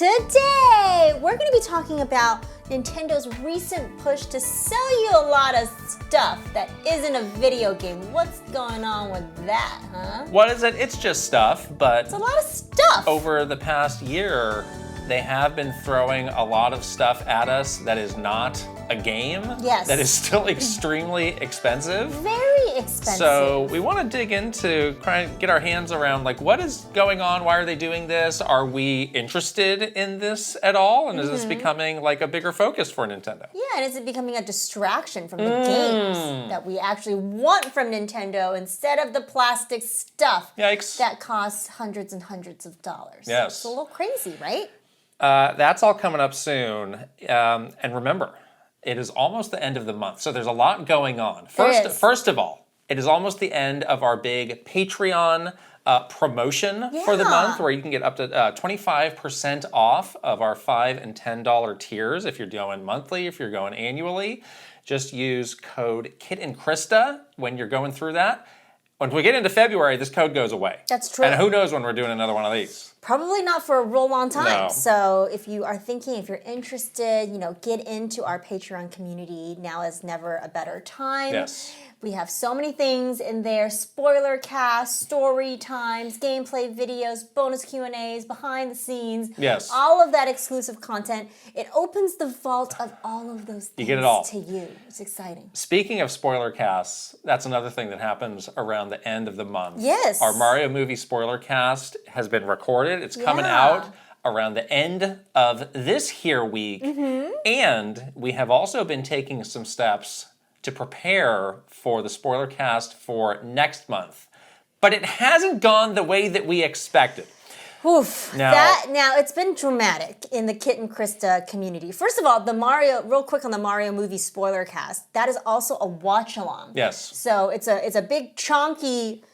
Today, we're going to be talking about Nintendo's recent push to sell you a lot of stuff that isn't a video game. What's going on with that, huh? What is it? It's just stuff, but It's a lot of stuff. over the past year, they have been throwing a lot of stuff at us that is not a game. Yes. That is still extremely expensive. Very expensive. So we want to dig into, try and get our hands around, like, what is going on? Why are they doing this? Are we interested in this at all? And is this becoming like a bigger focus for Nintendo? Yeah, and is it becoming a distraction from the games that we actually want from Nintendo instead of the plastic stuff Yikes. that costs hundreds and hundreds of dollars? Yes. It's a little crazy, right? That's all coming up soon. And remember, it is almost the end of the month, so there's a lot going on. First of all, it is almost the end of our big Patreon promotion for the month, where you can get up to 25% off of our $5 and $10 tiers if you're going monthly, if you're going annually. Just use code Kit and Krysta when you're going through that. When we get into February, this code goes away. That's true. And who knows when we're doing another one of these. Probably not for a real long time. No. So if you are thinking, if you're interested, get into our Patreon community. Now is never a better time. Yes. We have so many things in there: spoiler cast, story times, gameplay videos, bonus Q&As, behind the scenes. Yes. All of that exclusive content. It opens the vault of all of those things get it all. to you. It's exciting. Speaking of spoiler casts, that's another thing that happens around the end of the month. Yes. Our Mario movie spoiler cast has been recorded. It's coming Yeah. out around the end of this here week. And we have also been taking some steps to prepare for the spoiler cast for next month. But it hasn't gone the way that we expected. Oof. Now- Now it's been dramatic in the Kit and Krysta community. First of all, real quick on the Mario movie spoiler cast, that is also a watch along. Yes. So it's a big chunky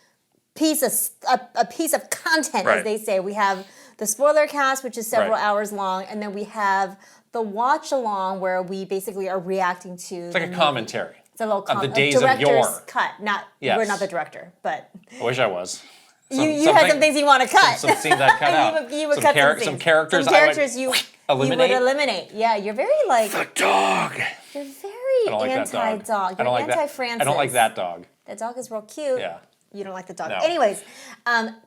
piece of content, as Right. they say. We have the spoiler cast, which is several Right. hours long, and then we have the watch along, where we basically are reacting to. It's like a commentary It's a little of the days of director's yore. cut. Yes. We're not the director, but I wish I was. you had some things you want to cut. Some scenes I cut out. You would some cut some characters Some I characters would you eliminate. would eliminate. Yeah, you're very The dog. you're very I don't like that dog. anti-dog. I You're don't like that. anti-Francis. I don't like that dog. That dog is real cute. Yeah. You don't like the dog. No. Anyways,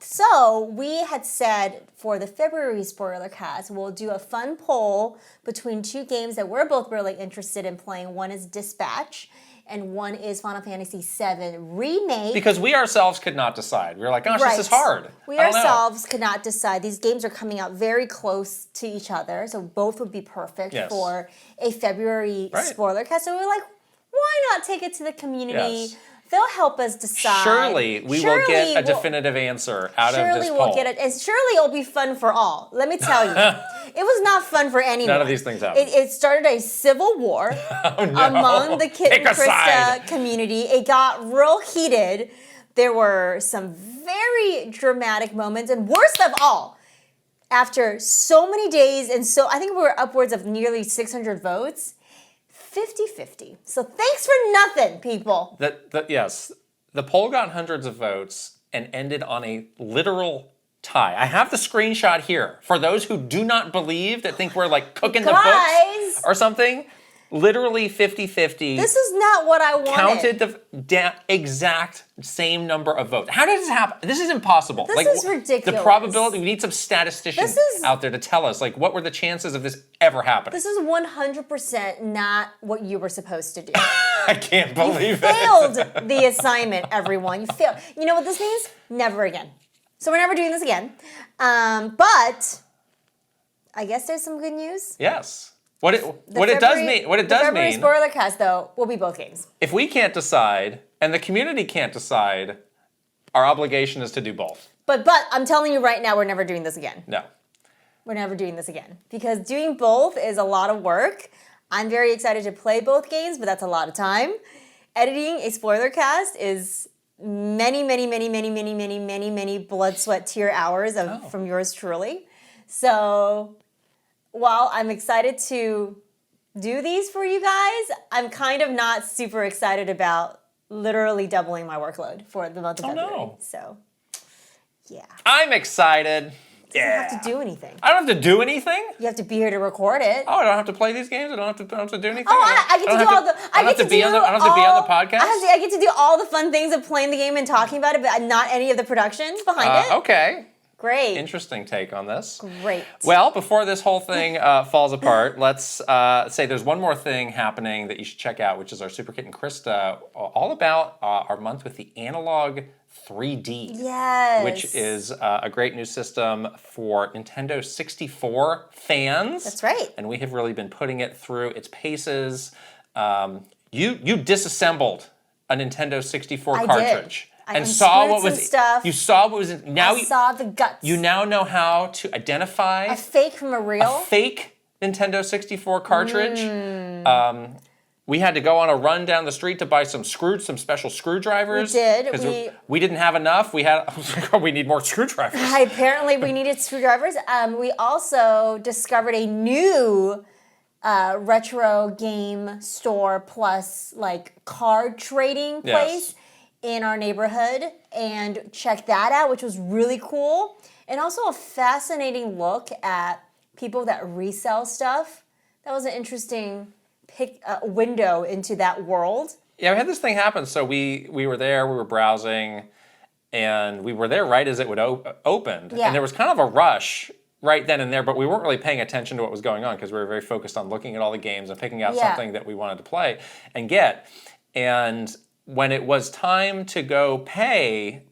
so we had said for the February spoiler cast, we'll do a fun poll between two games that we're both really interested in playing. One is Dispatch, and one is Final Fantasy VII Remake. Because we ourselves could not decide. We were like, gosh, this is hard. We I don't know. ourselves could not decide. These games are coming out very close to each other, so both would be perfect Yes. for a February Right. spoiler cast. So we were like, why not take it to the community? Yes. They'll help us decide. Surely we will get a definitive answer out of this Surely poll. we'll get it, and surely it'll be fun for all. Let me tell you, it was not fun for anyone. None of these things happened. It started a civil war among the Kit and Pick a side. Krysta community. It got real heated. There were some very dramatic moments, and worst of all, after so many days, and so I think we were upwards of nearly 600 votes, 50-50. So thanks for nothing, people. Yes, the poll got hundreds of votes and ended on a literal tie. I have the screenshot here. For those who do not believe, that think we're like cooking the books or something, literally 50-50. This is not what I wanted. Counted the exact same number of votes. How did this happen? This is impossible. This is ridiculous. The probability, we need some statisticians out there to tell us, like, what were the chances of this ever happening? This is 100% not what you were supposed to do. I can't believe it. Failed the assignment, everyone. You failed. You know what this means? Never again. So we're never doing this again. But I guess there's some good news. Yes. What it does mean, The February spoiler cast, though, will be both games. if we can't decide and the community can't decide, our obligation is to do both. But I'm telling you right now, we're never doing this again. No. We're never doing this again. Because doing both is a lot of work. I'm very excited to play both games, but that's a lot of time. Editing a spoiler cast is many blood, sweat, tear hours from yours truly. So while I'm excited to do these for you guys, I'm kind of not super excited about literally doubling my workload for the month of February. No. So, yeah. I'm excited. You don't have to do anything. I don't have to do anything? You have to be here to record it. Oh, I don't have to play these games? I don't have to do anything? Oh, I get to do all the... I don't have to be on the podcast? I get to do all the fun things of playing the game and talking about it, but not any of the production behind it. Okay. Great. Interesting take on this. Great. Well, before this whole thing falls apart, let's say there's one more thing happening that you should check out, which is our Super Kitten Krysta, all about our month with the Analog 3D. Yes. Which is a great new system for Nintendo 64 fans. That's right. And we have really been putting it through its paces. You disassembled a Nintendo 64 cartridge. And saw what was stuff. You saw what was in, now. I saw the guts. You now know how to identify a fake from a real. A fake Nintendo 64 cartridge. We had to go on a run down the street to buy some special screwdrivers. We did. We didn't have enough. We need more screwdrivers. Apparently, we needed screwdrivers. We also discovered a new retro game store plus like card trading place in our neighborhood, and checked that out, which was really cool. And also a fascinating look at people that resell stuff. That was an interesting window into that world. Yeah, we had this thing happen. So we were there, we were browsing, and we were there right as it would opened. Yeah. And there was kind of a rush right then and there, but we weren't really paying attention to what was going on because we were very focused on looking at all the games and picking out something that we wanted to play and get. And when it was time to go pay,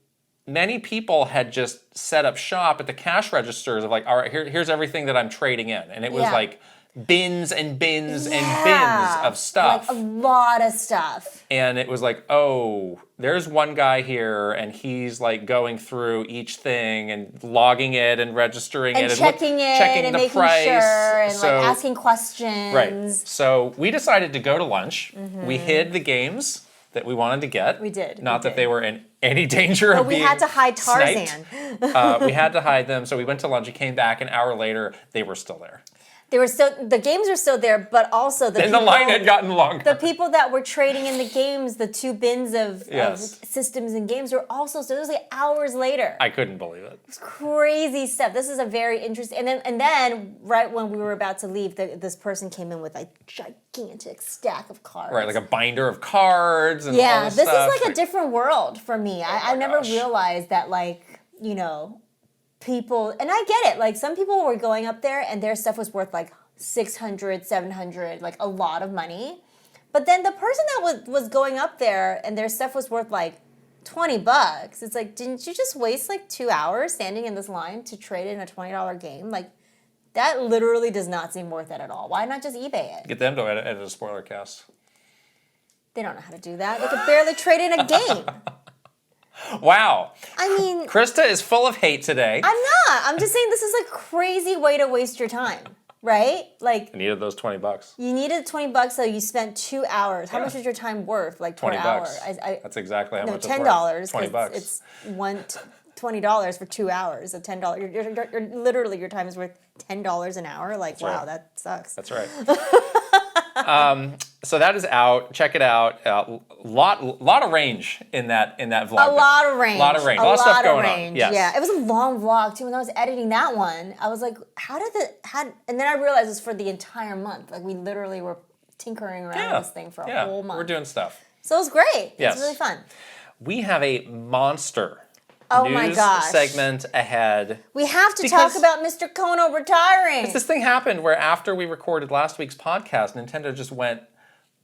many people had just set up shop at the cash registers of like, all right, here's everything that I'm trading in. And it was like bins and bins and bins of stuff. Like a lot of stuff. And it was like, oh, there's one guy here and he's like going through each thing and logging it and registering it. And checking and the making price. Sure and like asking questions. Right. So we decided to go to lunch. We hid the games that we wanted to get. We did. Not that they were in any danger of being we had to hide Tarzan. We had to hide them, so we went to lunch and came back an hour later. They were still there. The games were still there, but also the line had gotten longer. The people that were trading in the games, the two bins of systems and games were also still. It was like hours later. I couldn't believe it. It was crazy stuff. This is a very interesting. And then right when we were about to leave, this person came in with a gigantic stack of cards. Right, like a binder of cards and all this stuff. Yeah, this is like a different world for me. I never realized that, like, you know, people, and I get it, like some people were going up there and their stuff was worth like $600, $700, like a lot of money. But then the person that was going up there and their stuff was worth like $20, it's like, didn't you just waste like 2 hours standing in this line to trade in a $20 game? Like, that literally does not seem worth it at all. Why not just eBay it? Get them to edit a spoiler cast. They don't know how to do that. They could barely trade in a game. Wow. I mean, Krysta is full of hate today. I'm not. I'm just saying this is a crazy way to waste your time, right? Like, I needed those $20. You needed $20, so you spent 2 hours. How much is your time worth? Like per hour? That's exactly how much it's worth. $10. $20. It's $20 for 2 hours. So $10. You're literally, your time is worth $10 an hour. Like, That's wow, right. that sucks. That's right. So that is out. Check it out. Lot of range in that vlog. A lot of range. A lot of stuff going on. Yes. Yeah, it was a long vlog too. When I was editing that one, I was like, and then I realized it was for the entire month. Like, we literally were tinkering around with this thing for a whole month. We're doing stuff. So it was great. Yes. It was really fun. We have a monster my gosh. segment ahead. We have to talk about Mr. Konno retiring. This thing happened where after we recorded last week's podcast, Nintendo just went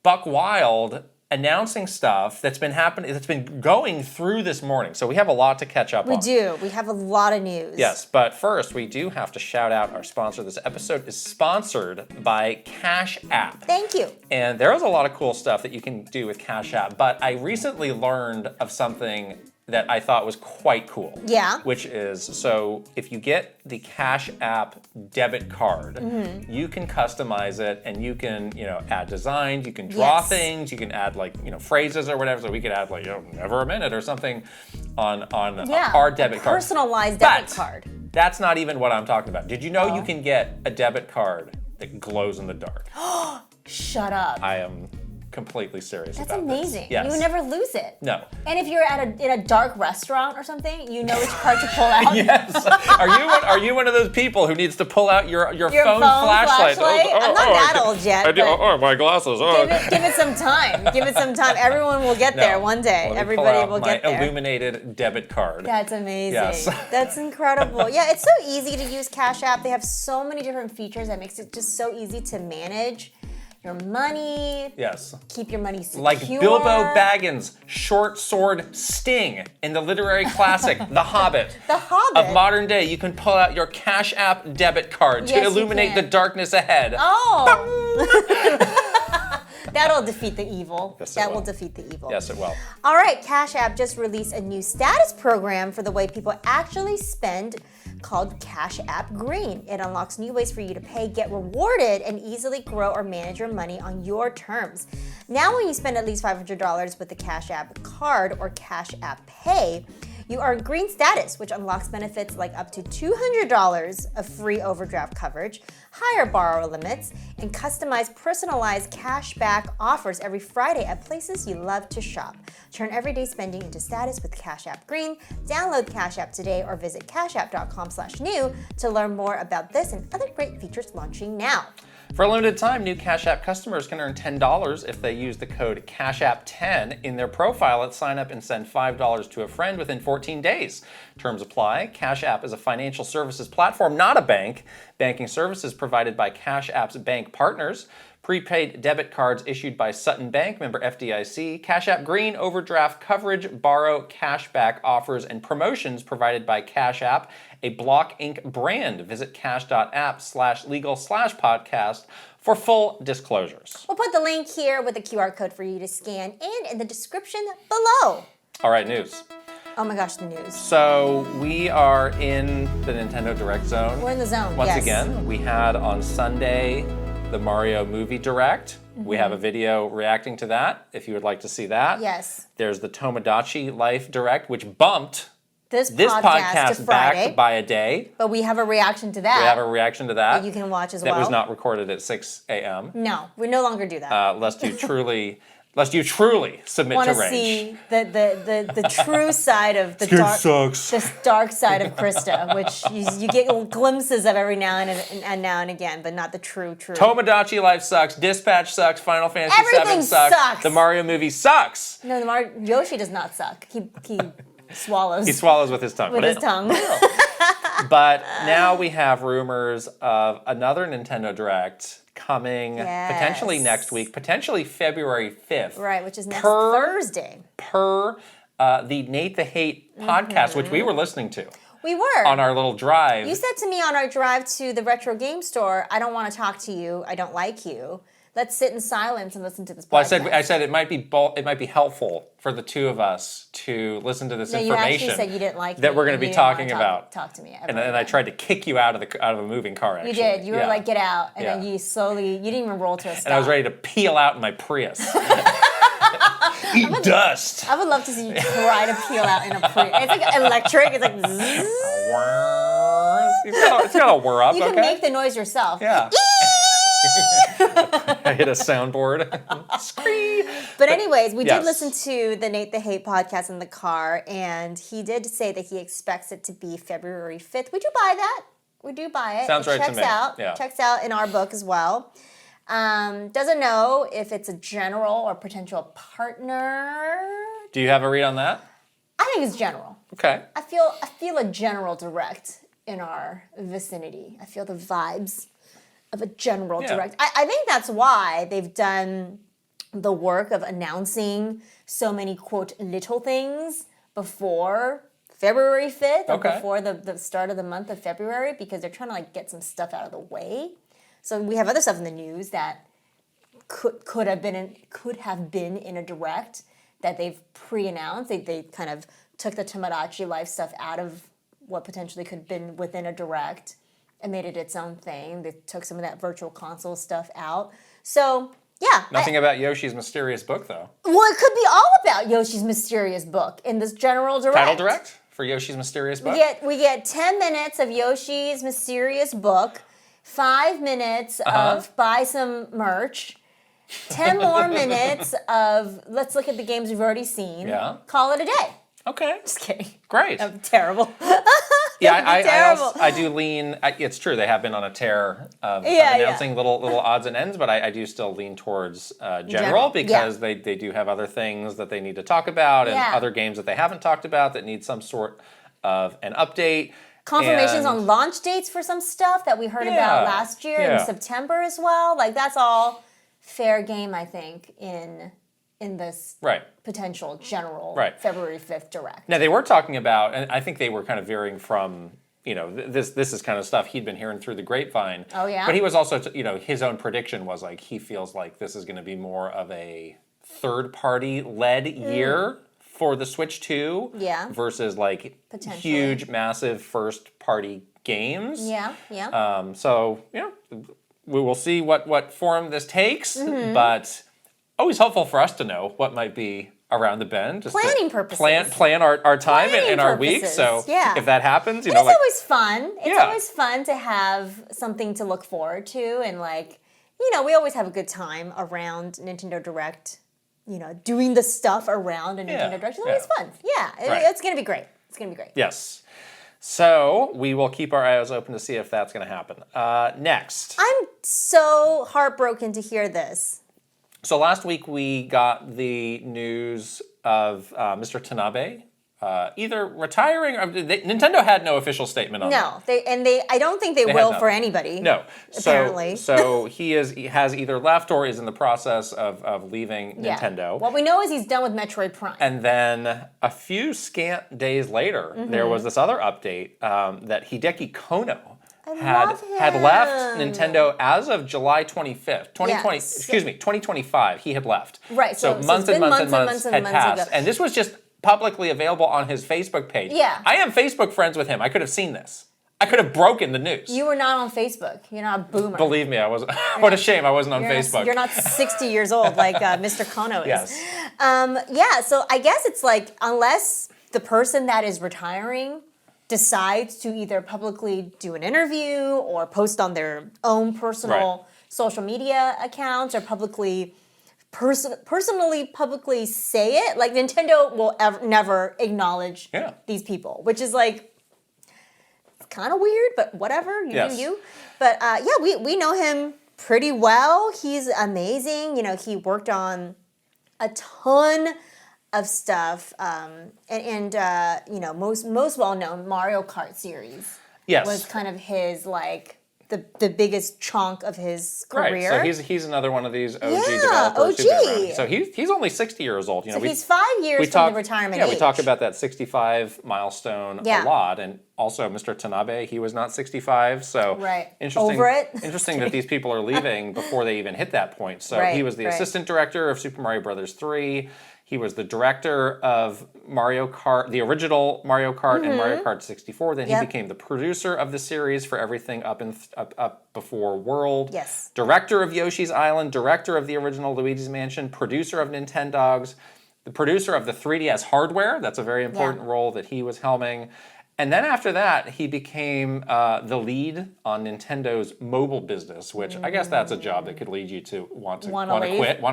buck wild announcing stuff that's been happening, that's been going through this morning. So we have a lot to catch up on. We do. We have a lot of news. Yes, but first we do have to shout out our sponsor. This episode is sponsored by Cash App. Thank you. And there is a lot of cool stuff that you can do with Cash App, but I recently learned of something that I thought was quite cool. Yeah. Which is, so if you get the Cash App debit card, you can customize it and you can, add designs, you can draw things, you can add phrases or whatever. So we could add never a minute or something on our debit card. Personalized debit card. That's not even what I'm talking about. Did you know you can get a debit card that glows in the dark? Shut up. I am completely serious That's about amazing. this. Yes. You would never lose it. No. And if you're in a dark restaurant or something, you know which card to pull out. Yes. Are you one of those people who needs to pull out your phone flashlight? I'm not that old yet. My glasses. Give it some time. Give it some time. Everyone will get there one day. Everybody will get there. My illuminated debit card. That's amazing. Yes. That's incredible. Yeah, it's so easy to use Cash App. They have so many different features that makes it just so easy to manage your money. Yes. Keep your money secure. Like Bilbo Baggins' short sword Sting in the literary classic The Hobbit. The Hobbit. Of modern day, you can pull out your Cash App debit card to illuminate the darkness ahead. Oh. That'll defeat the evil. Yes, that will defeat the evil. Yes, it will. All right, Cash App just released a new status program for the way people actually spend called Cash App Green. It unlocks new ways for you to pay, get rewarded, and easily grow or manage your money on your terms. Now when you spend at least $500 with the Cash App card or Cash App Pay, you earn green status, which unlocks benefits like up to $200 of free overdraft coverage, higher borrower limits, and customized personalized cashback offers every Friday at places you love to shop. Turn everyday spending into status with Cash App Green. Download Cash App today or visit cashapp.com/new to learn more about this and other great features launching now. For a limited time, new Cash App customers can earn $10 if they use the code CashApp10 in their profile at sign up and send $5 to a friend within 14 days. Terms apply. Cash App is a financial services platform, not a bank. Banking services provided by Cash App's bank partners. Prepaid debit cards issued by Sutton Bank, member FDIC. Cash App Green overdraft coverage, borrow, cashback offers, and promotions provided by Cash App, a Block Inc. brand. Visit cash.app/legal/podcast for full disclosures. We'll put the link here with the QR code for you to scan and in the description below. All right, news. Oh my gosh, the news. So we are in the Nintendo Direct zone. We're in the zone, Once yes. again, we had on Sunday the Mario movie Direct. We have a video reacting to that, if you would like to see that. Yes. There's the Tomodachi Life Direct, which bumped this podcast to Friday, back by a day. But we have a reaction to that. We have a reaction to that. That you can watch as well. That was not recorded at 6 a.m. No, we no longer do that. Lest you truly submit to Want to rage. see the true side of the This game dark, sucks. this dark side of Krysta, which you get glimpses of every now and now and again, but not the true. Tomodachi Life sucks. Dispatch sucks. Final Fantasy Everything VII sucks. sucks. The Mario movie sucks. No, Yoshi does not suck. He swallows. He swallows with his tongue. with his tongue. But now we have rumors of another Nintendo Direct coming potentially next week, potentially February 5th. Right, which is next Thursday. Per the Nate the Hate podcast, which we were listening to. We were. On our little drive. You said to me on our drive to the retro game store, I don't want to talk to you. I don't like you. Let's sit in silence and listen to this podcast. Well, I said it might be helpful for the two of us to listen to this information. You actually said you didn't like that me. we're going to be talking about. Talk to me. And I tried to kick you out of a moving car. Actually, you did. You were like, get out, and then you didn't even roll to a stop. And I was ready to peel out in my Prius. Eat dust. I would love to see you try to peel out in a Prius. It's like electric. It's like zzz. It's got a whir up. You can make the noise yourself. Yeah. I hit a soundboard. Scree. But anyways, we did listen to the Nate the Hate podcast in the car, and he did say that he expects it to be February 5th. Would you buy that? We do buy it. Sounds right to me. Checks out in our book as well. Doesn't know if it's a general or potential partner. Do you have a read on that? I think it's general. Okay. I feel a general direct in our vicinity. I feel the vibes of a general direct. I think that's why they've done the work of announcing so many, quote, little things before February 5th or before the start of the month of February, because they're trying to like get some stuff out of the way. So we have other stuff in the news that could have been in a direct that they've pre-announced. They kind of took the Tomodachi Life stuff out of what potentially could have been within a direct and made it its own thing. They took some of that virtual console stuff out. So, yeah. Nothing about Yoshi's Mysterious Book, though. Well, it could be all about Yoshi's Mysterious Book in this general direct. Title direct for Yoshi's Mysterious Book? We get 10 minutes of Yoshi's Mysterious Book, 5 minutes of buy some merch, 10 more minutes of let's look at the games we've already seen. Yeah. Call it a day. Okay. Just kidding. Great. I'm terrible. Yeah, terrible. I do lean. It's true they have been on a tear of Yeah, announcing little odds and ends, but I do still lean towards general because they do have other things that they need to talk about and other games that they haven't talked about that need some sort of an update. Confirmations on launch dates for some stuff that we heard about last year in September as well. Like that's all fair game, I think, in this potential general February 5th direct. Now they were talking about, and I think they were kind of veering from, this is kind of stuff he'd been hearing through the grapevine. Oh yeah. But he was also, his own prediction was like he feels like this is going to be more of a third-party led year for the Switch 2 versus like huge, massive first-party games. Yeah. So we will see what form this takes, but always helpful for us to know what might be around the bend. Just planning purposes. Plan our time and our week. So if that happens, it's always fun. It's always fun to have something to look forward to, and we always have a good time around Nintendo Direct. Doing the stuff around a Nintendo Direct is always fun. Yeah, it's gonna be great. It's gonna be great. Yes. So we will keep our eyes open to see if that's going to happen. Next. I'm so heartbroken to hear this. So last week we got the news of Mr. Tanabe either retiring or Nintendo had no official statement on that. No, I don't think they will for anybody. No. Apparently. So he has either left or is in the process of leaving Nintendo. What we know is he's done with Metroid Prime. And then a few scant days later, there was this other update that Hideki Konno had left Nintendo as of July 25th, 2025. He had left. Right. So months and months had passed. And this was just publicly available on his Facebook page. Yeah. I am Facebook friends with him. I could have seen this. I could have broken the news. You were not on Facebook. You're not a boomer. Believe me, I wasn't. What a shame I wasn't on Facebook. You're not 60 years old like Mr. Konno is. Yes. So I guess it's like unless the person that is retiring decides to either publicly do an interview or post on their own personal social media accounts or publicly say it, like Nintendo will never acknowledge these people, which is like kind of weird, but whatever, you do you. But we know him pretty well. He's amazing. He worked on a ton of stuff, most well known Mario Kart series was kind of his the biggest chunk of his career. Right, so he's another one of these OG developers. OG. So he's only 60 years old. So he's 5 years from the retirement age. We talk about that 65 milestone a lot, and also Mr. Tanabe, he was not 65, so interesting. Over it. Interesting that these people are leaving before they even hit that point. So he was the assistant director of Super Mario Brothers 3. He was the director of Mario Kart, the original Mario Kart and Mario Kart 64. Then he became the producer of the series for everything up before World. Yes. Director of Yoshi's Island, director of the original Luigi's Mansion, producer of Nintendogs, the producer of the 3DS hardware. That's a very important role that he was helming. And then after that, he became the lead on Nintendo's mobile business, which I guess that's a job that could lead you to want to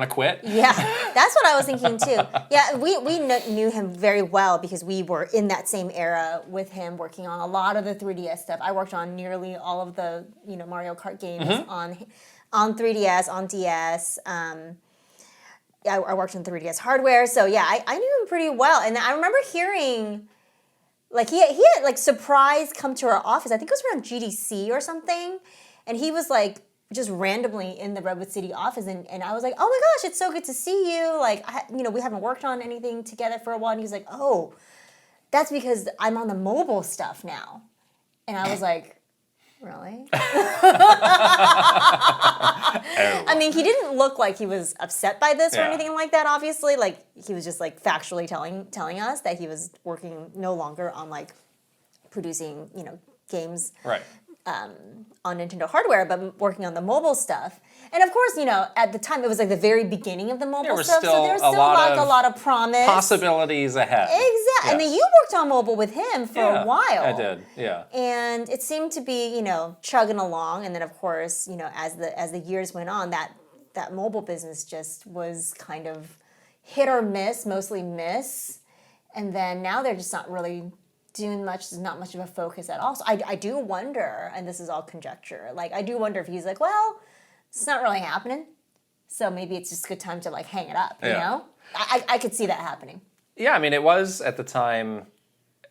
quit. Yeah, that's what I was thinking too. Yeah, we knew him very well because we were in that same era with him, working on a lot of the 3DS stuff. I worked on nearly all of the Mario Kart games on 3DS, on DS. I worked on 3DS hardware, so yeah, I knew him pretty well, and I remember hearing. Like he had surprise come to our office. I think it was around GDC or something, and he was just randomly in the Redwood City office, and I was like, oh my gosh, it's so good to see you. We haven't worked on anything together for a while. And he's like, oh, that's because I'm on the mobile stuff now, and I was like, really? I mean, he didn't look like he was upset by this or anything like that, obviously. He was just factually telling us that he was working no longer on producing, games on Nintendo hardware, but working on the mobile stuff. And of course, at the time, it was the very beginning of the mobile stuff, so there was still a lot of promise. Possibilities ahead. Exactly. Yes. And then you worked on mobile with him for a while. I did, yeah. And it seemed to be, chugging along. And then, of course, as the years went on, that that mobile business just was kind of hit or miss, mostly miss. And then now they're just not really doing much. There's not much of a focus at all. So I do wonder, and this is all conjecture, like I do wonder if he's like, well, it's not really happening. So maybe it's just a good time to like hang it up, you know? I could see that happening. Yeah, I mean, it was at the time,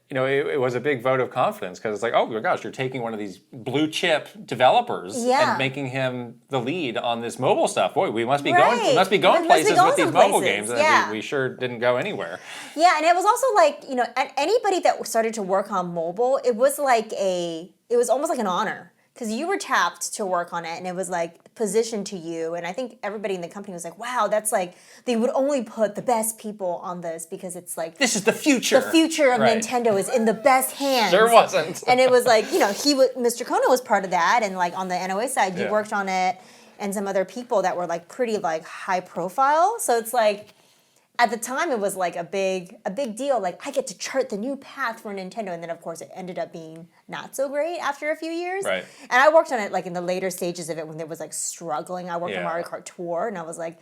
you know, it was a big vote of confidence because it's like, oh my gosh, you're taking one of these blue chip developers and making him the lead on this mobile stuff. Boy, we must be going places with these mobile games, and we sure didn't go anywhere. Yeah, and it was also like, you know, anybody that started to work on mobile, it was almost like an honor. Because you were tapped to work on it, and it was like positioned to you. And I think everybody in the company was like, wow, that's like, they would only put the best people on this because it's like, this is the future. The future of Nintendo is in the best hands. Sure wasn't. And it was like, you know, Mr. Konno was part of that. And like on the NOA side, you worked on it, and some other people that were like pretty like high profile. So it's like, at the time, it was like a big deal. Like, I get to chart the new path for Nintendo. And then, of course, it ended up being not so great after a few years. Right. And I worked on it, like, in the later stages of it when it was, like, struggling. I worked on Mario Kart Tour, and I was like,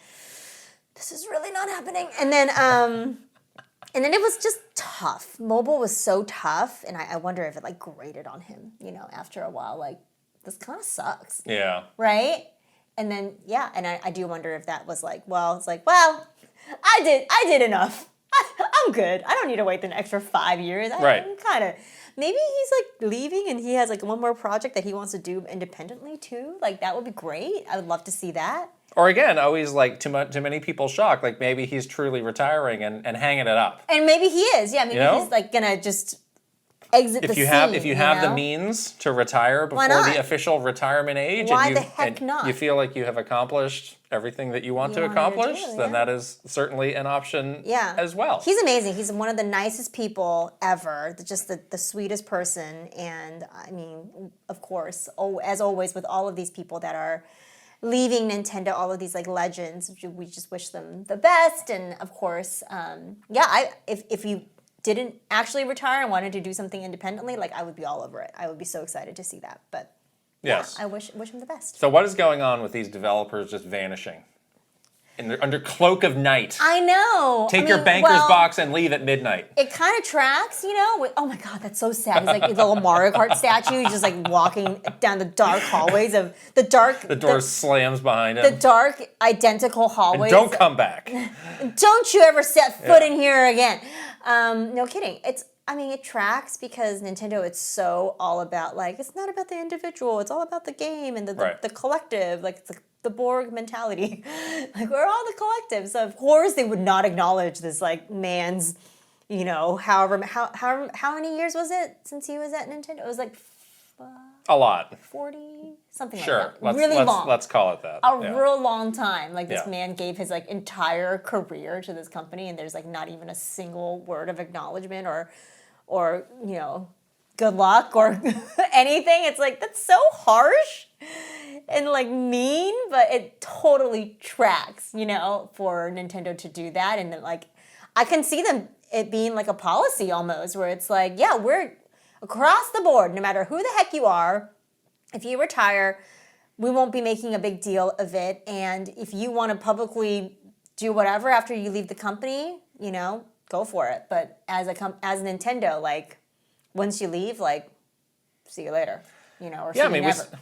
this is really not happening. And then it was just tough. Mobile was so tough, and I wonder if it, like, grated on him, you know, after a while. Like, this kind of sucks. Yeah. Right? And then, and I do wonder if that was like, well, it's like, well, I did enough. I'm good. I don't need to wait the extra 5 years. I'm kind of, maybe he's like leaving and he has like one more project that he wants to do independently too. Like that would be great. I would love to see that. Or again, always like too many people shocked. Like maybe he's truly retiring and hanging it up. And maybe he is. Yeah, maybe he's like gonna just exit the scene. If you have the means to retire before the official retirement age, why the heck not? You feel like you have accomplished everything that you want to accomplish, then that is certainly an option as well. He's amazing. He's one of the nicest people ever, just the sweetest person. And I mean, of course, as always with all of these people that are leaving Nintendo, all of these like legends, we just wish them the best. And of course, if you didn't actually retire and wanted to do something independently, like I would be all over it. I would be so excited to see that. But yes, I wish him the best. So what is going on with these developers just vanishing under cloak of night? I know. Take your banker's box and leave at midnight. It kind of tracks, you know. Oh my God, that's so sad. He's like the little Mario Kart statue. He's just like walking down the dark hallways of the dark. The door slams behind him. The dark, identical hallways. And don't come back. Don't you ever set foot in here again. No kidding. It tracks because Nintendo, it's so all about, like, it's not about the individual, it's all about the game and the collective, like, it's like the Borg mentality. Like, we're all the collective. So, of course, they would not acknowledge this, like, man's, you know, how many years was it since he was at Nintendo? It was, like, a lot. 40, something like that. Sure, really long. Let's call it that. A real long time. Like this man gave his like entire career to this company, and there's like not even a single word of acknowledgement or you know, good luck or anything. It's like that's so harsh and like mean, but it totally tracks, you know, for Nintendo to do that. And then like I can see it being like a policy almost where it's like, yeah, we're across the board, no matter who the heck you are, if you retire, we won't be making a big deal of it. And if you want to publicly do whatever after you leave the company, you know, go for it. But as Nintendo, like, once you leave, like, see you later. You know, or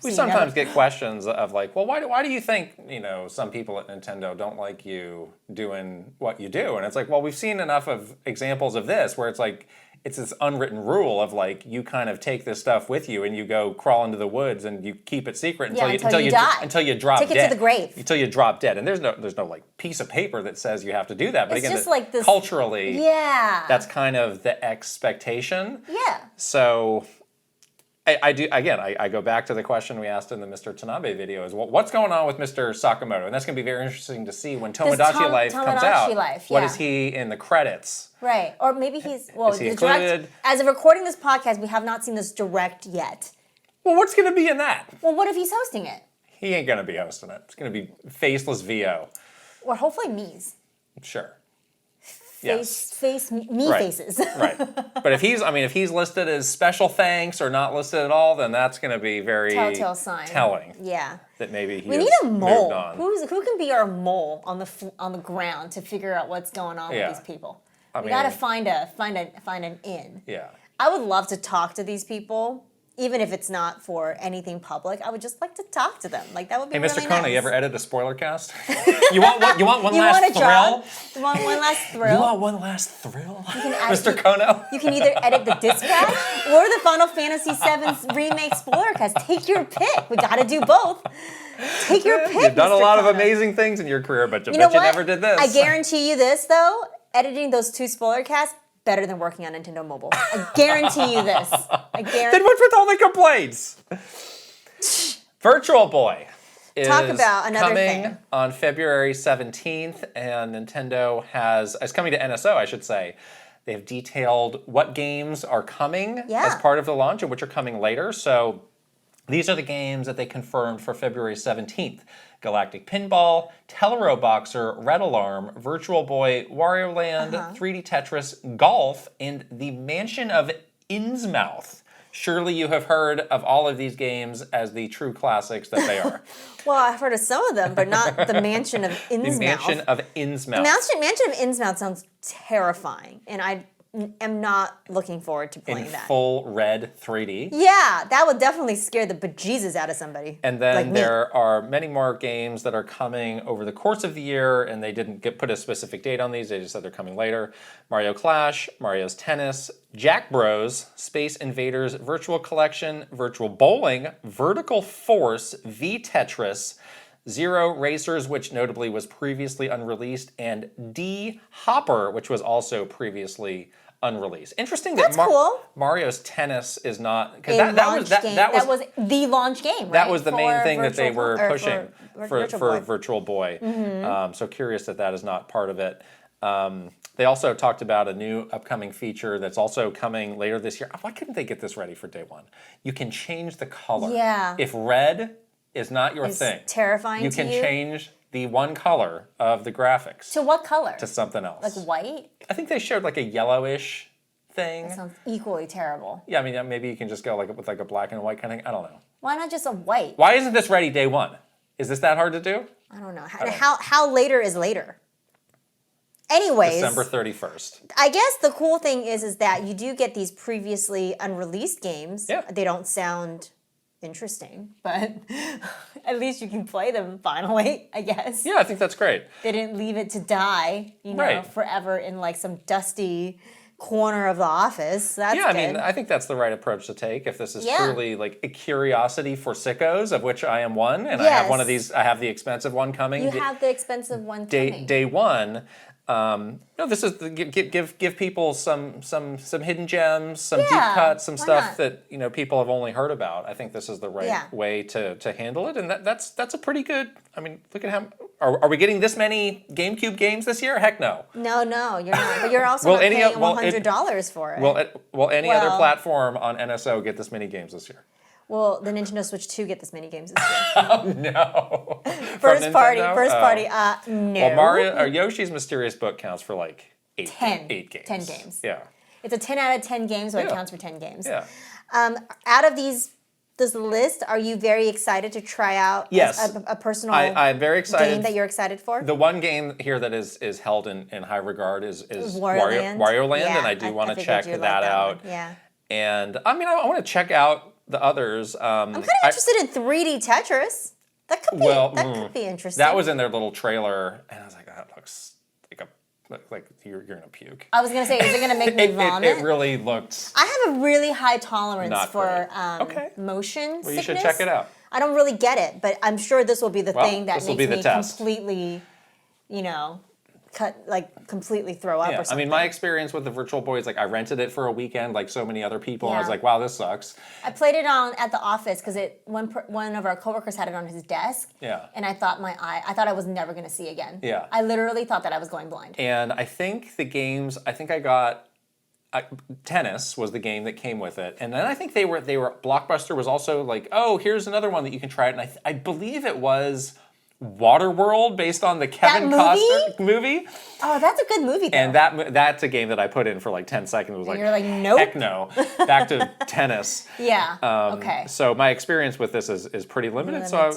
we sometimes get questions of like, well, why do you think, you know, some people at Nintendo don't like you doing what you do? And it's like, well, we've seen enough of examples of this where it's like, it's this unwritten rule of like you kind of take this stuff with you and you go crawl into the woods and you keep it secret until you drop dead. Take it to the grave. Until you drop dead. And there's no like piece of paper that says you have to do that. But it's again, just like this, culturally, that's kind of the expectation. Yeah. So I go back to the question we asked in the Mr. Tanabe video is what's going on with Mr. Sakamoto? And that's going to be very interesting to see when Tomodachi Life comes out. What is he in the credits? Right. Or maybe he's, is he included? As of recording this podcast, we have not seen this direct yet. Well, what's going to be in that? Well, what if he's hosting it? He ain't going to be hosting it. It's going to be faceless VO. Or hopefully Mies. Sure. Yes. faces. Right. But if he's listed as special thanks or not listed at all, then that's going to be very Telltale sign. telling. Yeah. That maybe he We has need a mole. moved on. Who can be our mole on the ground to figure out what's going on with these people? We got to find an in. Yeah. I would love to talk to these people, even if it's not for anything public. I would just like to talk to them. Like that would be Hey, really Mr. Konno, nice. you ever edit a spoiler cast? You want one You last want a thrill? job? You want one last thrill? You want one last thrill, Mr. You Konno? can either edit the dispatch or the Final Fantasy VII Remake spoiler cast. Take your pick. We got to do both. Take your pick. You've done Mr. a lot of Konno. amazing things in your career, but you You know bet you what? never did this. I guarantee you this, though. Editing those 2 spoiler casts, better than working on Nintendo Mobile. I guarantee you this. I guarantee. Then what's with all the complaints? Virtual Boy is Talk about another coming thing. on February 17th, and Nintendo is coming to NSO, I should say. They've detailed what games are coming as part of the launch and which are coming later. So these are the games that they confirmed for February 17th. Galactic Pinball, Telero Boxer, Red Alarm, Virtual Boy, Wario Land, 3D Tetris, Golf, and the Mansion of Innsmouth. Surely you have heard of all of these games as the true classics that they are. Well, I've heard of some of them, but not the Mansion of Innsmouth. The Mansion of Innsmouth. Mansion of Innsmouth sounds terrifying, and I am not looking forward to playing in that. full red 3D. Yeah, that would definitely scare the bejesus out of somebody. And then like there are many more games that are coming over the course of the year, and they didn't put a specific date on these. They just said they're coming later. Mario Clash, Mario's Tennis, Jack Bros, Space Invaders, Virtual Collection, Virtual Bowling, Vertical Force, V Tetris, Zero Racers, which notably was previously unreleased, and D Hopper, which was also previously unreleased. Interesting that cool. Mario's Tennis is not, because that that was the launch game. Right? That was the main For thing that they were Virtual- pushing for Virtual Boy. So curious that is not part of it. They also talked about a new upcoming feature that's also coming later this year. Why couldn't they get this ready for day one? You can change the color. Yeah. If red is not your thing, terrifying you to can you? change the one color of the graphics To what color? to something else. Like white? I think they showed like a yellowish thing. That sounds equally terrible. Yeah, I mean, maybe you can just go with like a black and white kind of thing. I don't know. Why not just a white? Why isn't this ready day one? Is this that hard to do? I don't know. How later is later? Anyways, December 31st. I guess the cool thing is that you do get these previously unreleased games. Yeah. They don't sound interesting, but at least you can play them finally, I guess. Yeah, I think that's great. They didn't leave it to die, Right. forever in like some dusty corner of the office. That's Yeah, I good. mean, I think that's the right approach to take if this is Yeah. truly like a curiosity for sickos, of which I am one, and I have one of Yes. these. I have the expensive one coming. You have the expensive one coming. Day one. No, this is give people some hidden gems, some deep cuts, some why stuff not? that people have only heard about. I think this is the right way to handle it, and that's a pretty good. I mean, look at how are we getting this many GameCube games this year? Heck no. No, you're not. But you're also Will not any paying of- will $100 for it. Will any other Well- platform on NSO get this many games this year? Will the Nintendo Switch 2 get this many games this year? No. First From party, Nintendo? first Oh. party. No. Well, Mario or Yoshi's Mysterious Book counts for like 8 games. 10 games. Yeah. It's a 10 out of 10 games, so it Yeah. counts for 10 games. Yeah. Out of this list, are you very excited to try out Yes. a personal I'm very excited. game that you're excited for? The one game here that is held in high regard is Wario Land? Wario Land, Yeah, and I do want to figured check you'd like that out. one. Yeah. And I mean, I want to check out the others. I'm kind of interested in 3D Tetris. That could be interesting. That was in their little trailer, and I was like, that looks like you're gonna puke. I was gonna say, is it gonna make me vomit? It really looked. I have a really high tolerance Not for Okay. motion Well, sickness. you should check it out. I don't really get it, but I'm sure this will be the thing that this will makes be the me test. completely, completely throw up Yeah, or I something. mean, my experience with the Virtual Boy is like I rented it for a weekend, like so many other people. And I was Yeah. like, wow, this sucks. I played it at the office because one of our coworkers had it on his desk. Yeah. And I thought I was never gonna see again. Yeah. I literally thought that I was going blind. And I think the games, I got Tennis was the game that came with it, and then I think they were Blockbuster was also like, oh, here's another one that you can try it, and I believe it was Waterworld based on the Kevin Costner movie. Oh, that's a good movie, though. And that's a game that I put in for like 10 seconds. It was like, you're like, nope. Heck no. Back to tennis. Yeah, okay. So my experience with this is pretty limited. So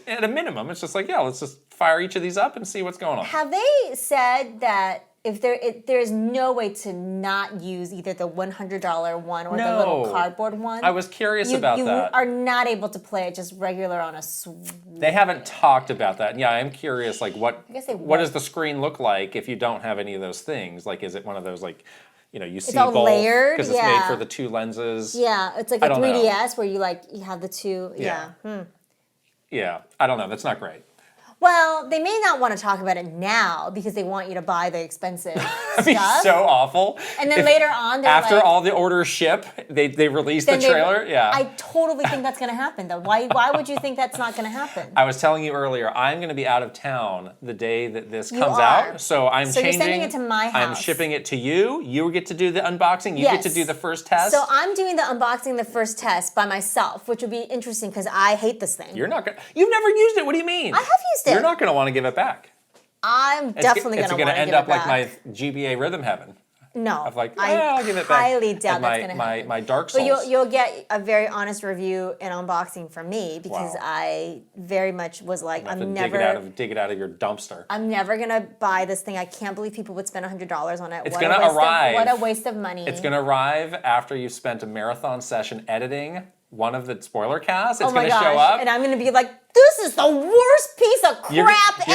at a minimum, it's just like, yeah, let's just fire each of these up and see what's going on. Have they said that if there's no way to not use either the $100 one or the little cardboard one? I was curious about that. You are not able to play it just regular on a Switch. They haven't talked about that. Yeah, I am curious, like what does the screen look like if you don't have any of those things? Like, is it one of those like, you see all both layered, because it's made for the two lenses? Yeah, it's like a 3DS where you have the two. Yeah. Yeah, I don't know. That's not great. Well, they may not want to talk about it now because they want you to buy the expensive That'd be so awful. And then later on, after all the orders ship, they release the trailer. Yeah, I totally think that's going to happen. Though, why would you think that's not going to happen? I was telling you earlier, I'm going to be out of town the day that this comes out, so I'm changing. You're sending it to my house. I'm shipping it to you. You get to do the unboxing. You get to do the first test. So I'm doing the unboxing, the first test by myself, which would be interesting because I hate this thing. You're not gonna. You've never used it. What do you mean? I have used it. You're not going to want to give it back. I'm definitely going to want to give it back. It's going to end up like my GBA Rhythm Heaven. No, Of like, I'll give it back. I highly doubt that's going to happen. My Dark Souls. But you'll get a very honest review and unboxing from me because I very much was like, I'm never dig it out of your dumpster. I'm never gonna buy this thing. I can't believe people would spend $100 on it. It's gonna arrive. What a waste of money. It's gonna arrive after you've spent a marathon session editing one of the spoiler casts. It's gonna show up, and I'm gonna be like, "This is the worst piece of crap ever." You're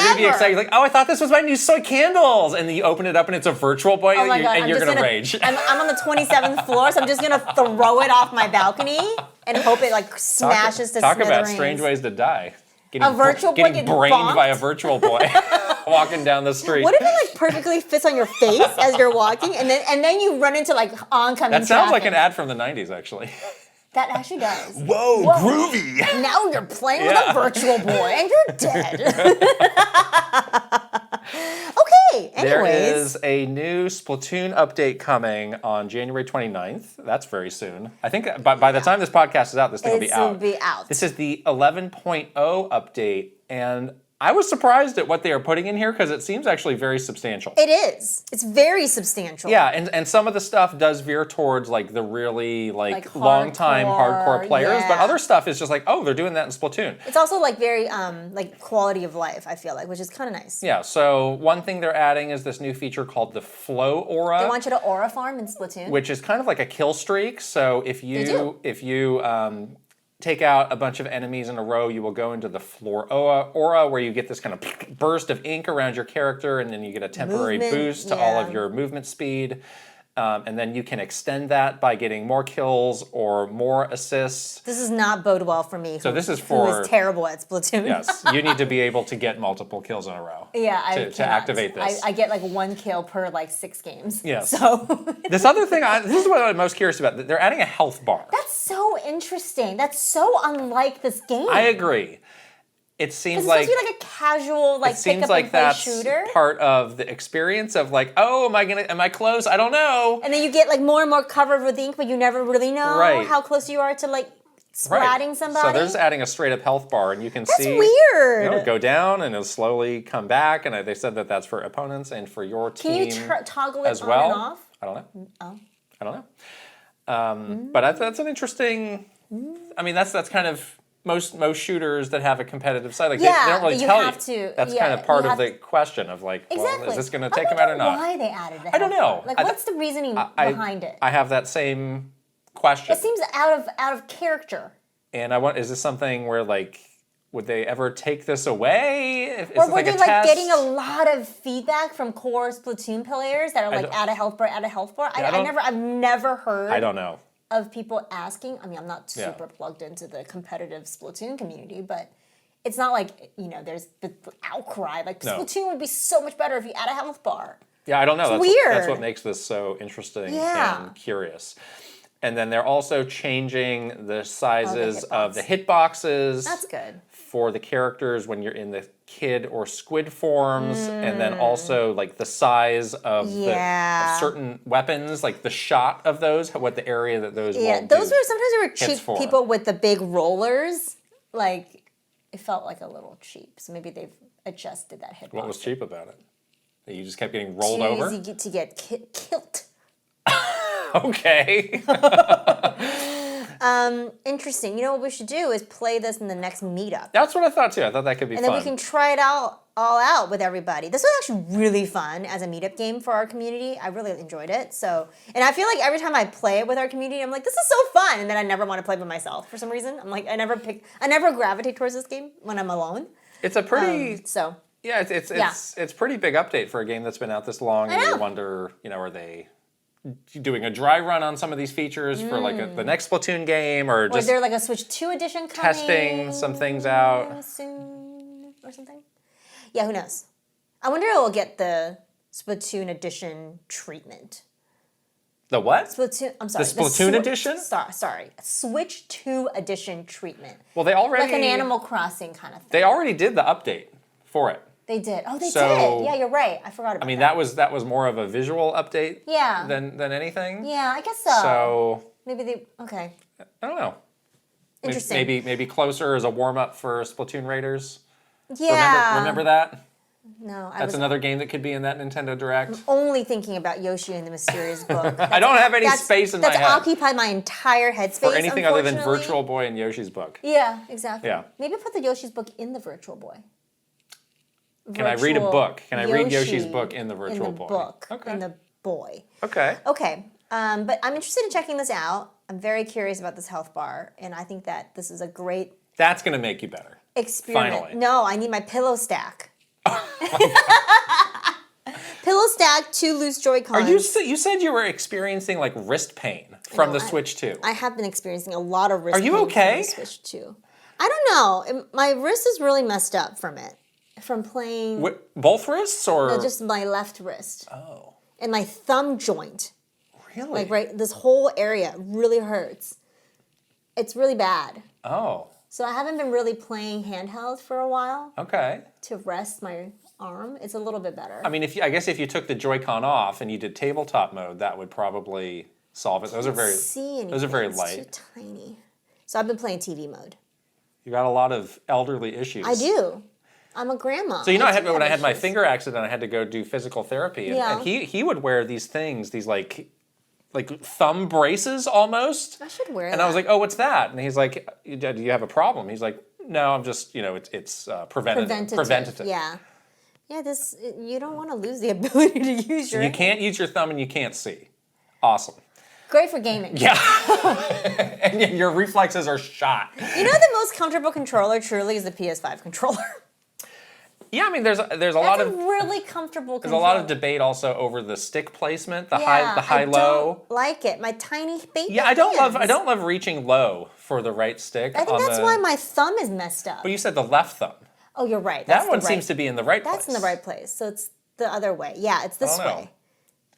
gonna be excited. You're like, "Oh, I thought this was my new soy candles," and then you open it up and it's a virtual boy, and you're gonna rage. I'm on the 27th floor, so I'm just gonna throw it off my balcony and hope it like smashes to smithereens. Talk about strange ways to die. A virtual boy getting brained by a virtual boy walking down the street. What if it like perfectly fits on your face as you're walking, and then you run into like oncoming traffic? That sounds like an ad from the 90s, actually. That actually does. Whoa, groovy. Now you're playing with a virtual boy and you're dead. Okay, anyways. There is a new Splatoon update coming on January 29th. That's very soon. I think by the time this podcast is out, this thing will be out. It will be out. This is the 11.0 update, and I was surprised at what they are putting in here because it seems actually very substantial. It is. It's very substantial. Yeah, and some of the stuff does veer towards like the really like long-time hardcore players, but other stuff is just like, oh, they're doing that in Splatoon. It's also like very like quality of life, I feel like, which is kind of nice. Yeah, so one thing they're adding is this new feature called the Flow Aura. They want you to aura farm in Splatoon. Which is kind of like a kill streak. So if you take out a bunch of enemies in a row, you will go into the Floor Aura, where you get this kind of burst of ink around your character, and then you get a temporary boost to all of your movement speed. And then you can extend that by getting more kills or more assists. This does not bode well for me. So this is for who is terrible at Splatoon. Yes, you need to be able to get multiple kills in a row. Yeah, to activate this. I get like 1 kill per like 6 games. Yes. So this other thing, this is what I'm most curious about. They're adding a health bar. That's so interesting. That's so unlike this game. I agree. It seems it's like supposed to be like a casual, like pick up and play shooter. Part of the experience of like, oh, am I close? I don't know. And then you get like more and more covered with ink, but you never really know how close you are to like splatting somebody. So they're just adding a straight up health bar, and you can see weird. Go down and it'll slowly come back. And they said that that's for opponents and for your team. Can you toggle it as well? on and off? I don't know. Oh, I don't know. But that's an interesting. I mean, that's kind of. Most shooters that have a competitive side, like they don't really tell you. That's kind of part of the question of like, well, is this going to take them out or not? Why they added that? I don't know. Like, what's the reasoning behind it? I have that same question. It seems out of character. And is this something where like, would they ever take this away? Or were they like getting a lot of feedback from core Splatoon players that are like, add a health bar, add a health bar? I've never heard. I don't know. Of people asking. I mean, I'm not super plugged into the competitive Splatoon community, but it's not like, there's the outcry. Like, Splatoon would be so much better if you add a health bar. Yeah, I don't know. It's weird. That's what makes this so interesting and curious. And then they're also changing the sizes of the hitboxes. That's good. For the characters when you're in the kid or squid forms, and then also like the size of certain weapons, like the shot of those, what the area that those those were sometimes cheap people with the big rollers, like it felt like a little cheap. So maybe they've adjusted that hitbox. What was cheap about it? That you just kept getting rolled over? Too easy to get killed. Okay. Interesting. You know what we should do is play this in the next meetup. That's what I thought too. I thought that could be fun. And then we can try it all out with everybody. This was actually really fun as a meetup game for our community. I really enjoyed it. So, and I feel like every time I play it with our community, I'm like, this is so fun. And then I never want to play by myself for some reason. I'm like, I never gravitate towards this game when I'm alone. It's a pretty yeah, it's pretty big update for a game that's been out this long. And you wonder, are they doing a dry run on some of these features for like the next Splatoon game, or just is there like a Switch 2 edition coming testing some things out soon or something? Yeah, who knows? I wonder if it will get the Splatoon edition treatment. The what? Splatoon. I'm sorry. The Splatoon edition? Sorry. Switch 2 edition treatment. Well, they already like an Animal Crossing kind of thing. They already did the update for it. They did. Oh, they did. Yeah, you're right. I forgot about that. I mean, that was more of a visual update than anything. Yeah, I guess so. So maybe okay. I don't know. Interesting. Maybe closer as a warm up for Splatoon Raiders. Yeah. Remember that? No, that's another game that could be in that Nintendo Direct. I'm only thinking about Yoshi and the Mysterious Book. I don't have any space in my head. That's occupied my entire headspace. For anything other than Virtual Boy and Yoshi's Book. Yeah, exactly. Yeah. Maybe put the Yoshi's Book in the Virtual Boy. Can I read a book? Can I read Yoshi's book in the Virtual Boy? In the boy. Okay. Okay. But I'm interested in checking this out. I'm very curious about this health bar, and I think that this is a great. That's going to make you better. Experiment. Finally. No, I need my pillow stack. Pillow stack, 2 loose Joy-Cons. You said you were experiencing like wrist pain from the Switch 2. I have been experiencing a lot of wrist pain. Are you okay? From the Switch 2. I don't know. My wrist is really messed up from it. From playing... Both wrists or...? No, just my left wrist. Oh. And my thumb joint. Really? Like this whole area really hurts. It's really bad. Oh. So I haven't been really playing handheld for a while. Okay. To rest my arm. It's a little bit better. I mean, I guess if you took the Joy-Con off and you did tabletop mode, that would probably solve it. Those are very light. It's too tiny. So I've been playing TV mode. You got a lot of elderly issues. I do. I'm a grandma. So when I had my finger accident, I had to go do physical therapy, and he would wear these things, these like thumb braces almost. I should wear that. And I was like, oh, what's that? And he's like, do you have a problem? He's like, no, I'm just, it's preventative. Yeah. Yeah, you don't want to lose the ability to use your... You can't use your thumb and you can't see. Awesome. Great for gaming. Yeah. And your reflexes are shot. You know the most comfortable controller truly is the PS5 controller. Yeah, I mean, there's a lot of really comfortable. There's a lot of debate also over the stick placement, the high low. Don't like it. My tiny baby. Yeah, I don't love reaching low for the right stick. I think that's why my thumb is messed up. But you said the left thumb. Oh, you're right. That one seems to be in the right place. That's in the right place. So it's the other way. Yeah, it's this way.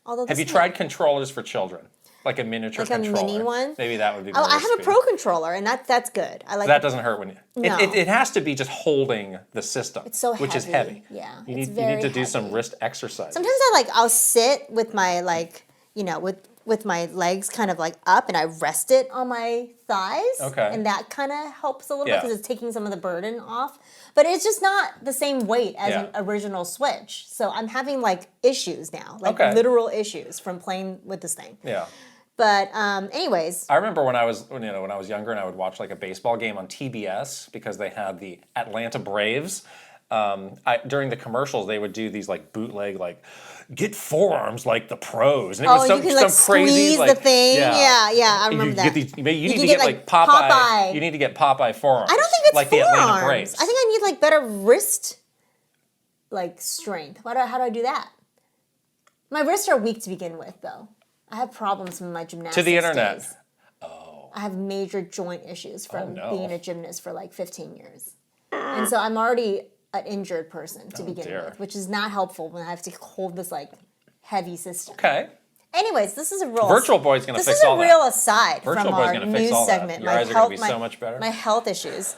Although have you tried controllers for children? Like a miniature controller. Like a mini one? Maybe that would be more I have a Pro controller, and that's good. I like that doesn't hurt when you... No. It has to be just holding the system. It's so heavy. Which is heavy. Yeah, you need to do some wrist exercise. Sometimes I'll sit with my with my legs kind of like up, and I rest it on my thighs. Okay. And that kind of helps a little bit because it's taking some of the burden off. But it's just not the same weight as an original Switch. So I'm having issues now, literal issues from playing with this thing. Yeah. But anyways, I remember when I was younger and I would watch a baseball game on TBS because they had the Atlanta Braves. During the commercials, they would do these bootleg get forearms like the pros, and it was you can some crazy squeeze the thing. Yeah, I remember that. You need to get Popeye. You need to get Popeye forearms. I don't think it's like forearms. The Atlanta Braves. I think I need better wrist strength. How do I do that? My wrists are weak to begin with, though. I have problems with my gymnastics to the internet. Days. Oh. I have major joint issues from being a gymnast for 15 years. And so I'm already an injured person to begin with, which is not helpful when I have to hold this heavy system. Okay. Anyways, this is a real... Virtual Boy's going to fix all that. This is a real aside Virtual from Boy's our gonna fix news all segment. Your eyes are going to be so much better. My health issues.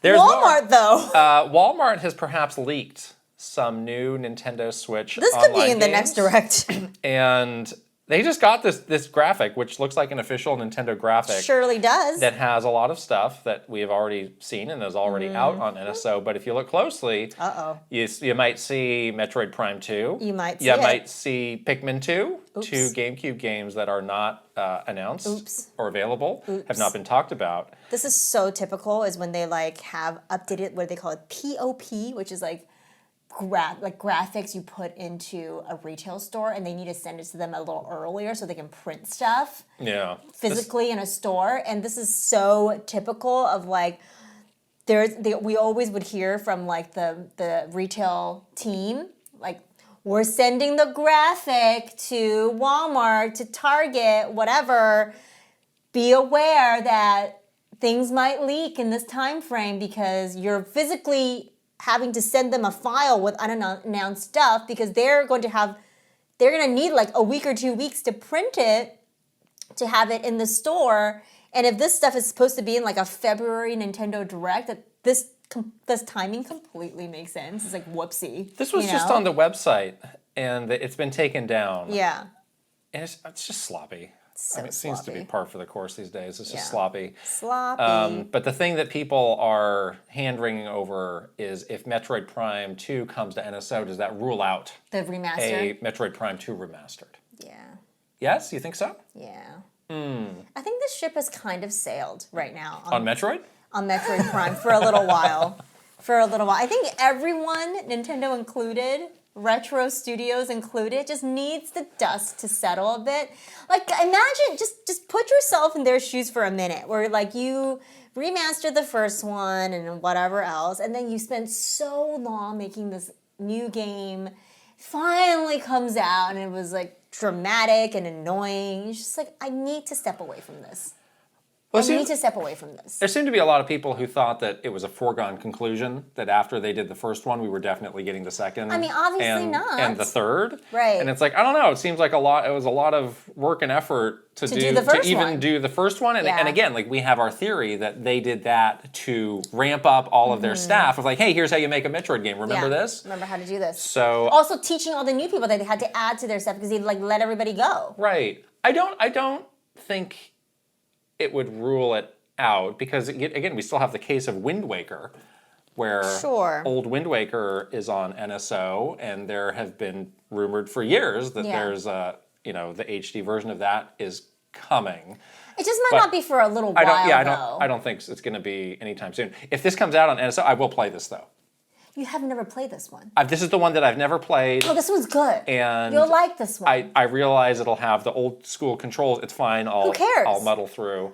There's Walmart, though. Walmart has perhaps leaked some new Nintendo Switch This could be in the next Direct. And They just got this graphic, which looks like an official Nintendo graphic. Surely does. That has a lot of stuff that we have already seen and is already out on NSO. But if you look closely, you might see Metroid Prime 2. You might see You it. might see Pikmin 2. Oops. 2 GameCube games that are not announced Oops. or available, Oops. have not been talked about. This is so typical, is when they like have updated what they call it POP, which is like graphics you put into a retail store, and they need to send it to them a little earlier so they can print stuff physically in a store. And this is so typical of like we always would hear from like the retail team, like, we're sending the graphic to Walmart, to Target, whatever. Be aware that things might leak in this time frame because you're physically having to send them a file with unannounced stuff, because they're going to need like a week or 2 weeks to print it, to have it in the store. And if this stuff is supposed to be in like a February Nintendo Direct, that this timing completely makes sense. It's like, whoopsie. This was just on the website, and it's been taken down. Yeah. And it's just sloppy. So it seems to be par for the course these days. It's just sloppy. Sloppy. But the thing that people are hand-wringing over is, if Metroid Prime 2 comes to NSO, does that rule out the remaster? a Metroid Prime 2 remastered? Yeah. Yes? You think so? Yeah. I think the ship has kind of sailed right now. On Metroid? On Metroid Prime for a little while. I think everyone, Nintendo included, retro studios included, just needs the dust to settle a bit. Like, imagine, just put yourself in their shoes for a minute, where like you remastered the first one and whatever else, and then you spent so long making this new game, finally comes out, and it was like dramatic and annoying. It's just like, I need to step away from this. Well, I need to step away from this. There seemed to be a lot of people who thought that it was a foregone conclusion, that after they did the first one, we were definitely getting the second. I mean, obviously not. And the third. Right. And it's like, I don't know, it seems like it was a lot of work and effort to do the first one. And again, like, we have our theory that they did that to ramp up all of their staff of like, hey, here's how you make a Metroid game. Remember this? Remember how to do this. So also teaching all the new people that they had to add to their stuff because they like let everybody go. Right. I don't think it would rule it out, because again, we still have the case of Wind Waker, where old Wind Waker is on NSO, and there have been rumored for years that there's the HD version of that is coming. It just might not be for a little while. I don't think it's going to be anytime soon. If this comes out on NSO, I will play this though. You have never played this one. This is the one that I've never played. Oh, this one's good. And you'll like this one. I realize it'll have the old school controls. It's fine. Who cares? I'll muddle through.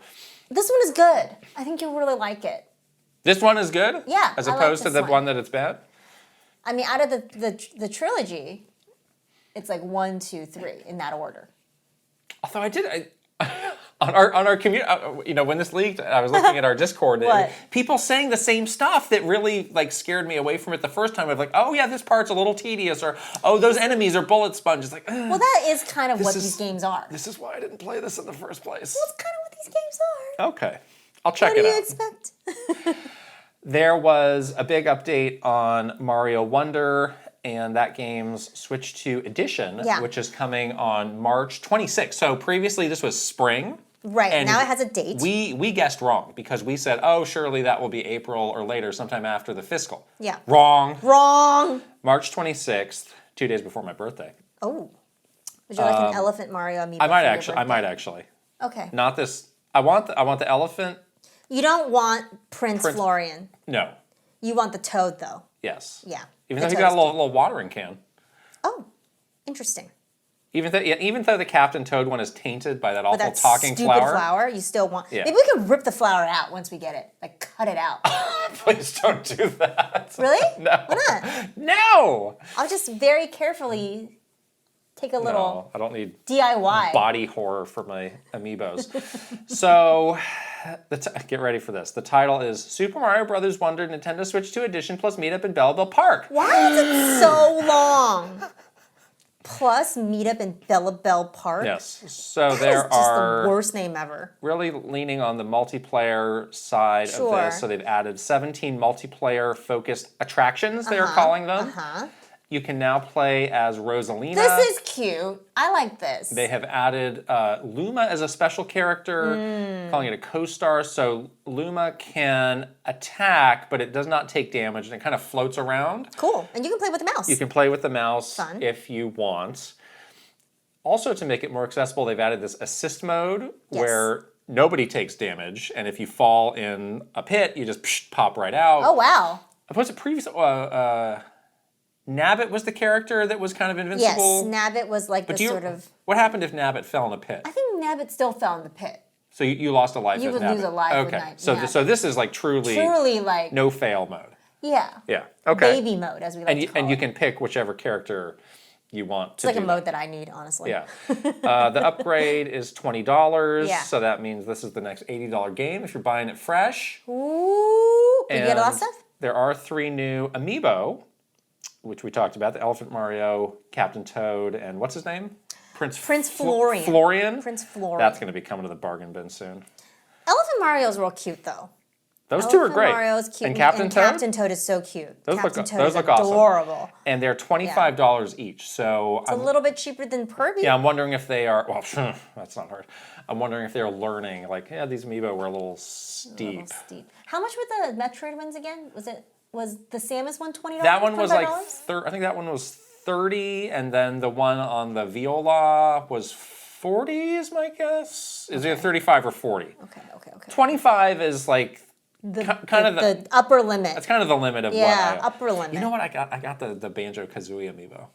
This one is good. I think you'll really like it. This one is good? Yeah. As opposed to the one that it's bad? I mean, out of the trilogy, it's like 1, 2, 3 in that order. Although on our community, when this leaked, I was looking at our Discord. And people saying the same stuff that really like scared me away from it the first time. Of like, oh yeah, this part's a little tedious, or oh, those enemies are bullet sponges. Like, well, that is kind of what these games are. This is why I didn't play this in the first place. Well, it's kind of what these games are. Okay, I'll check it out. What do you expect? There was a big update on Mario Wonder, and that game's Switch 2 edition, which is coming on March 26th. So previously this was spring. Right, and now it has a date. We guessed wrong, because we said, oh, surely that will be April or later, sometime after the fiscal. Yeah. Wrong. March 26th, 2 days before my birthday. Oh. Would you like an elephant Mario amiibo? I might actually. Okay. Not this. I want the elephant. You don't want Prince Florian. No. You want the Toad, though. Yes. Yeah. Even though he got a little watering can. Oh, interesting. Even though the Captain Toad one is tainted by that awful talking stupid flower, you still want. Yeah. Maybe we can rip the flower out once we get it. Like, cut it out. Please don't do that. Really? No. Why not? No. I'll just very carefully take a little. No, I don't need DIY body horror for my amiibos. So, get ready for this. The title is Super Mario Bros. Wonder Nintendo Switch 2 Edition plus Meetup in Belleville Park. Why is it so long? Plus Meetup in Belleville Park? Yes. So that there is just are the worst name ever. Really leaning on the multiplayer side of this. So they've added 17 multiplayer focused attractions, they're calling them. you can now play as Rosalina. This is cute. I like this. They have added Luma as a special character, calling it a co-star. So Luma can attack, but it does not take damage, and it kind of floats around. Cool. And you can play with the mouse. You can play with the mouse Fun. if you want. Also, to make it more accessible, they've added this assist mode where nobody takes damage, and if you fall in a pit, you just pop right out. Oh, wow. Opposed to previous... Nabbit was the character that was kind of invincible. Yes, Nabbit was like the sort of... What happened if Nabbit fell in a pit? I think Nabbit still fell in the pit. So you lost a life You with would Nabbit. lose a life with Okay, Nabbit. so this is like truly like... no fail mode. Yeah. Yeah, okay. Baby mode, as we like to call And it. you can pick whichever character you want to It's like do a mode that I need, honestly. Yeah. The upgrade is $20, Yeah. so that means this is the next $80 game if you're buying it fresh. Ooh. Did you get a lot of And stuff? there are 3 new amiibo, which we talked about, the Elephant Mario, Captain Toad, and what's his name? Prince Florian. Florian? Prince Florian. That's going to be coming to the bargain bin soon. Elephant Mario's real cute, though. Those two are great. Mario's cute. And Captain Toad? Captain Toad is so cute. Those Captain look, Toad those is look awesome. adorable. And they're $25 each. So It's a little bit cheaper than Kirby. yeah, I'm wondering if they are, well, that's not hard. I'm wondering if they're learning, like, yeah, these amiibo were a little steep. A little steep. How much were the Metroid ones again? Was the Samus one $20? That one was like, $25? I think that one was 30, and then the one on the Viola was 40 is my guess. Is it 35 or 40? Okay. 25 is like kind of the upper limit. That's kind of the limit of Yeah, what upper limit. You know what I got? I got the Banjo-Kazooie amiibo.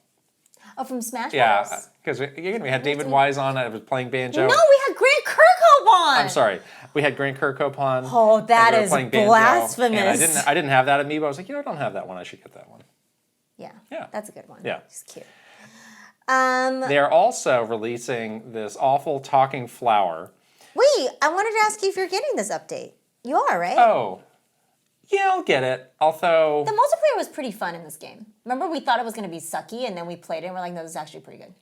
Oh, from Smash Bros? Yeah, because again, we had David Wise on. I was playing banjo. No, we had Grant Kirkhope on. I'm sorry. We had Grant Kirkhope on. Oh, that and we were is playing banjo, blasphemous. And I didn't have that amiibo. I was like, I don't have that one. I should get that one. Yeah. That's a good one. Yeah. It's cute. They're also releasing this awful talking flower. Wait, I wanted to ask you if you're getting this update. You are, right? Oh, yeah, I'll get it. Although The multiplayer was pretty fun in this game. Remember, we thought it was going to be sucky, and then we played it, and we're like, no, this is actually pretty good.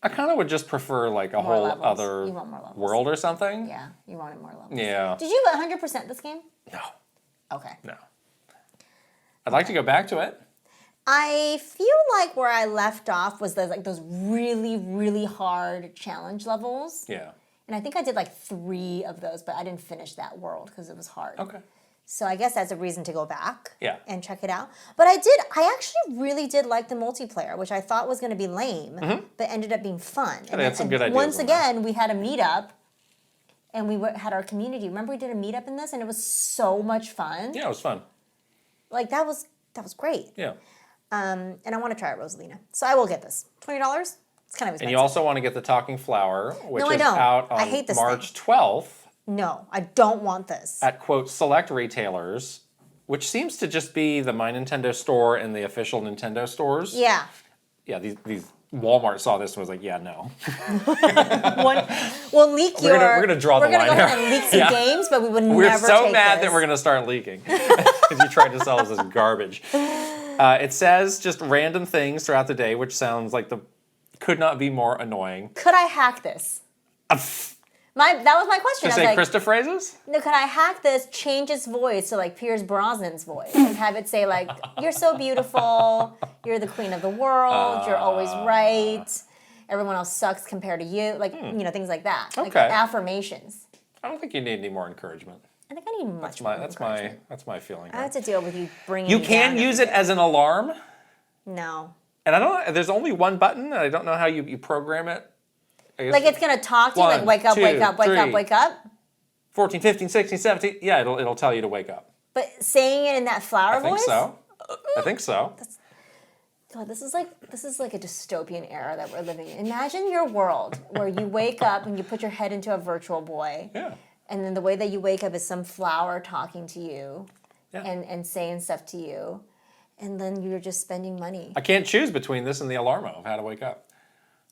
I kind of would just prefer like a More whole levels. other You want more levels. world or something. Yeah, you wanted more levels. Yeah. Did you 100% this game? No. Okay. No. I'd like to go back to it. I feel like where I left off was those really, really hard challenge levels. Yeah. And I think I did like 3 of those, but I didn't finish that world because it was hard. Okay. So I guess that's a reason to go back and check it out. But I actually really did like the multiplayer, which I thought was going to be lame, but ended up being fun. They had some good ideas Once in there. again, we had a meetup, and we had our community. Remember we did a meetup in this, and it was so much fun. Yeah, it was fun. Like that was great. Yeah. And I want to try it, Rosalina. So I will get this. $20? It's kind of expensive. And you also want to get the talking flower, which I is don't. out I on hate this March 12th No, I don't want this. at, quote, select retailers, which seems to just be the My Nintendo store and the official Nintendo stores. Yeah. Yeah, these Walmart saw this and was like, yeah, no. We'll leak We're gonna draw the line We're gonna go here. ahead and leak some Yeah. games, but we would We're never so take mad this. that we're going to start leaking because you tried to sell us as garbage. It says just random things throughout the day, which sounds like could not be more annoying. Could I hack this? That was my question. To I was say like, Krysta phrases? no, could I hack this, change its voice to like Pierce Brosnan's voice, and have it say like, "You're so beautiful, you're the queen of the world, you're always right, everyone else sucks compared to you," like things like that, like Okay. affirmations. I don't think you need any more encouragement. I think I need much more. That's my feeling. I have to deal with you bringing. You me can down use every it as an alarm, day. No. and I don't. There's only one button, and I don't know how you program it. I guess Like it's gonna talk to you, like 1, wake up, 2, wake up, wake 3. up, wake up. 14, 15, 16, 17. Yeah, it'll tell you to wake up. But saying it in that flower I think voice. so. I think so. God, this is like a dystopian era that we're living in. Imagine your world where you wake up and you put your head into a virtual boy. Yeah. And then the way that you wake up is some flower talking to you Yeah. and saying stuff to you. And then you're just spending money. I can't choose between this and the Alarmo of how to wake up.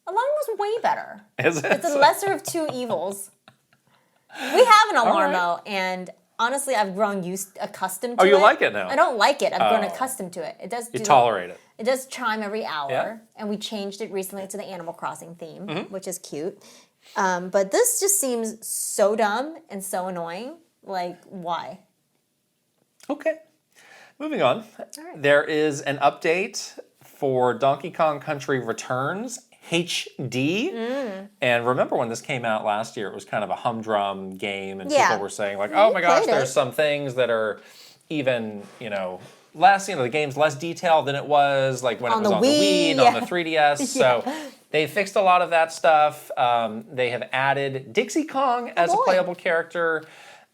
Alarm was way better. Is it? It's a lesser of two evils. We have an Alarmo, right. and honestly, I've grown accustomed to Oh, it. you like it now? I don't like it. I've grown Oh. accustomed to it. It does. You tolerate it. It does chime every hour, Yeah. and we changed it recently to the Animal Crossing theme, Mm-hmm. which is cute. But this just seems so dumb and so annoying. Like, why? Okay. Moving on. right. There is an update for Donkey Kong Country Returns HD. And remember when this came out last year, it was kind of a humdrum game, and people were saying like, oh my gosh, there's some things that are even, less, the game's less detailed than it was like when it was on the Wii and on the 3DS. So they fixed a lot of that stuff. They have added Dixie Kong as a playable character.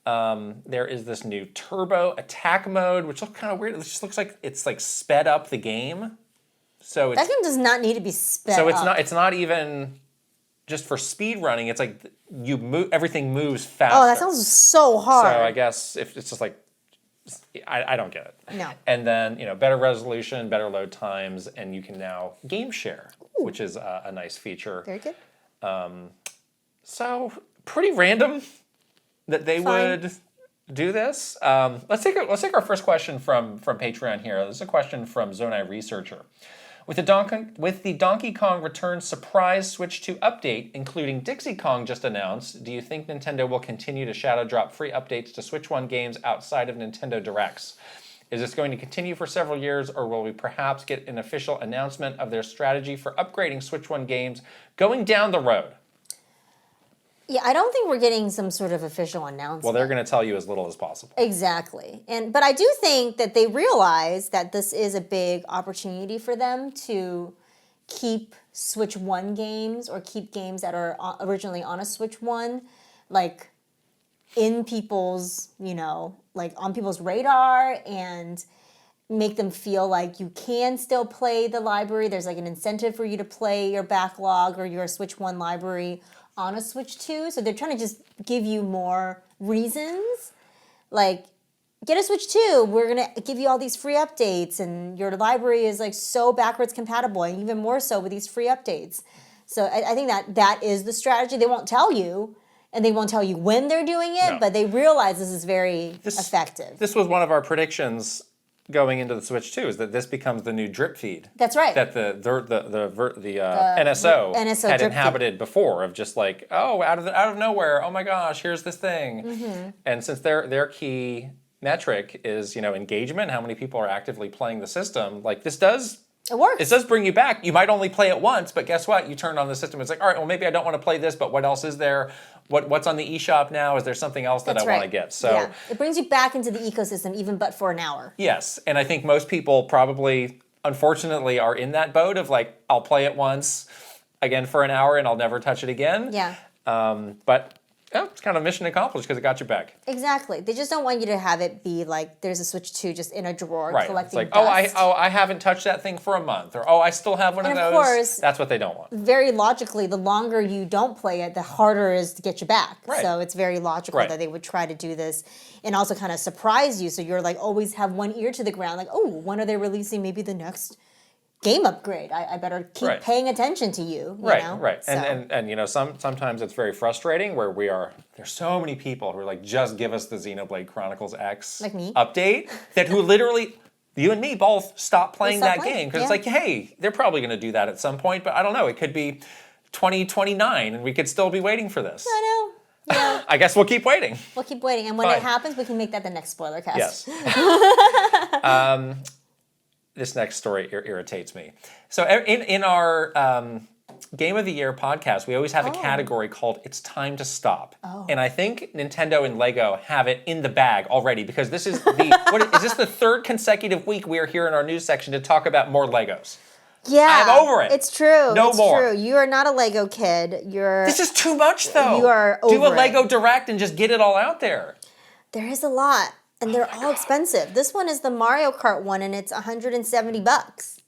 There is this new turbo attack mode, which looks kind of weird. It just looks like it's like sped up the game. So that game does not need to be sped up. So it's not even just for speed running. It's like everything moves faster. Oh, that sounds so hard. So I guess if it's just like, I don't get it. No. And then, better resolution, better load times, and you can now game share, which is a nice feature. Very good. So pretty random that they would do this. Let's take our first question from Patreon here. This is a question from Zonai Researcher. With the Donkey Kong Returns surprise Switch 2 update, including Dixie Kong just announced, do you think Nintendo will continue to shadow drop free updates to Switch 1 games outside of Nintendo Directs? Is this going to continue for several years, or will we perhaps get an official announcement of their strategy for upgrading Switch 1 games going down the road? Yeah, I don't think we're getting some sort of official announcement. Well, they're going to tell you as little as possible. Exactly. But I do think that they realize that this is a big opportunity for them to keep Switch 1 games or keep games that are originally on a Switch 1, like in people's, like on people's radar, and make them feel like you can still play the library. There's like an incentive for you to play your backlog or your Switch 1 library on a Switch 2. So they're trying to just give you more reasons. Like, get a Switch 2. We're going to give you all these free updates, and your library is like so backwards compatible, and even more so with these free updates. So I think that is the strategy. They won't tell you, and they won't tell you when they're doing it, but they realize this is very effective. This was one of our predictions going into the Switch 2, is that this becomes the new drip feed. That's right. That the NSO had inhabited before, of just like, out of nowhere, oh my gosh, here's this thing. Mm-hmm. And since their key metric is, engagement, how many people are actively playing the system, like this does... It works. It does bring you back. You might only play it once, but guess what? You turn on the system, it's like, all right, well, maybe I don't want to play this, but what else is there? What's on the eShop now? Is there something else that I want to get? So it brings you back into the ecosystem, even but for an hour. Yes, and I think most people probably, unfortunately, are in that boat of like, I'll play it once, again for an hour, and I'll never touch it again. Yeah. But it's kind of mission accomplished because it got you back. Exactly. They just don't want you to have it be like there's a Switch 2 just in a drawer collecting it's like, dust. I haven't touched that thing for a month, or I still have one of those. Of course, that's what they don't want. Very logically, the longer you don't play it, the harder it is to get you back. Right. So it's very logical that they would try to do this and also kind of surprise you. So you're like always have one ear to the ground, like, when are they releasing maybe the next game upgrade? I better keep paying attention to you. You know? Right. So. And sometimes it's very frustrating where there's so many people who are like, just give us the Xenoblade Chronicles X update, that who literally, you and me both stop playing that game, because it's like, hey, they're probably going to do that at some point, but I don't know, it could be 2029 and we could still be waiting for this. I know. Yeah. I guess we'll keep waiting. We'll keep waiting, and when it happens, we can make that the next spoiler cast. Yes. This next story irritates me. So in our Game of the Year podcast, we always have a category called It's Time to Stop. And I think Nintendo and Lego have it in the bag already, because this is is this the third consecutive week we are here in our news section to talk about more Legos? Yeah. I'm over it. It's true. No more. True. You are not a Lego kid. This is too much, though. You are over Do a Lego Direct and just get it all out there. There is a lot. And they're all expensive. This one is the Mario Kart one, and it's $170.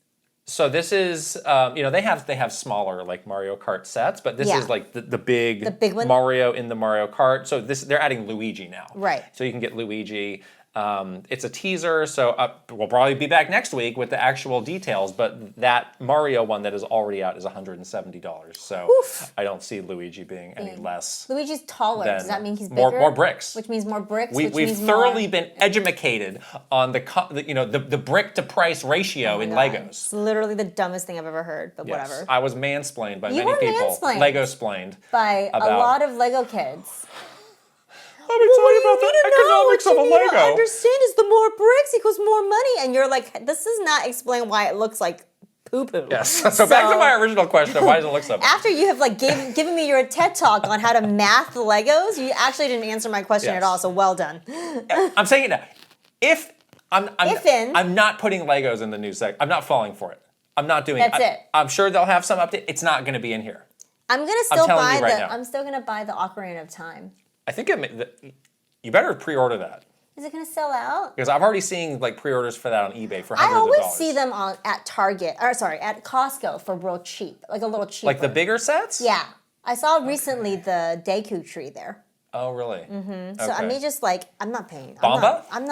So this is, they have smaller like Mario Kart sets, but this is like the big one? Mario in the Mario Kart. So they're adding Luigi now. Right. So you can get Luigi. It's a teaser, so we'll probably be back next week with the actual details, but that Mario one that is already out is $170. So I don't see Luigi being any less. Luigi's taller. Does that mean he's bigger? More bricks. Which means more bricks. We've thoroughly been educated on the brick to price ratio in Legos. It's literally the dumbest thing I've ever heard, but whatever. I was mansplained by many were people. mansplained. Lego-splained. By a lot of Lego kids. Let me tell you about the economics of a Lego. What you understand is the more bricks equals more money. And you're like, this does not explain why it looks like poo-poo. Yes. So back to my original question, why does it look so bad? After you have like given me your TED talk on how to math the Legos, you actually didn't answer my question at all, so well done. I'm saying it now. If If I'm not putting Legos in the new segment. I'm not falling for it. I'm not doing That's it. I'm sure they'll have some update. It's not going to be in here. I'm gonna still telling buy you right now. I'm still gonna buy the Ocarina of Time. I think you better pre-order that. Is it gonna sell out? Because I'm already seeing like pre-orders for that on eBay for hundreds I of always dollars. see them at at Costco for real cheap, like a little cheaper. Like the bigger sets? Yeah, I saw recently the Deku tree there. Oh, really? Mm-hmm. So I may just like I'm not paying. Bamba? I'm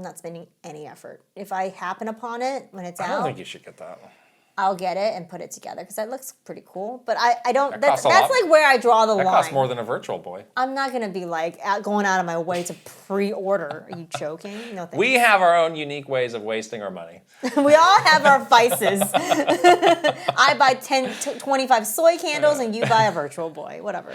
not spending any effort. If I happen upon it when it's I don't out, think you should get that. I'll get it and put it together because that looks pretty cool. But I don't. That That's costs a lot. like where I draw the That line. costs more than a Virtual Boy. I'm not gonna be like going out of my way to pre-order. Are you joking? No thanks. We have our own unique ways of wasting our money. We all have our vices. I buy 25 soy candles and you buy a Virtual Boy. Whatever.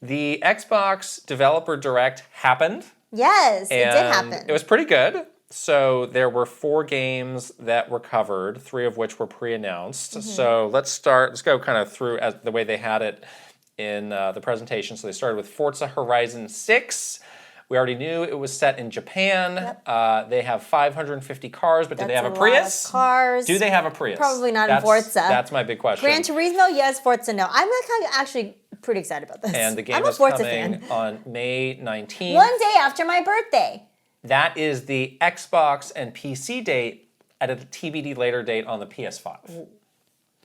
The Xbox Developer Direct happened. Yes, it did happen. It was pretty good. So there were 4 games that were covered, 3 of which were pre-announced. So let's go kind of through as the way they had it in the presentation. So they started with Forza Horizon 6. We already knew it was set in Japan. Yep. They have 550 cars, but do they have a Lot Prius? of cars. Do they have a Prius? Probably not in Forza. That's my big question. Gran Turismo, yes. Forza, no. I'm actually pretty excited about this. And the game I'm a is Forza coming fan. on May 19th. One day after my birthday. That is the Xbox and PC date at a TBD later date on the PS5.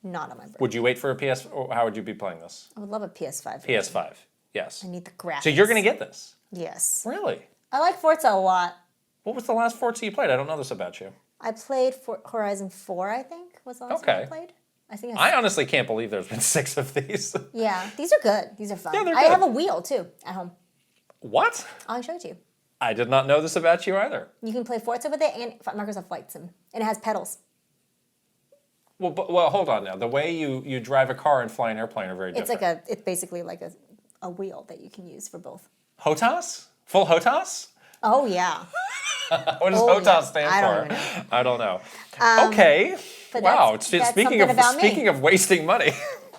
Not on my birthday. Would you wait for a PS, or how would you be playing this? I would love a PS5. PS5, yes. I need the graphics. So you're going to get this? Yes. Really? I like Forza a lot. What was the last Forza you played? I don't know this about you. I played Horizon 4, I think, was the last one I played. I think I honestly can't believe there's been 6 of these. Yeah, these are good. These are fun. Yeah, they're I good. have a wheel, too, at home. What? I'll show it to you. I did not know this about you either. You can play Forza with it and Microsoft Flight Sim. And it has pedals. Well, hold on now. The way you drive a car and fly an airplane are very different. It's basically like a wheel that you can use for both. HOTAS? Full HOTAS? Oh, yeah. What does HOTAS stand I for? don't even know. I don't know. Okay. But Wow. that's Speaking something of wasting money.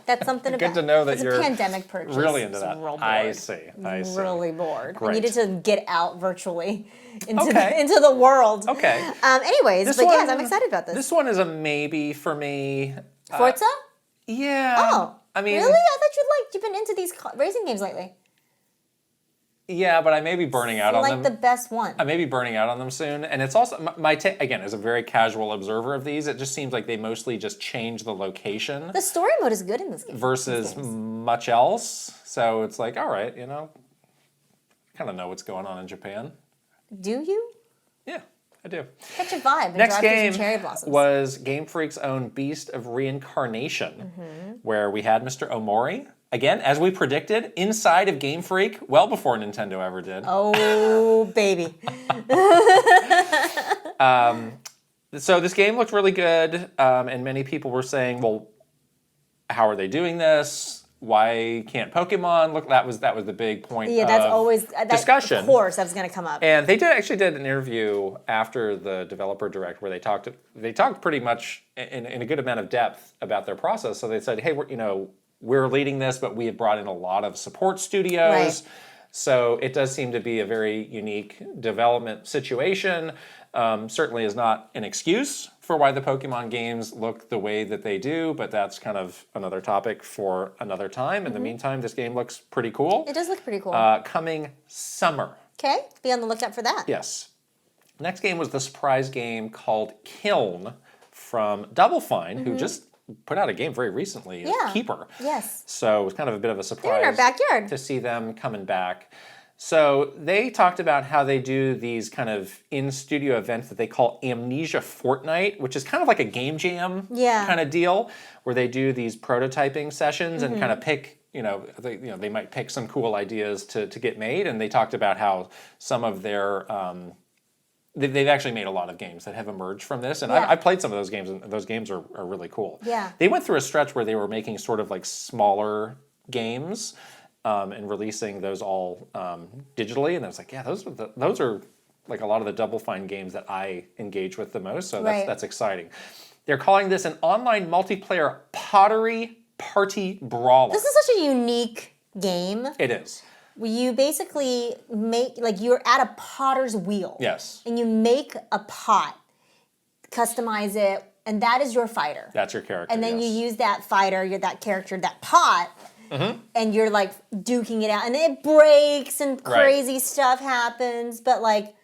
That's something about Good to know that it's you're a pandemic purchase. really into It's that. real bored. I see. Really bored. Great. I needed to get out virtually into Okay. into the world. Okay. Anyways, This but one- yes, I'm excited about this. This one is a maybe for me. Forza? Yeah. Oh, I mean, really? I thought you've been into these racing games lately. yeah, but I may be burning out on Like them. the best one. I may be burning out on them soon, and it's also my take again as a very casual observer of these. It just seems like they mostly just change the location The story mode is good in this game. versus much else. So it's like, all right, kind of know what's going on in Japan. Do you? Yeah, I do. Catch a vibe and Next drive through game some cherry blossoms. was Game Freak's own Beast of Reincarnation, where we had Mr. Omori. Again, as we predicted, inside of Game Freak, well before Nintendo ever did. Oh, baby. So this game looked really good, and many people were saying, well, how are they doing this? Why can't Pokemon? Look, that was the big point Yeah, that's of always discussion. Of course, that's going to come up. And they actually did an interview after the Developer Direct where they talked pretty much in a good amount of depth about their process. So they said, hey, we're leading this, but we have brought in a lot of support studios. Right. So it does seem to be a very unique development situation. Certainly is not an excuse for why the Pokemon games look the way that they do, but that's kind of another topic for another time. In the meantime, this game looks pretty cool. It does look pretty cool. Coming summer. Okay, be on the lookout for that. Yes. Next game was the surprise game called Kiln from Double Fine, who just put out a game very recently as Keeper. Yes. So it was kind of a bit of a surprise. They're in our backyard. To see them coming back. So they talked about how they do these kind of in-studio events that they call Amnesia Fortnight, which is kind of like a game jam kind of deal, where they do these prototyping sessions and kind of pick, they might pick some cool ideas to get made. And they talked about how some of their they've actually made a lot of games that have emerged from this, and I played some of those games, and those games are really cool. Yeah. They went through a stretch where they were making sort of like smaller games and releasing those all digitally, and I was like, yeah, those are like a lot of the Double Fine games that I engage with the most, so that's exciting. They're calling this an online multiplayer pottery party brawler. This is such a unique game. It is. Where you basically make, like, you're at a potter's wheel. Yes. And you make a pot, customize it, and that is your fighter. That's your character. And then you use that fighter, that character, that pot, and you're like duking it out, and it breaks and crazy stuff happens. But like,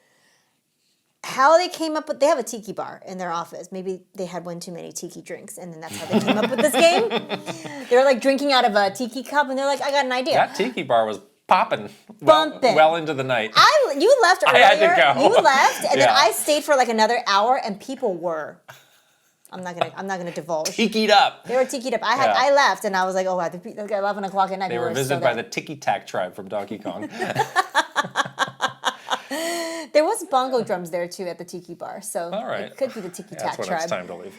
how they came up with, they have a tiki bar in their office. Maybe they had one too many tiki drinks, and then that's how they came up with this game. They were like drinking out of a tiki cup, and they're like, I got an idea. That tiki bar was popping Bumping. well into the night. You left earlier. I had to go. You left, and then Yeah. I stayed for like another hour, and people were. I'm not gonna divulge. Tikied up. They were tikied up. I left, and I was like, oh, at 11 o'clock at night. They were visited by the Tiki Tac tribe from Donkey Kong. There was bongo drums there too at the tiki bar, so All right. it could be the Tiki Tac That's when tribe. it's time to leave.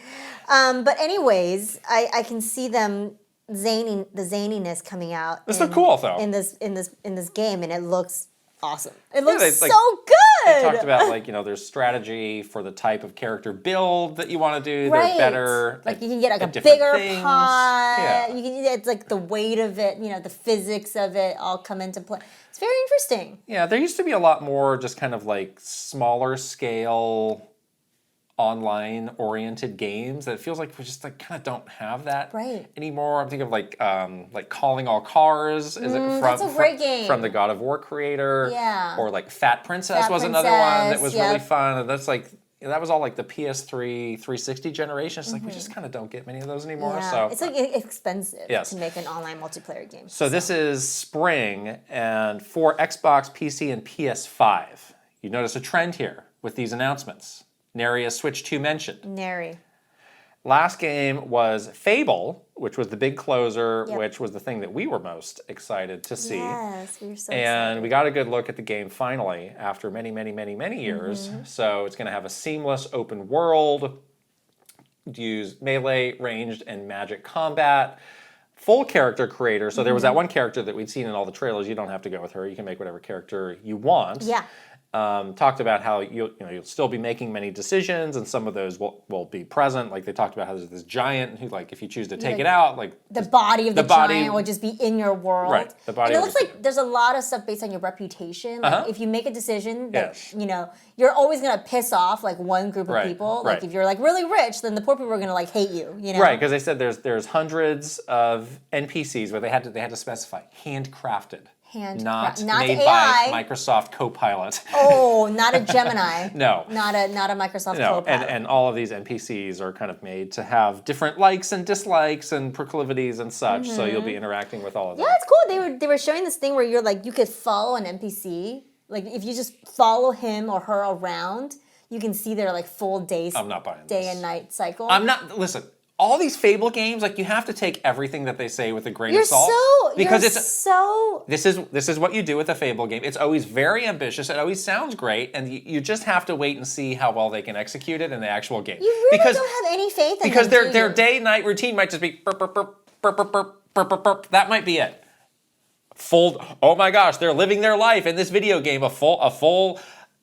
But anyways, I can see them the zaniness coming out. This looks cool though. In this game, and it looks awesome. It looks so good. They talked about like, there's strategy for the type of character build that you want to do. Right. They're better. Like you can get like a different bigger things. pot. Yeah. You can. It's like the weight of it. The physics of it all come into play. It's very interesting. Yeah, there used to be a lot more just kind of like smaller scale online oriented games that it feels like we just like kind of don't have that anymore. I'm thinking of like Calling All Cars. Is it from that's a great game. From the God of War creator? Yeah. Or like Fat Princess Fat was another one that was Princess, really fun. And that's like that was all like the PS3 360 generation. It's like we just kind of don't get many of those anymore. Yeah. So It's like expensive Yes. to make an online multiplayer game. So this is spring, and for Xbox, PC, and PS5. You notice a trend here with these announcements. Nary a Switch 2 mentioned. Nary. Last game was Fable, which was the big closer, which was the thing that we were most excited to see. Yes, we were so And excited. we got a good look at the game finally after many, many, many, many years. So it's going to have a seamless open world, use melee, ranged, and magic combat. Full character creator. So there was that one character that we'd seen in all the trailers. You don't have to go with her. You can make whatever character you want. Yeah. Talked about how you'll still be making many decisions, and some of those will be present. Like they talked about how there's this giant who, like, if you choose to take it out, like the body of the body- giant will just be in your world. Right, the body And it will looks just like there's a lot of stuff based on your reputation. Like if you make a decision that Yes. you're always gonna piss off like one group of Right, people. right. Like if you're like really rich, then the poor people are gonna like hate you. right, because they said there's hundreds of NPCs where they had to specify handcrafted, not made AI. by Microsoft Copilot. Oh, not a Gemini. No. Not a Microsoft No, Copilot. and all of these NPCs are kind of made to have different likes and dislikes and proclivities and such. So you'll be interacting with all of them. Yeah, it's cool. They were showing this thing where you're like you could follow an NPC. Like if you just follow him or her around, you can see their like full day I'm not buying day this. and night cycle. Listen, all these Fable games, like you have to take everything that they say with a grain You're of salt. because Because you're it's so this is what you do with a Fable game. It's always very ambitious. It always sounds great, and you just have to wait and see how well they can execute it in the actual game. you really don't have any faith in because them, their do you? day-night routine might just be burp, burp, burp, burp, burp, burp, burp, burp, burp. That might be it. Oh my gosh, they're living their life in this video game, a full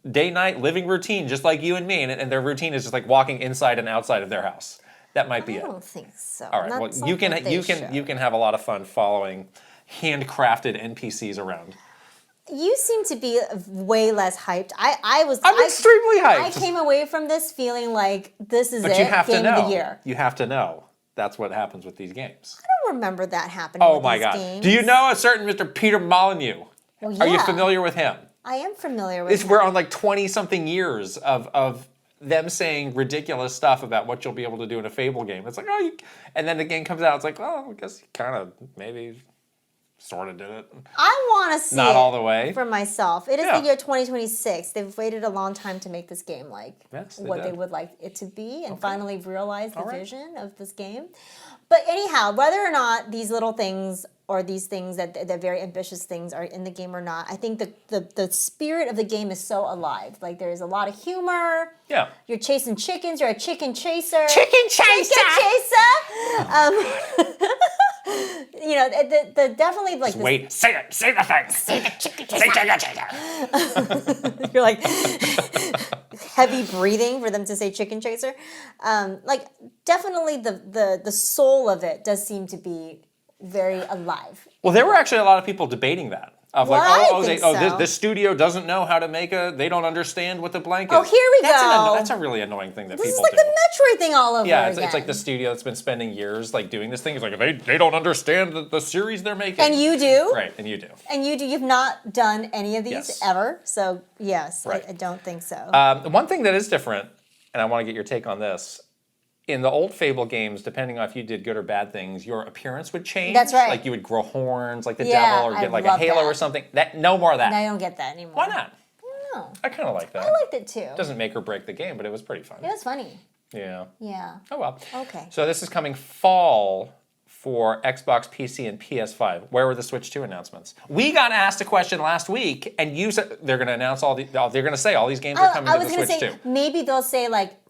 day-night living routine, just like you and me, and their routine is just like walking inside and outside of their house. That might be I it. don't think so. All right. That's Well, not you can what they show. you can have a lot of fun following handcrafted NPCs around. You seem to be way less hyped. I'm extremely hyped. I came away from this feeling like this is But it. you have game to know. of the year. You have to know. That's what happens with these games. I don't remember that happening. Oh with my these God. Games. Do you know a certain Mr. Peter Molyneux? Well, Are you yeah. familiar with him? I am familiar with. We're on like 20-something years of them saying ridiculous stuff about what you'll be able to do in a Fable game. It's like, and then the game comes out, it's like, I guess you kind of maybe sort of did it. I want to see Not it all the way. for myself. It is Yeah. the year 2026. They've waited a long time to make this game like Yes, they what they did. would like it to be and finally realize the All right. vision of this game. But anyhow, whether or not these little things or these things that very ambitious things are in the game or not, I think the spirit of the game is so alive. Like there's a lot of humor. Yeah. You're chasing chickens. You're a chicken chaser. Chicken chaser! The definitely like this, Wait, say it. Say the thing. Say the chicken chaser. you're like heavy breathing for them to say chicken chaser. Like definitely the soul of it does seem to be very alive. Well, there were actually a lot of people debating that. Of Well, I think so. This studio doesn't know how to make they don't understand what the blank is. Oh, here we go. That's a really annoying thing that This people is like do. the Metroid thing all over Yeah, again. it's like the studio that's been spending years like doing this thing. It's like they don't understand the series they're making. And you do. Right, and you do. And you do. You've not done any of these Yes. ever. So, yes, Right. I don't think so. One thing that is different, and I want to get your take on this, in the old Fable games, depending on if you did good or bad things, your appearance would change. That's right. Like you would grow horns like the Yeah, devil or I get like a love halo that. or something. No more of that. I don't get that anymore. Why not? I don't know. I kind of like that. I liked it too. Doesn't make or break the game, but it was pretty fun. It was funny. Yeah. Yeah. Oh well. Okay. So this is coming fall for Xbox, PC, and PS5. Where were the Switch 2 announcements? We got asked a question last week, and you said they're going to announce they're going to say all these games are coming to the Switch say 2. maybe they'll say like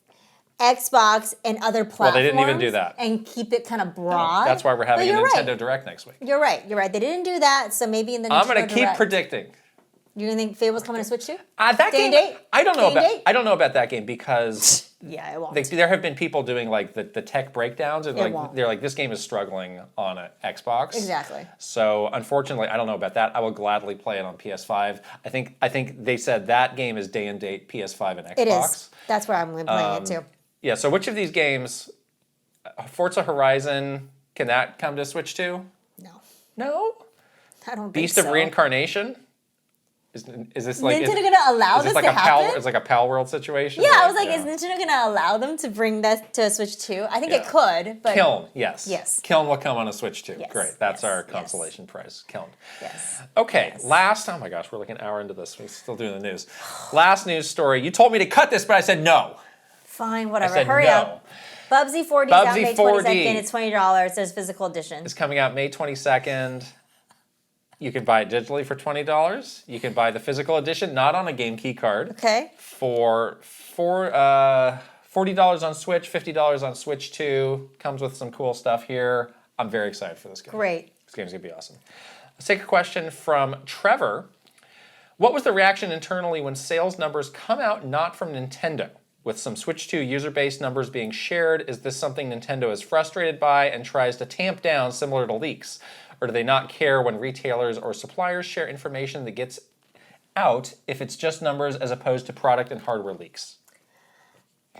Xbox and other platforms. Well, they didn't even do that. And keep it kind of broad. That's why we're having a But you're Nintendo right. Direct next week. You're right. You're right. They didn't do that, so maybe in the Nintendo I'm going to keep Direct. predicting. You're gonna think Fable's coming to Switch 2? That Day game, and date? I don't know Day and about. date? I don't know about that game because Yeah, it won't. there have been people doing like the tech breakdowns and won't. they're like this game is struggling on an Xbox. Exactly. So unfortunately, I don't know about that. I will gladly play it on PS5. I think they said that game is day and date PS5 and Xbox. It is. That's where I'm playing it too. Yeah. So which of these games, Forza Horizon, can that come to Switch 2? No, No. I don't think Beast so. of Reincarnation. Is this like Nintendo gonna allow is this like to a happen? It's like a Pal World situation. Yeah, or I was like, is Nintendo gonna allow them to bring that to Switch 2? I think it Yeah. could, but Kiln, yes. Yes. Kiln will come on a Switch 2. Yes, Great. That's yes, our yes. consolation prize. Kiln. yes. Okay, last, oh my gosh, we're like an hour into this. We're still doing the news. Last news story. You told me to cut this, but I said no. Fine, I whatever. said Hurry no. up. Bubsy 4D is out Bubsy May 4D. 22nd. It's $20. There's physical edition. It's coming out May 22nd. You can buy it digitally for $20. You can buy the physical edition, not on a game key card, Okay. for $40 on Switch, $50 on Switch 2. Comes with some cool stuff here. I'm very excited for this game. Great. This game's going to be awesome. Let's take a question from Trevor. What was the reaction internally when sales numbers come out not from Nintendo? With some Switch 2 user-based numbers being shared, is this something Nintendo is frustrated by and tries to tamp down similar to leaks? Or do they not care when retailers or suppliers share information that gets out if it's just numbers as opposed to product and hardware leaks?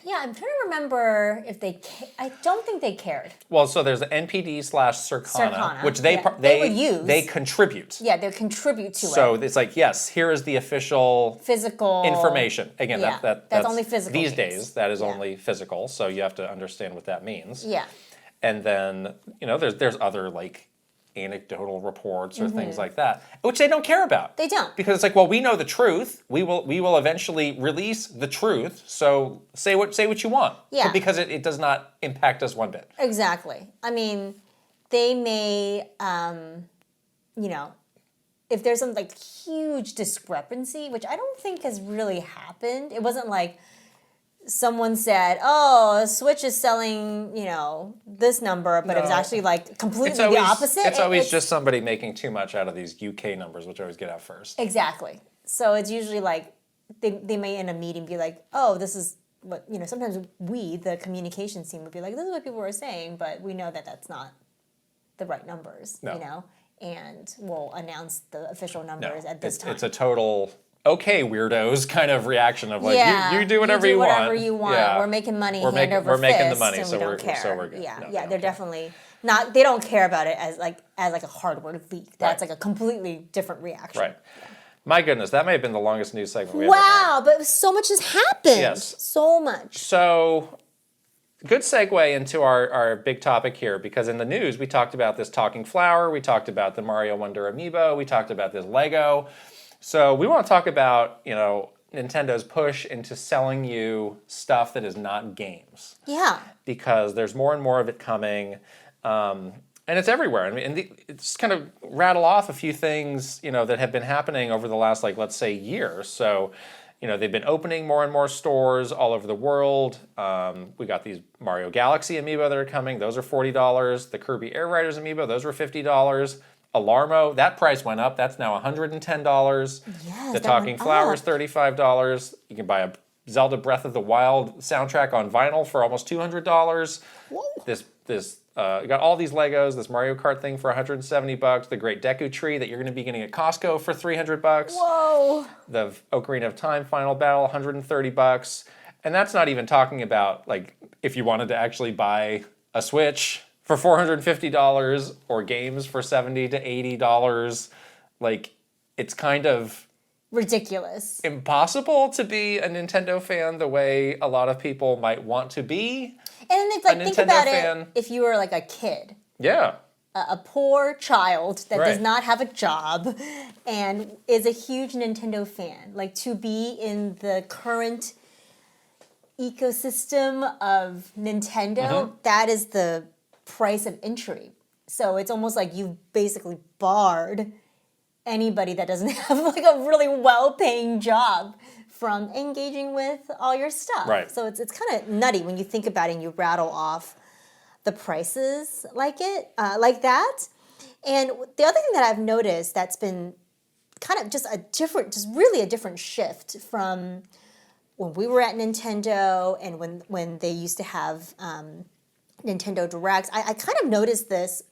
Yeah, I'm trying to remember if they. I don't think they cared. Well, so there's the NPD/Circana, which yeah. They would use. They contribute. Yeah, they contribute to So it. it's like, yes, here is the official Physical information. Again, Yeah, that's only physical These games. days, that is Yeah. only physical, so you have to understand what that means. Yeah. And then, there's other like anecdotal reports or things like that, which they don't care about. Mm-hmm. They don't. Because it's like, well, we know the truth. We will eventually release the truth. So say what you want. Yeah. But because it does not impact us one bit. Exactly. I mean, they may, if there's some like huge discrepancy, which I don't think has really happened. It wasn't like someone said, "Oh, Switch is selling, this number," but it was No. actually like completely It's always, the opposite. It's always just somebody making too much out of these UK numbers, which I always get out first. Exactly. So it's usually like they may in a meeting be like, "Oh, this is what," sometimes we, the communications team, would be like, "This is what people were saying," but we know that that's not the right numbers, No. and we'll announce the official No, numbers at this time. it's a total okay weirdos kind of reaction of like Yeah, you do whatever you whatever want. you want. Yeah. We're making money We're hand making- over we're making the fist, money, and so we don't we're- care. so we're good. Yeah, No, they yeah, don't they're care. definitely not. They don't care about it as like a hardware leak. That's like a completely different reaction. Right. My goodness, that may have been the longest news segment we ever had. Wow, but so much has happened. Yes. So much. So, good segue into our big topic here, because in the news we talked about this talking flower, we talked about the Mario Wonder amiibo, we talked about this Lego. So we want to talk about, Nintendo's push into selling you stuff that is not games. Yeah. Because there's more and more of it coming. And it's everywhere. I mean, it's kind of rattle off a few things, that have been happening over the last, let's say, year. So, they've been opening more and more stores all over the world. We got these Mario Galaxy amiibo that are coming. Those are $40. The Kirby Air Riders amiibo, those were $50. Alarmo, that price went up. That's now $110. Yes, The that Talking went Flower is up. $35. You can buy Zelda Breath of the Wild soundtrack on vinyl for almost $200. Whoa. You got all these Legos, this Mario Kart thing for $170, the Great Deku Tree that you're going to be getting at Costco for $300. Whoa. The Ocarina of Time Final Battle, $130. And that's not even talking about, like, if you wanted to actually buy a Switch for $450 or games for $70 to $80. Like, it's kind of ridiculous. Impossible to be a Nintendo fan the way a lot of people might want to be. And if, like, think about it, if you were like a kid. Yeah. A poor child that does not have a job and is a huge Nintendo fan. Like, to be in the current ecosystem of Nintendo, that is the price of entry. So it's almost like you've basically barred anybody that doesn't have like a really well-paying job from engaging with all your stuff. Right. So it's kind of nutty when you think about it and you rattle off the prices like that. And the other thing that I've noticed that's been kind of just really a different shift from when we were at Nintendo and when they used to have Nintendo Directs. I kind of noticed this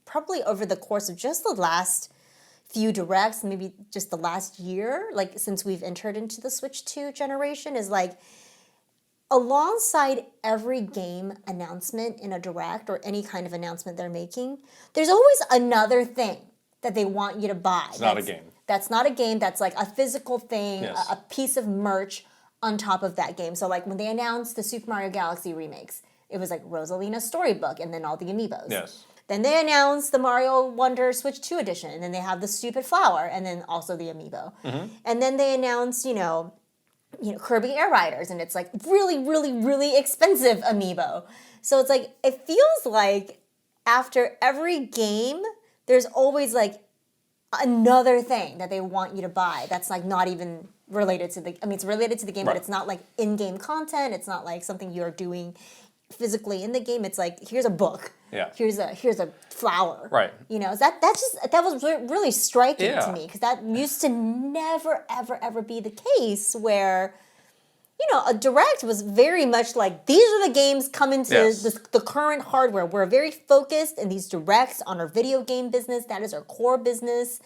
probably over the course of just the last few Directs, maybe just the last year, like since we've entered into the Switch 2 generation, is like alongside every game announcement in a Direct or any kind of announcement they're making, there's always another thing that they want you to buy. It's not a game. That's not a game. That's like a physical thing, Yes. a piece of merch on top of that game. So like when they announced the Super Mario Galaxy remakes, it was like Rosalina's Storybook and then all the amiibos. Yes. Then they announced the Mario Wonder Switch 2 edition, and then they have the stupid flower, and then also the amiibo. And then they announced, you know, Kirby Air Riders, and it's like really, really, really expensive amiibo. So it's like, it feels like after every game, there's always like another thing that they want you to buy that's like not even related to the, I mean, it's related to the game, but it's not like in-game content. It's not like something you're doing physically in the game. It's like, here's a book. Yeah. Here's a flower. Right. You know, that was really striking to me, because that used to never, ever, ever be the case where, you know, a Direct was very much like, these are the games coming to the current hardware. We're very focused in these Directs on our video game business. That is our core business.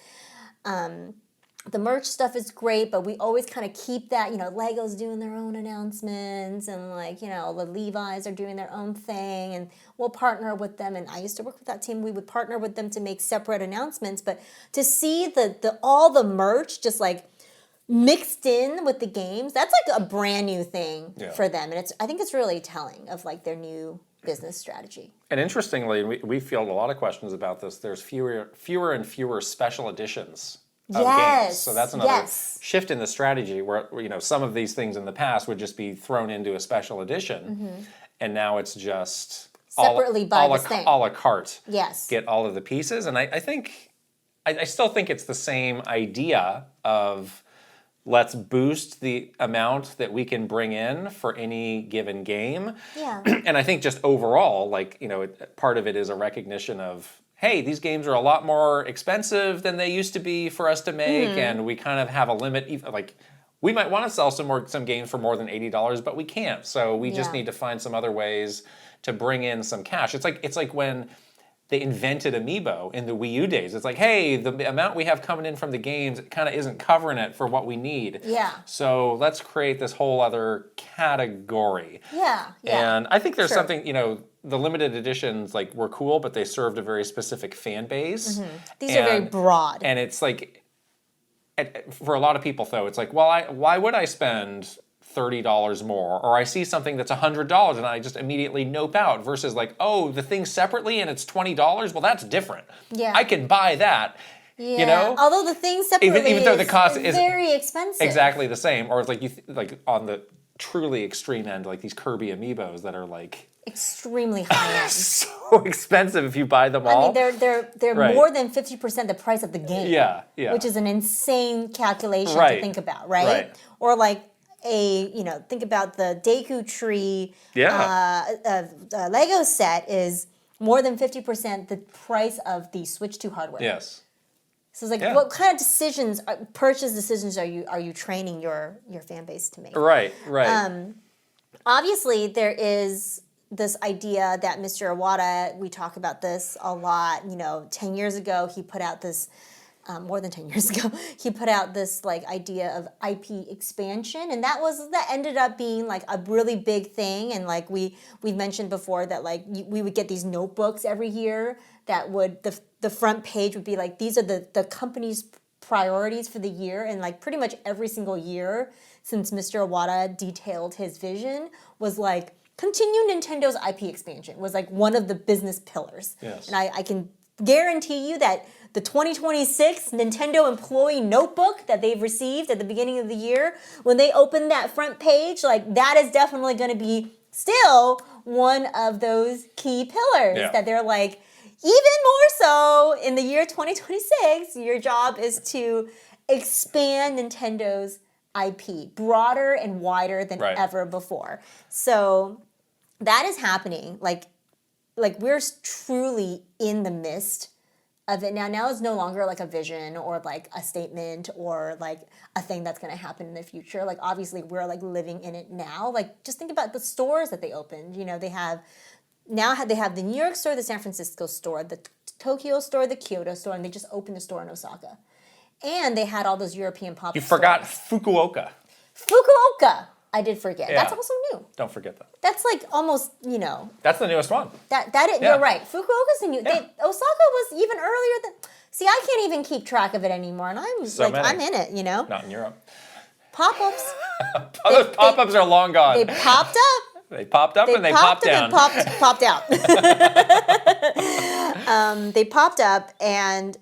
The merch stuff is great, but we always kind of keep that, you know, Lego's doing their own announcements, and like, you know, the Levi's are doing their own thing, and we'll partner with them. And I used to work with that team. We would partner with them to make separate announcements, but to see all the merch just like mixed in with the games, that's like a brand new thing for them. And I think it's really telling of like their new business strategy. And interestingly, we field a lot of questions about this. There's fewer and fewer special editions of games. So that's another shift in the strategy where, you know, some of these things in the past would just be thrown into a special edition, and now it's just separately buy this thing. A la carte. Yes. Get all of the pieces. And I still think it's the same idea of let's boost the amount that we can bring in for any given game. Yeah. And I think just overall, like, you know, part of it is a recognition of, hey, these games are a lot more expensive than they used to be for us to make, and we kind of have a limit. Like, we might want to sell some games for more than $80, but we can't. So we just need to find some other ways to bring in some cash. It's like when they invented Amiibo in the Wii U days. It's like, hey, the amount we have coming in from the games kind of isn't covering it for what we need. Yeah. So let's create this whole other category. Yeah. And I think there's something, you know, the limited editions like were cool, but they served a very specific fan base. These are very broad. And it's like, for a lot of people though, it's like, well, why would I spend $30 more? Or I see something that's $100 and I just immediately nope out, versus like, oh, the thing separately and it's $20? Well, that's different. Yeah. I can buy that. Yeah. You know? Although the thing separately even though the cost is very expensive. Exactly the same. Or it's like like on the truly extreme end, like these Kirby Amiibos that are like extremely high end. So expensive if you buy them all. I mean, they're more than 50% the price of the game. Yeah. Which is an insane calculation to think about, right? Or like think about the Deku Tree Lego set is more than 50% the price of the Switch 2 hardware. Yes. So it's like, what kind of decisions, purchase decisions are you training your fan base to make? Right. Obviously, there is this idea that Mr. Iwata, we talk about this a lot. 10 years ago, he put out this. More than 10 years ago, he put out this like idea of IP expansion, and that ended up being like a really big thing. And like we mentioned before that like we would get these notebooks every year that would the front page would be like these are the company's priorities for the year, and like pretty much every single year since Mr. Iwata detailed his vision was like continue Nintendo's IP expansion was like one of the business pillars. Yes. And I can guarantee you that the 2026 Nintendo employee notebook that they've received at the beginning of the year, when they open that front page, like that is definitely going to be still one of those key pillars that they're like, even more so in the year 2026, your job is to expand Nintendo's IP broader and wider than ever before. So that is happening. Like we're truly in the midst of it now. Now it's no longer like a vision or like a statement or like a thing that's going to happen in the future. Like obviously we're like living in it now. Like just think about the stores that they opened. They have the New York store, the San Francisco store, the Tokyo store, the Kyoto store, and they just opened a store in Osaka. And they had all those European pop-up You forgot stores. Fukuoka. I did forget. Yeah. That's also new. Don't forget that. That's like almost, That's the newest one. You're right. Fukuoka's the new. Osaka was even earlier than. See, I can't even keep track of it anymore, and I'm in it. Not in Europe. Pop-ups. Those pop-ups are long gone. They popped up. They popped up and they popped down. And popped out. They popped up, and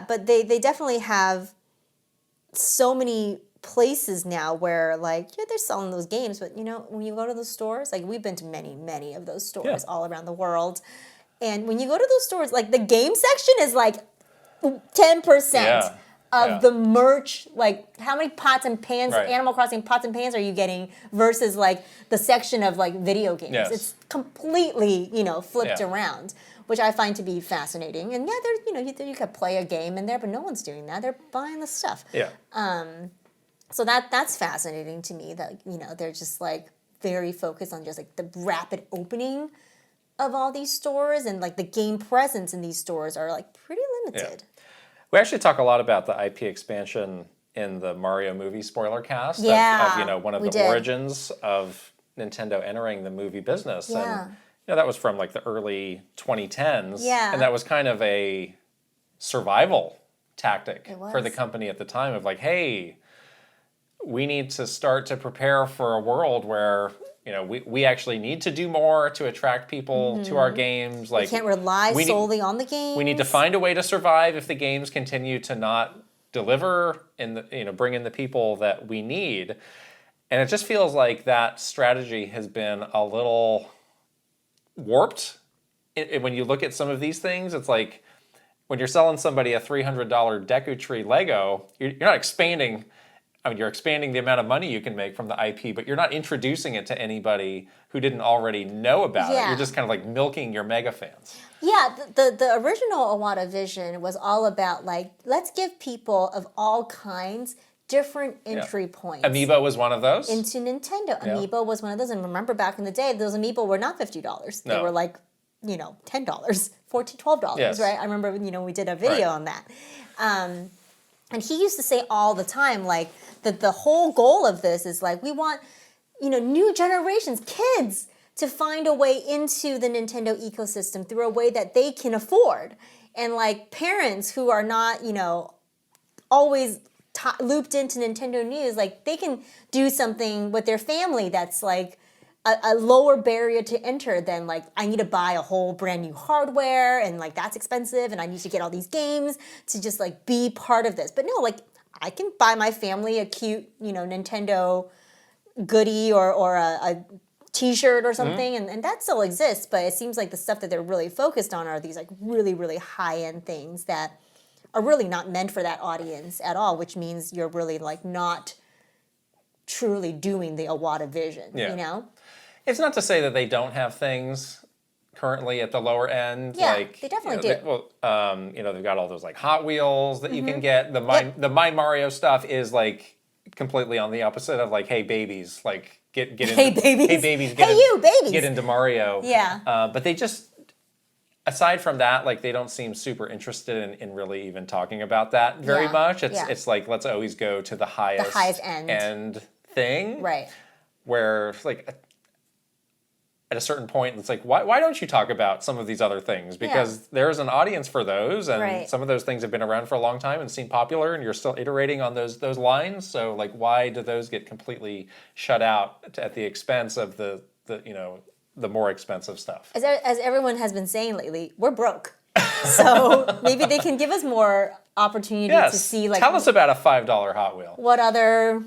but they definitely have so many places now where like they're selling those games, but when you go to those stores, like we've been to many of those stores all around the world, and when you go to those stores, like the game section is like 10% of the merch. Like how many pots and pans, Animal Crossing pots and pans are you getting versus like the section of like video games? Yes. It's completely flipped around, which I find to be fascinating. And there's you could play a game in there, but no one's doing that. They're buying the stuff. So that's fascinating to me that they're just like very focused on just like the rapid opening of all these stores, and like the game presence in these stores are like pretty limited. We actually talk a lot about the IP expansion in the Mario movie spoiler cast of one of the origins of Nintendo entering the movie business. And that was from like the early 2010s. And that was kind of a survival tactic for the company at the time of like, hey, we need to start to prepare for a world where we actually need to do more to attract people to our games. Like we can't rely solely on the games. We need to find a way to survive if the games continue to not deliver and bring in the people that we need. And it just feels like that strategy has been a little warped. When you look at some of these things, it's like when you're selling somebody a $300 Deku Tree Lego, you're not expanding. I mean, you're expanding the amount of money you can make from the IP, but you're not introducing it to anybody who didn't already know about it. You're just kind of like milking your mega fans. Yeah, the original Iwata vision was all about like, let's give people of all kinds different entry points. Amiibo was one of those. Into Nintendo. Amiibo was one of those. And remember back in the day, those Amiibo were not $50. They were like, $10, $14, $12, right? I remember, we did a video on that. And he used to say all the time, like, that the whole goal of this is like, we want, new generations, kids, to find a way into the Nintendo ecosystem through a way that they can afford. And like parents who are not, always looped into Nintendo news, like they can do something with their family that's like a lower barrier to enter than like, I need to buy a whole brand new hardware and like that's expensive and I need to get all these games to just like be part of this. But no, like I can buy my family a cute, Nintendo goodie or a t-shirt or something and that still exists, but it seems like the stuff that they're really focused on are these like really, really high-end things that are really not meant for that audience at all, which means you're really like not truly doing the Iwata vision, It's not to say that they don't have things currently at the lower end. Yeah, like, they definitely you know, do. They've got all those like Hot Wheels that you can get. The My Mario stuff is like completely on the opposite of like, hey babies, like get into, Hey babies. hey babies, You babies. get into Mario. Yeah. But they just, aside from that, like they don't seem super interested in really even talking about that very much. It's like, let's always go to the highest end thing. Right. Where like at a certain point, it's like, why don't you talk about some of these other things? Because there's an audience for those, and some of those things have been around for a long time and seem popular, and you're still iterating on those lines. So like, why do those get completely shut out at the expense of the more expensive stuff? As everyone has been saying lately, we're broke. So maybe they can give us more opportunity to see, like, tell us about a $5 Hot Wheel. What other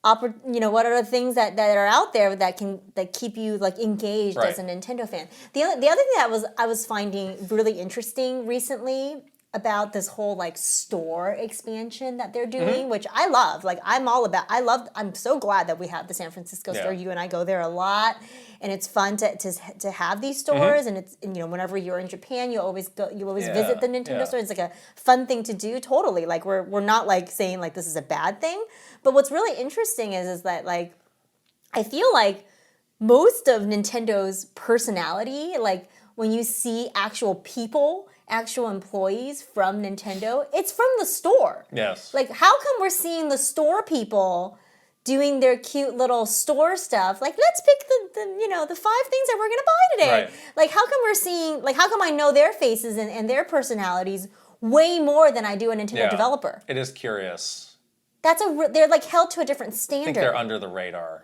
what are the things that are out there that keep you like engaged as a Nintendo fan? The other thing that I was finding really interesting recently about this whole like store expansion that they're doing, which I love. Like I'm so glad that we have the San Francisco store. You and I go there a lot, and it's fun to have these stores. And it's whenever you're in Japan, you always visit the Nintendo store. It's like a fun thing to do. Totally, like we're not like saying like this is a bad thing. But what's really interesting is that like I feel like most of Nintendo's personality, like when you see actual people, actual employees from Nintendo, it's from the store. Yes. Like, how come we're seeing the store people doing their cute little store stuff? Like, let's pick the 5 things that we're gonna buy today. Right. Like, how come we're seeing, like, how come I know their faces and their personalities way more than I do a Nintendo developer? It is curious. They're like held to a different standard. I think they're under the radar.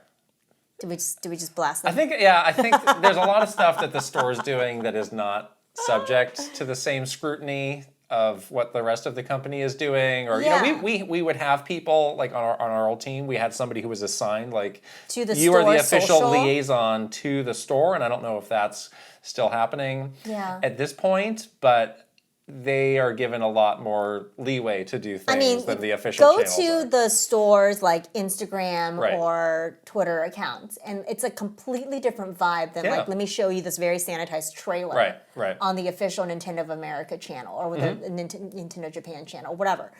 Do we just blast them? I think there's a lot of stuff that the store's doing that is not subject to the same scrutiny of what the rest of the company is doing. Or we would have people like on our old team. We had somebody who was assigned like to the you store are the official social liaison to the store, and I don't know if that's still happening at this point, but they are given a lot more leeway to do things than the official channels go to the stores like Instagram Right. or Twitter accounts, and it's a completely different vibe than like, let me show you this very sanitized trailer on the official Nintendo of America channel or with the Nintendo Japan channel, whatever.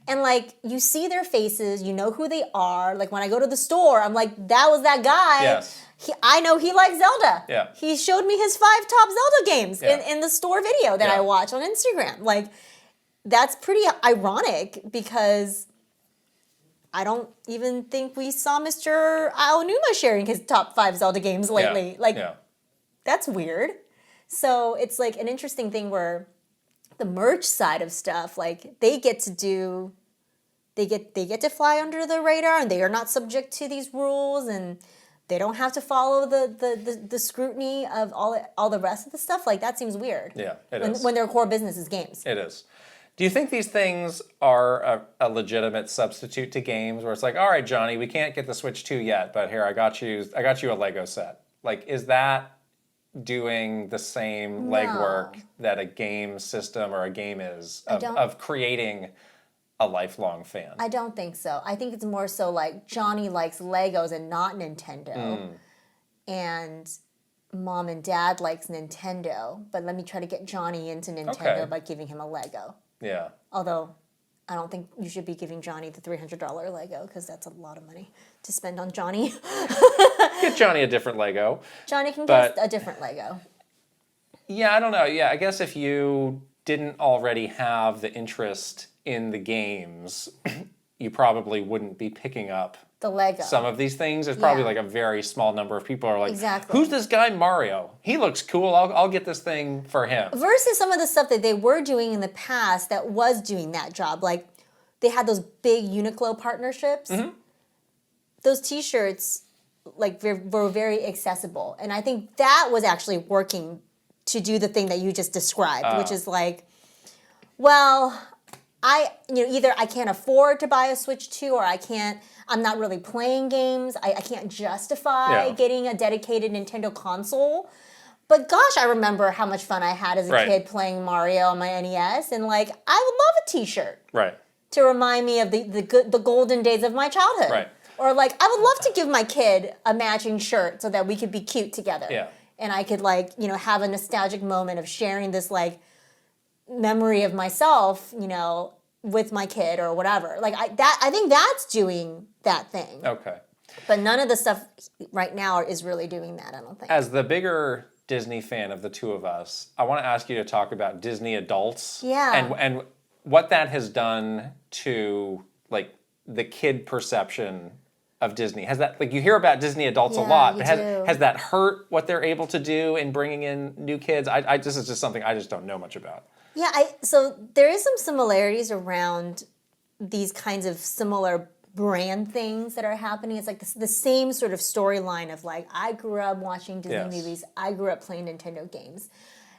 And like, you see their faces, you know who they are. Like when I go to the store, I'm like, that was that guy. Yes. I know he likes Zelda. Yeah. He showed me his 5 top Zelda games in the store video that I watch on Instagram. Like, that's pretty ironic because I don't even think we saw Mr. Aonuma sharing his top 5 Zelda games lately. That's weird. So it's like an interesting thing where the merch side of stuff, like they get to fly under the radar, and they are not subject to these rules, and they don't have to follow the scrutiny of all the rest of the stuff. Like, that seems weird. Yeah, it is. When their core business is games. It is. Do you think these things are a legitimate substitute to games where it's like, all right, Johnny, we can't get the Switch 2 yet, but here, I got you a Lego set. Like, is that doing the same legwork that a game system or a game is of creating a lifelong fan? I don't think so. I think it's more so like Johnny likes Legos and not Nintendo. And Mom and Dad likes Nintendo, but let me try to get Johnny into Nintendo by giving him a Lego. Yeah. Although, I don't think you should be giving Johnny the $300 Lego because that's a lot of money to spend on Johnny. Get Johnny a different Lego. Johnny can get a different Lego. Yeah, I don't know. Yeah, I guess if you didn't already have the interest in the games, you probably wouldn't be picking up the Lego. Some of these things. There's probably like a very small number of people are like, who's this guy Mario? He looks cool. I'll get this thing for him. Versus some of the stuff that they were doing in the past that was doing that job. Like, they had those big Uniqlo partnerships. Those T-shirts like were very accessible. And I think that was actually working to do the thing that you just described, which is like, well, either I can't afford to buy a Switch 2 or I'm not really playing games. I can't justify getting a dedicated Nintendo console. But gosh, I remember how much fun I had as a kid playing Mario on my NES. And like, I would love a t-shirt. To remind me of the golden days of my childhood. Or like, I would love to give my kid a matching shirt so that we could be cute together. and I could like, you know, have a nostalgic moment of sharing this like memory of myself, you know, with my kid or whatever. Like I think that's doing that thing. Okay. But none of the stuff right now is really doing that, I don't think. As the bigger Disney fan of the two of us, I want to ask you to talk about Disney adults. Yeah. And what that has done to like the kid perception of Disney. Has that, like, you hear about Disney adults a lot, but has that hurt what they're able to do in bringing in new kids? This is just something I just don't know much about. Yeah, so there is some similarities around these kinds of similar brand things that are happening. It's like the same sort of storyline of like, I grew up watching Disney movies, I grew up playing Nintendo games.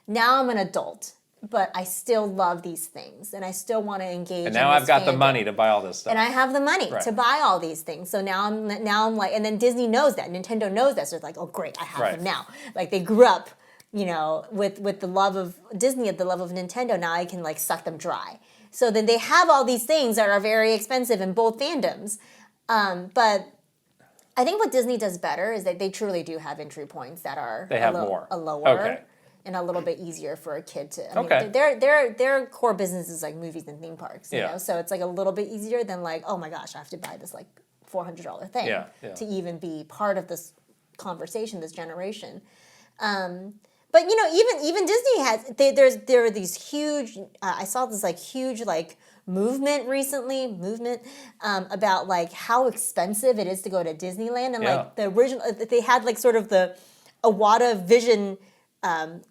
Now I'm an adult, but I still love these things, and I still want to engage. And now I've got the money to buy all this stuff. And I have the money to buy all these things. So now I'm like, and then Disney knows that, Nintendo knows that, so it's like, oh great, I have them now. Like they grew up, you know, with the love of Disney, the love of Nintendo. Now I can like suck them dry. So then they have all these things that are very expensive in both fandoms. But I think what Disney does better is that they truly do have entry points that are lower and a little bit easier for a kid to. I mean, their core business is like movies and theme parks, you know. So it's like a little bit easier than like, oh my gosh, I have to buy this like $400 thing to even be part of this conversation, this generation. But you know, even Disney has there are these huge. I saw this like huge like movement recently about like how expensive it is to go to Disneyland, and like the original they had like sort of the Iwata Vision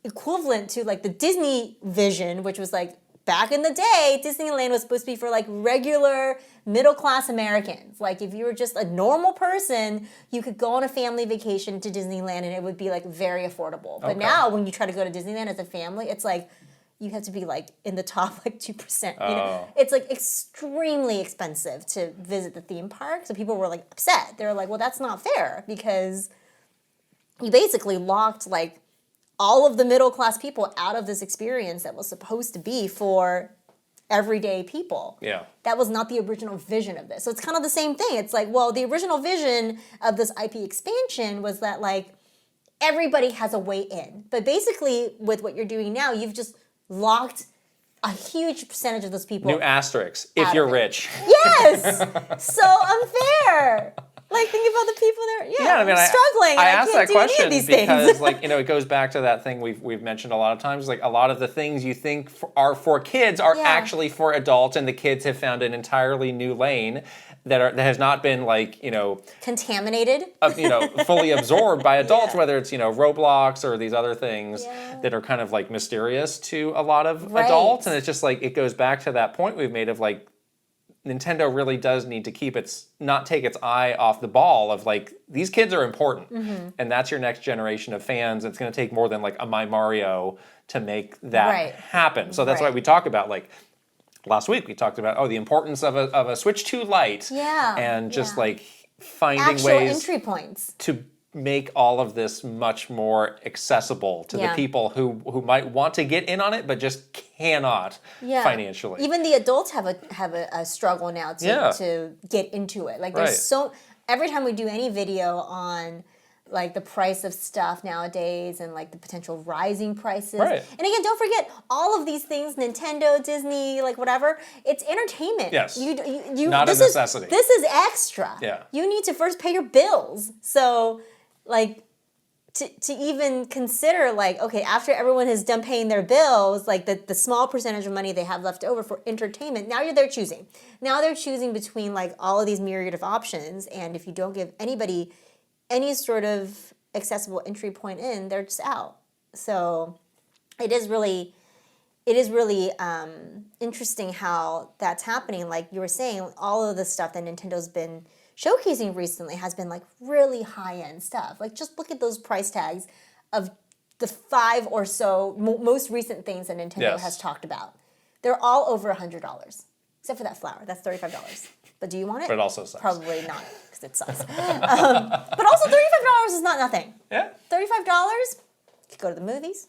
equivalent to like the Disney Vision, which was like back in the day, Disneyland was supposed to be for like regular middle-class Americans. Like if you were just a normal person, you could go on a family vacation to Disneyland and it would be like very affordable. But now when you try to go to Disneyland as a family, it's like you have to be like in the top like 2%. You know? It's like extremely expensive to visit the theme park. So people were like upset. They were like, well, that's not fair because you basically locked like all of the middle-class people out of this experience that was supposed to be for everyday people. Yeah. That was not the original vision of this. So it's kind of the same thing. It's like, well, the original vision of this IP expansion was that like everybody has a way in. But basically with what you're doing now, you've just locked a huge percentage of those people. New asterisks, if you're rich. Yes! So unfair. Like, think about the people that are, I mean, struggling. I asked that question because, like, you know, it goes back to that thing we've mentioned a lot of times. Like, a lot of the things you think are for kids are actually for adults, and the kids have found an entirely new lane that has not been, like, you know, contaminated, you know, fully absorbed by adults. Whether it's, you know, Roblox or these other things that are kind of like mysterious to a lot of adults, and it's just like it goes back to that point we've made of like, Nintendo really does need to not take its eye off the ball of like, these kids are important. And that's your next generation of fans. It's going to take more than like a My Mario to make that happen. So that's why we talk about like, last week we talked about, the importance of a Switch 2 Lite. And just like finding actual ways entry points to make all of this much more accessible to the people who might want to get in on it but just cannot financially. Even the adults have a struggle now to get into it. Like there's every time we do any video on like the price of stuff nowadays and like the potential rising prices. And again, don't forget all of these things, Nintendo, Disney, like whatever, it's entertainment. Yes. You not a necessity. This is extra. Yeah. You need to first pay your bills. So like to even consider like, okay, after everyone has done paying their bills, like the small percentage of money they have left over for entertainment, now they're choosing. Now they're choosing between like all of these myriad of options, and if you don't give anybody any sort of accessible entry point in, they're just out. So it is really interesting how that's happening. Like you were saying, all of the stuff that Nintendo's been showcasing recently has been like really high-end stuff. Like just look at those price tags of the 5 or so most recent things that Nintendo has talked about. They're all over $100, except for that flower. That's $35. But do you want it? But it also sucks. Probably not, because it sucks. But also $35 is not nothing. Yeah. $35, you could go to the movies.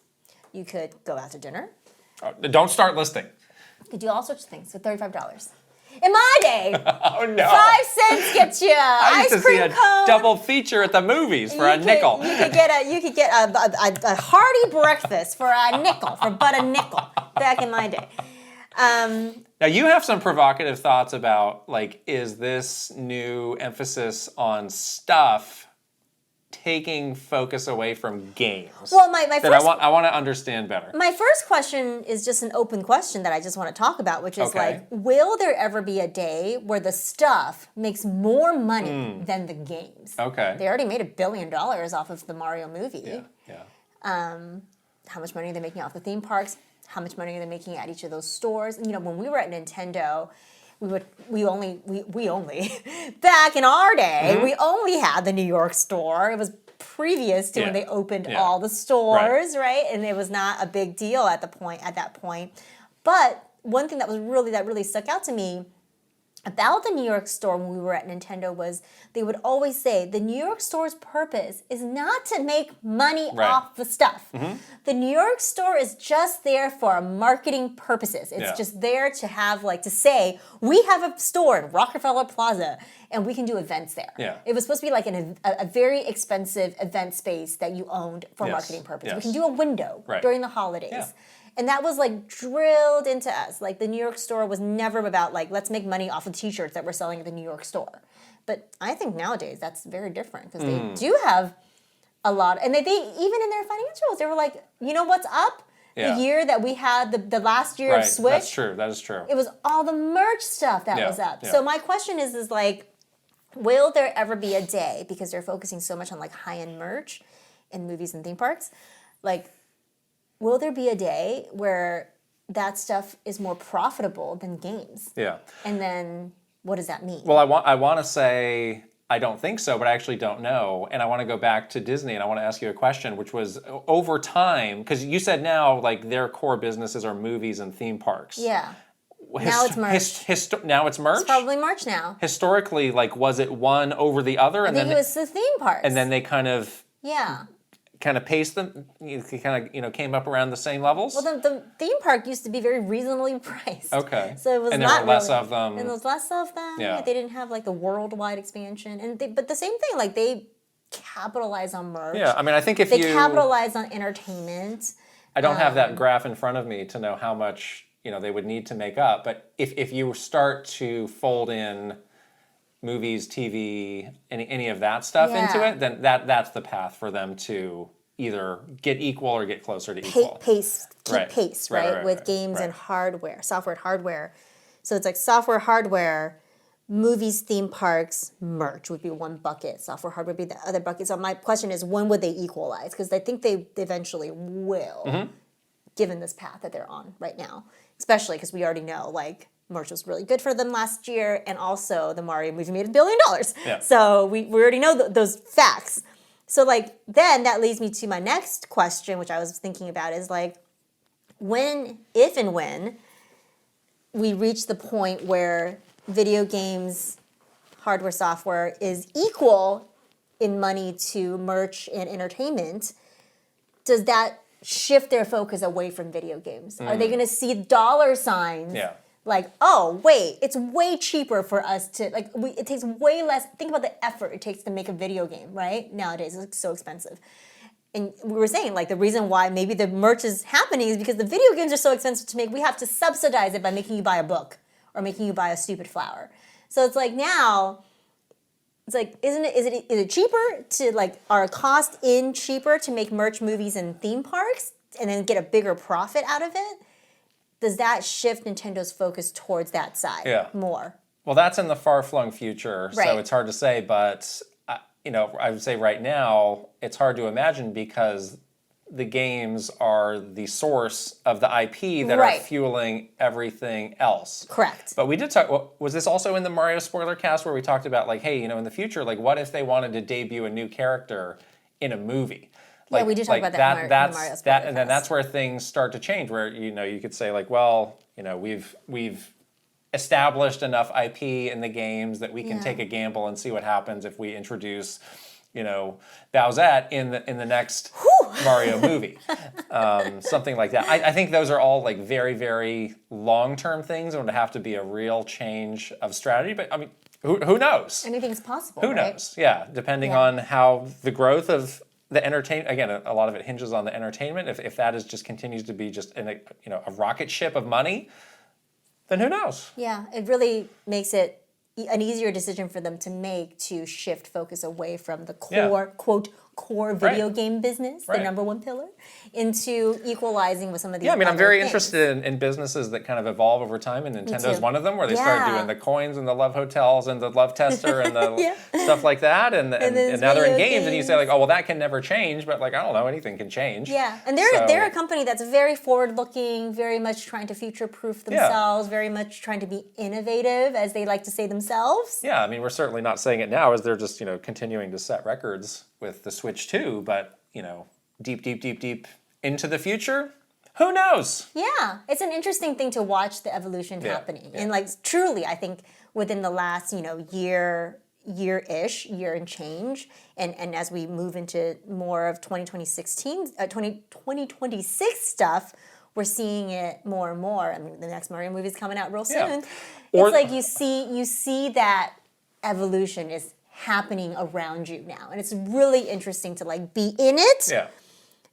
You could go out to dinner. Don't start listing. You could do all sorts of things with $35. In my day, Oh no! 5 cents gets you I used ice to see cream a cone. double feature at the movies for a nickel. You could get a hearty breakfast for a nickel, for but a nickel back in my day. Now you have some provocative thoughts about like, is this new emphasis on stuff taking focus away from games? Well, my that first I want to understand better. my first question is just an open question that I just want to talk about, which is Okay. like, will there ever be a day where the stuff makes more money than the games? Okay. They already made $1 billion off of the Mario movie. Yeah. How much money are they making off the theme parks? How much money are they making at each of those stores? And, you know, when we were at Nintendo, we only back in our day, we only had the New York store. It was previous to when they opened all the stores, right? And it was not a big deal at that point. But one thing that really stuck out to me about the New York store when we were at Nintendo was they would always say the New York store's purpose is not to make money off the stuff. The New York store is just there for marketing purposes. It's just there to have to say we have a store in Rockefeller Plaza and we can do events there. Yeah. It was supposed to be like a very expensive event space that you owned for marketing purposes. We can do a window during the holidays. Yeah. And that was drilled into us. Like the New York store was never about let's make money off of t-shirts that we're selling at the New York store. But I think nowadays that's very different because they do have a lot. And they even in their financials, they were like, you know what's up? Yeah. The year that we had the last year of Switch. That's true. That is true. It was all the merch stuff that was up. Yeah. So my question is will there ever be a day, because they're focusing so much on high-end merch in movies and theme parks, will there be a day where that stuff is more profitable than games? Yeah. And then what does that mean? Well, I want to say I don't think so, but I actually don't know. And I want to go back to Disney and I want to ask you a question, which was over time, because you said now their core businesses are movies and theme parks. Yeah. Now it's merch. Now it's merch? It's probably merch now. Historically, was it one over the other? I think it was the theme parks. And then they kind of paced them, came up around the same levels? Well, the theme park used to be very reasonably priced. Okay. So it was and there were less of them. And there was less of them. Yeah. They didn't have the worldwide expansion. But the same thing, they capitalize on merch. Yeah, I mean, I think if they capitalize on entertainment. I don't have that graph in front of me to know how much they would need to make up. But if you start to fold in movies, TV, any of that stuff into it, then that's the path for them to either get equal or get closer to equal. Keep pace, right? With games and hardware, software and hardware. So it's software, hardware, movies, theme parks, merch would be one bucket. Software, hardware would be the other bucket. So my question is, when would they equalize? Because I think they eventually will, given this path that they're on right now. Especially because we already know, merch was really good for them last year, and also the Mario movie made $1 billion. Yeah. So we already know those facts. So then that leads me to my next question, which I was thinking about, is if and when we reach the point where video games, hardware, software is equal in money to merch and entertainment, does that shift their focus away from video games? Are they going to see dollar signs? Yeah. Oh, wait, it's way cheaper for us to, it takes way less, think about the effort it takes to make a video game, right? Nowadays, it's so expensive. And we were saying, the reason why maybe the merch is happening is because the video games are so expensive to make, we have to subsidize it by making you buy a book or making you buy a stupid flower. So it's now, it's is it cheaper to, are cost in cheaper to make merch, movies, and theme parks and then get a bigger profit out of it? Does that shift Nintendo's focus towards that side more? Well, that's in the far-flung future, so it's hard to say. But I would say right now it's hard to imagine because the games are the source of the IP that are fueling everything else. Correct. But we did talk. Was this also in the Mario spoiler cast where we talked about hey, in the future, what if they wanted to debut a new character in a movie? Yeah, we did talk about that in the Mario spoiler cast. And then that's where things start to change, where you could say we've established enough IP in the games that we can take a gamble and see what happens if we introduce Bowsette in the next Mario movie. Something like that. I think those are all like very, very long-term things and would have to be a real change of strategy. But I mean, who knows? Anything's possible, Who right? knows? Yeah, depending on how the growth of the entertainment, again, a lot of it hinges on the entertainment. If that is just continues to be just a rocket ship of money, then who knows? Yeah, it really makes it an easier decision for them to make to shift focus away from the core, quote, core video game business, the number one pillar, into equalizing with some of these. Yeah, I mean, I'm very things. interested in businesses that kind of evolve over time, and Nintendo's one of them, where they started doing the coins and the love hotels and the love tester and the stuff like that, and now they're in games, and you say like, oh, well, that can never change, but like, I don't know, anything can change. Yeah, and they're a company that's very forward-looking, very much trying to future-proof themselves, very much trying to be innovative, as they like to say themselves. Yeah, I mean, we're certainly not saying it now, as they're just continuing to set records with the Switch 2, but deep into the future, who knows? Yeah, it's an interesting thing to watch the evolution happening. And like truly, I think within the last, year-ish, year and change, and as we move into more of 2026 stuff, we're seeing it more and more. I mean, the next Mario movie is coming out real soon. It's like you see that evolution is happening around you now, and it's really interesting to like be in it,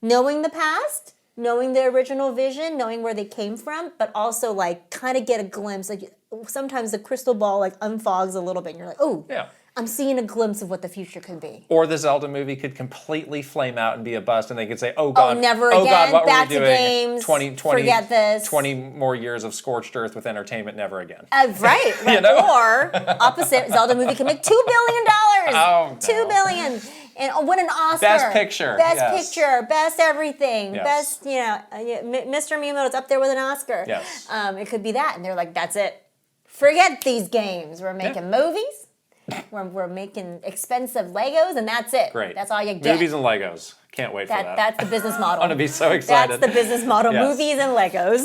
knowing the past, knowing the original vision, knowing where they came from, but also like kind of get a glimpse. Like sometimes the crystal ball like unfogs a little bit, and you're like, oh, I'm seeing a glimpse of what the future could be. Or the Zelda movie could completely flame out and be a bust, and they could say, oh God, never again, God, what back were we to doing? games, 20, forget this. 20 more years of scorched earth with entertainment, never again. Right. Or opposite, Zelda movie can make $2 billion. Oh, no. $2 billion. And win an Oscar. Best picture. Best picture. Best everything. Yes. Best, Mr. Miyamoto's up there with an Oscar. Yes. It could be that. And they're like, that's it. Forget these games. We're making movies. We're making expensive Legos, and that's it. Great. That's all you get. Movies and Legos. Can't wait for that. That's the business model. I'm going to be so excited. That's the business model. Yes. Movies and Legos.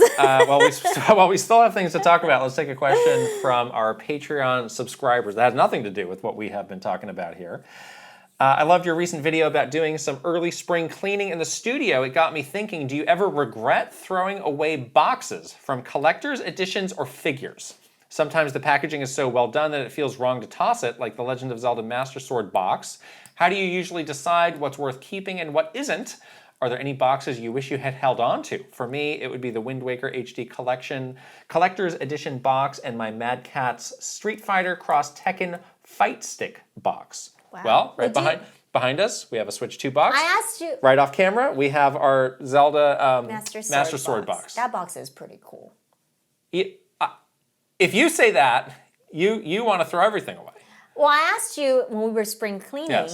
While we still have things to talk about, let's take a question from our Patreon subscribers. That has nothing to do with what we have been talking about here. I loved your recent video about doing some early spring cleaning in the studio. It got me thinking, do you ever regret throwing away boxes from collector's editions or figures? Sometimes the packaging is so well done that it feels wrong to toss it, like the Legend of Zelda Master Sword box. How do you usually decide what's worth keeping and what isn't? Are there any boxes you wish you had held on to? For me, it would be the Wind Waker HD Collection Collector's Edition box and my Mad Catz Street Fighter Cross Tekken Fight Stick box. Wow. Well, behind us, we have a Switch 2 box. I asked you. Right off camera, we have our Zelda Master Sword box. That box is pretty cool. If you say that, you want to throw everything away. Well, I asked you when we were spring cleaning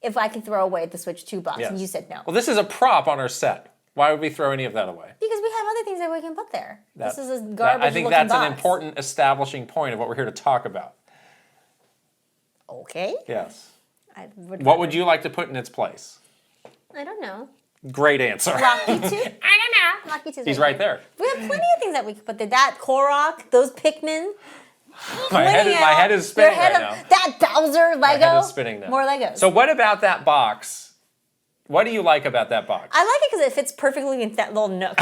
if I could throw away the Switch 2 box, and you said no. Well, this is a prop on our set. Why would we throw any of that away? Because we have other things that we can put there. This is a garbage-looking box. I think that's an important establishing point of what we're here to talk about. Okay. Yes. What would you like to put in its place? I don't know. Great answer. Rocky 2? I don't know. Rocky 2's He's right there. We have plenty of things that we could put there. That Korok, those Pikmin. My head is spinning right now. That Bowser Lego. My head is spinning now. More Legos. So what about that box? What do you like about that box? I like it because it fits perfectly in that little nook.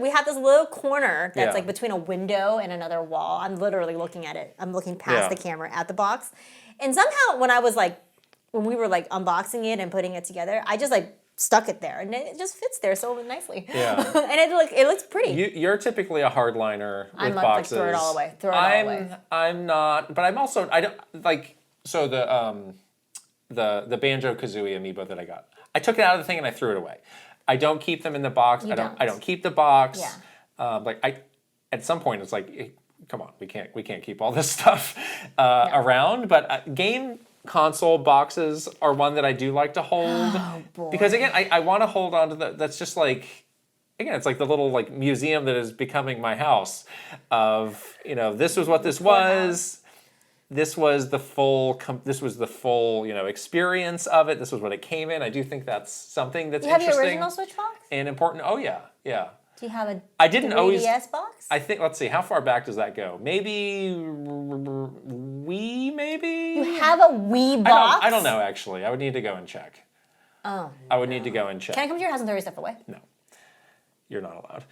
We have this little corner that's like between a window and another wall. I'm literally looking at it. I'm looking past the camera at the box. And somehow when we were like unboxing it and putting it together, I just like stuck it there, and it just fits there so nicely. Yeah, and it looks pretty. You're typically a hardliner with boxes. Like throw it all away. I'm not, but I'm also I don't like so the Banjo-Kazooie amiibo that I got. I took it out of the thing and I threw it away. I don't keep them in the box. I don't keep the box. Yeah. At some point it's like, come on, we can't keep all this stuff around. But game console boxes are one that I do like to hold because again I want to hold on to that's just like again it's like the little like museum that is becoming my house of this was what this was. This was the full experience of it. This was what it came in. I do think that's something that's interesting. Do you have the original Switch box? And important. Oh yeah. Do Do you have a I didn't 3DS always box? I think, let's see, how far back does that go? Maybe Wii, maybe? You have a Wii box? I don't know, actually. I would need to go and check. Oh. I would need to go and check. Can I come to your house and throw your stuff away? No. You're not allowed.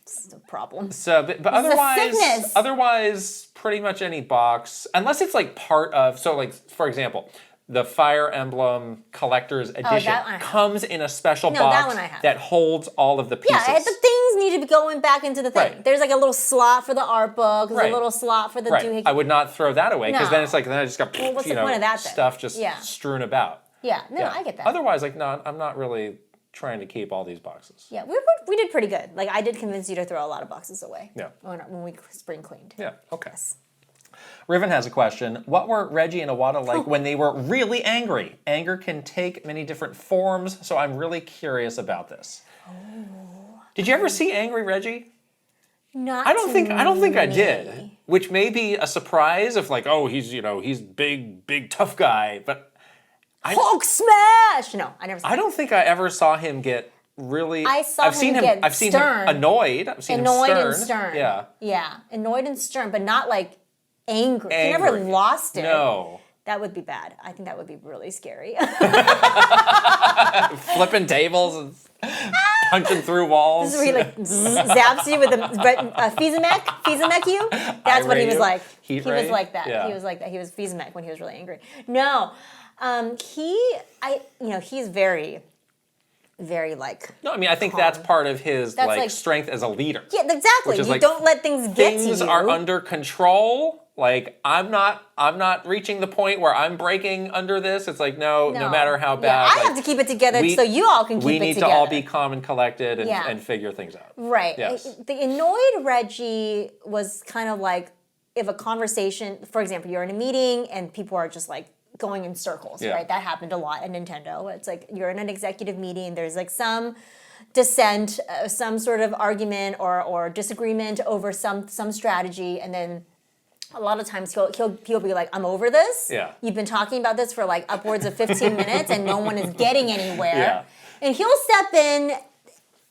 This is a problem. So, but otherwise, a sickness. Otherwise, pretty much any box, unless it's like part of, so like, for example, the Fire Emblem Collector's Edition comes in a special box that holds all of the pieces. Yeah, the things need to be going back into the thing. Right. There's like a little slot for the art book. There's a little slot for the doohickey. I would not throw that away because then it's like, then I just got, what's the point of that then? stuff just strewn about. Yeah, no, I get that. Otherwise, like, no, I'm not really trying to keep all these boxes. Yeah, we did pretty good. Like, I did convince you to throw a lot of boxes away. Yeah. When we spring cleaned. Yeah, okay. Yes. Riven has a question. What were Reggie and Iwata like when they were really angry? Anger can take many different forms, so I'm really curious about this. Oh. Did you ever see Angry Reggie? I don't think I did. Which may be a surprise if like, oh, he's big tough guy, but Hulk smash! No, I never saw I don't think I ever saw him get really I've seen him annoyed. I've seen him stern. Yeah. Yeah. Annoyed and stern, but not like angry. He never lost it. No. That would be bad. I think that would be really scary. Flipping tables and punching through walls. This is where he like zaps you with a Fizmek you. That's what he was like. He was like that. Yeah. He was like that. He was Fizmek when he was really angry. No. He's very, very like. No, I mean, I think calm. That's part of his like strength as a leader. Yeah, exactly. You don't let things get to you. Things are under control. Like I'm not reaching the point where I'm breaking under this. It's like no matter how bad. Yeah, I have to keep it together so you all can keep it together. We need to all be calm and collected and figure things out. Right. Yes. The annoyed Reggie was kind of like if a conversation, for example, you're in a meeting and people are just like going in circles, right? That happened a lot at Nintendo. It's like you're in an executive meeting, there's like some dissent, some sort of argument or disagreement over some strategy, and then a lot of times he'll be like, I'm over this. Yeah. You've been talking about this for like upwards of 15 minutes and no one is getting anywhere. Yeah. And he'll step in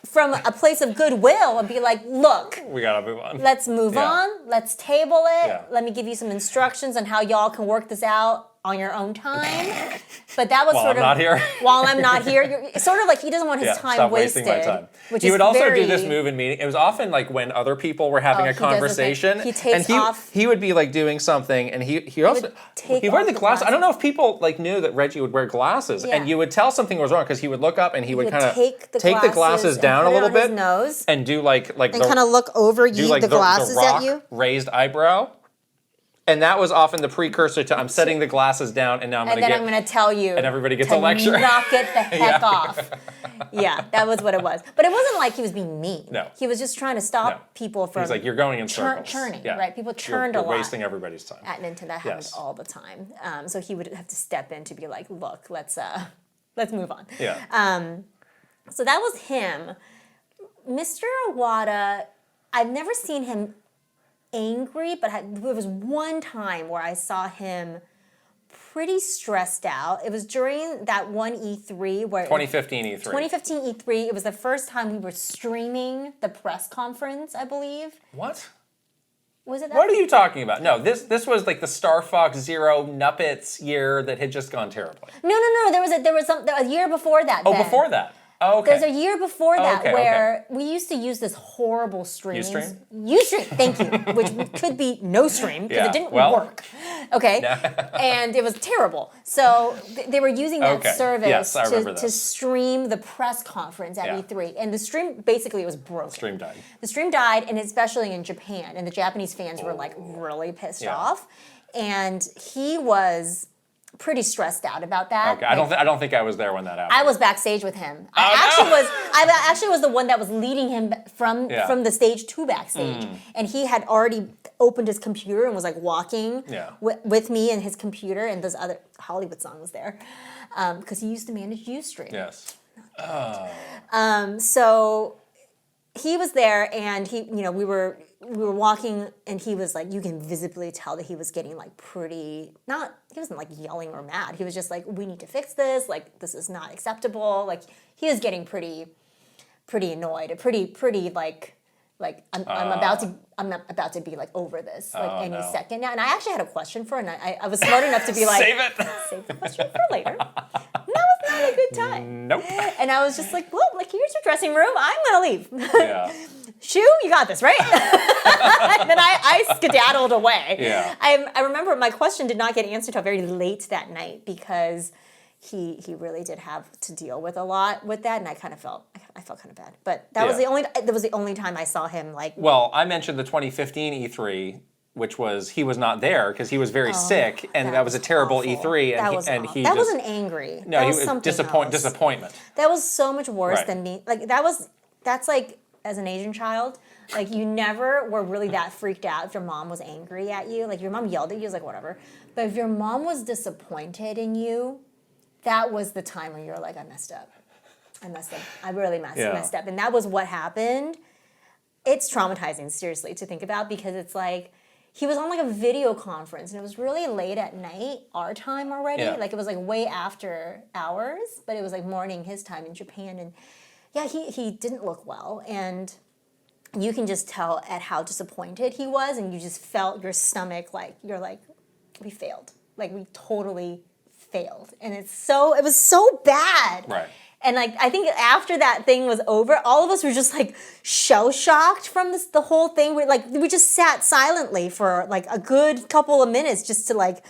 from a place of goodwill and be like, look, we gotta move on. Let's move on. Let's table it. Yeah. Let me give you some instructions on how y'all can work this out on your own time. But that was while I'm not here, sort of like he doesn't want his time stop wasted. Wasting my time. He would also do this move in meeting. It was often like when other people were having a conversation, he would be like doing something, and he also wear the glasses. I don't know if people like knew that Reggie would wear glasses, and you would tell something was wrong because he would look up and he would kind of take the glasses down a little bit and do like and kind of look over the glasses at you, raised eyebrow. And that was often the precursor to I'm setting the glasses down and now I'm going to tell you. And everybody gets a lecture. Knock it the heck off. Yeah, that was what it was. But it wasn't like he was being mean. No. He was just trying to stop people from. He's like, you're going in circles. Churning, right? People churned a lot. You're wasting everybody's time. At Nintendo, that happened all the time. So he would have to step in to be like, look, let's move on. Yeah. So that was him. Mr. Iwata, I've never seen him angry, but there was one time where I saw him pretty stressed out. It was during that one E3 where 2015 E3. 2015 E3. It was the first time we were streaming the press conference, I believe. What? Was it that? What are you talking about? No, this was like the Star Fox Zero Nuppets year that had just gone terribly. No. There was a year before that. Oh, before that. Oh, okay. There's a year before that where we used to use this horrible stream. Ustream? Ustream, thank you. Which could be no stream because it didn't work. Okay. And it was terrible. So they were using that service to stream the press conference at E3. And the stream, basically, it was broken. Stream died. The stream died, and especially in Japan. And the Japanese fans were like really pissed off. And he was pretty stressed out about that. Okay, I don't think I was there when that happened. I was backstage with him. I actually was the one that was leading him from the stage to backstage, and he had already opened his computer and was like walking with me and his computer, and this other Hollywood song was there because he used to manage Ustream. Yes. So he was there, and we were walking, and he was like, you can visibly tell that he was getting like he wasn't like yelling or mad. He was just like, we need to fix this. Like, this is not acceptable. Like, he was getting pretty pretty annoyed, pretty like I'm about to be like over this like any second now. And I actually had a question for her, and I was smart enough to be like, save the question for later. That was not a good time. Nope. And I was just like, well, like here's your dressing room. I'm gonna leave. Yeah. Shoo, you got this, right? And then I skedaddled away. Yeah. I remember my question did not get answered till very late that night because he really did have to deal with a lot with that, and I felt kind of bad. But that was the only time I saw him like. Well, I mentioned the 2015 E3, which was he was not there because he was very sick, and that was a terrible awful. E3, That wasn't angry. No, that he was disappointment. That was so much worse than me. Like that's like as an Asian child, like you never were really that freaked out if your mom was angry at you. Like your mom yelled at you, it was like whatever. But if your mom was disappointed in you, that was the time when you're like, I messed up. I really messed up. And that was what happened. It's traumatizing, seriously, to think about because it's like, he was on like a video conference and it was really late at night, our time already. Yeah. Like it was like way after hours, but it was like morning his time in Japan. And yeah, he didn't look well. And you can just tell at how disappointed he was. And you just felt your stomach like, you're like, we failed. Like we totally failed. And it was so bad. Right. And like I think after that thing was over, all of us were just like shell shocked from the whole thing. We just sat silently for like a good couple of minutes just to like,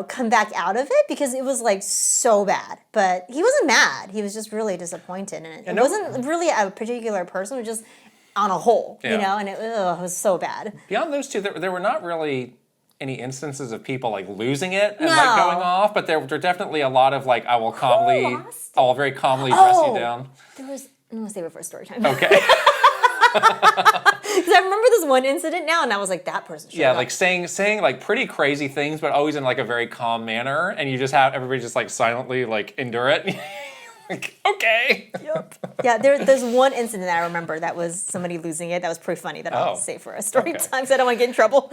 come back out of it because it was like so bad. But he wasn't mad. He was just really disappointed. And it wasn't really a particular person. It was just on a whole, and it was so bad. Beyond those two, there were not really any instances of people like losing it and like going off, but there were definitely a lot of like, I'll very calmly dress you down. I'm going to save it for a story time. Okay. Because I remember this one incident now, and I was like, that person showed up. Like saying like pretty crazy things, but always in like a very calm manner, and you just have everybody just like silently like endure it. Like, okay. Yep. Yeah, there's one incident that I remember that was somebody losing it. That was pretty funny that I'll save for a story time because I don't want to get in trouble.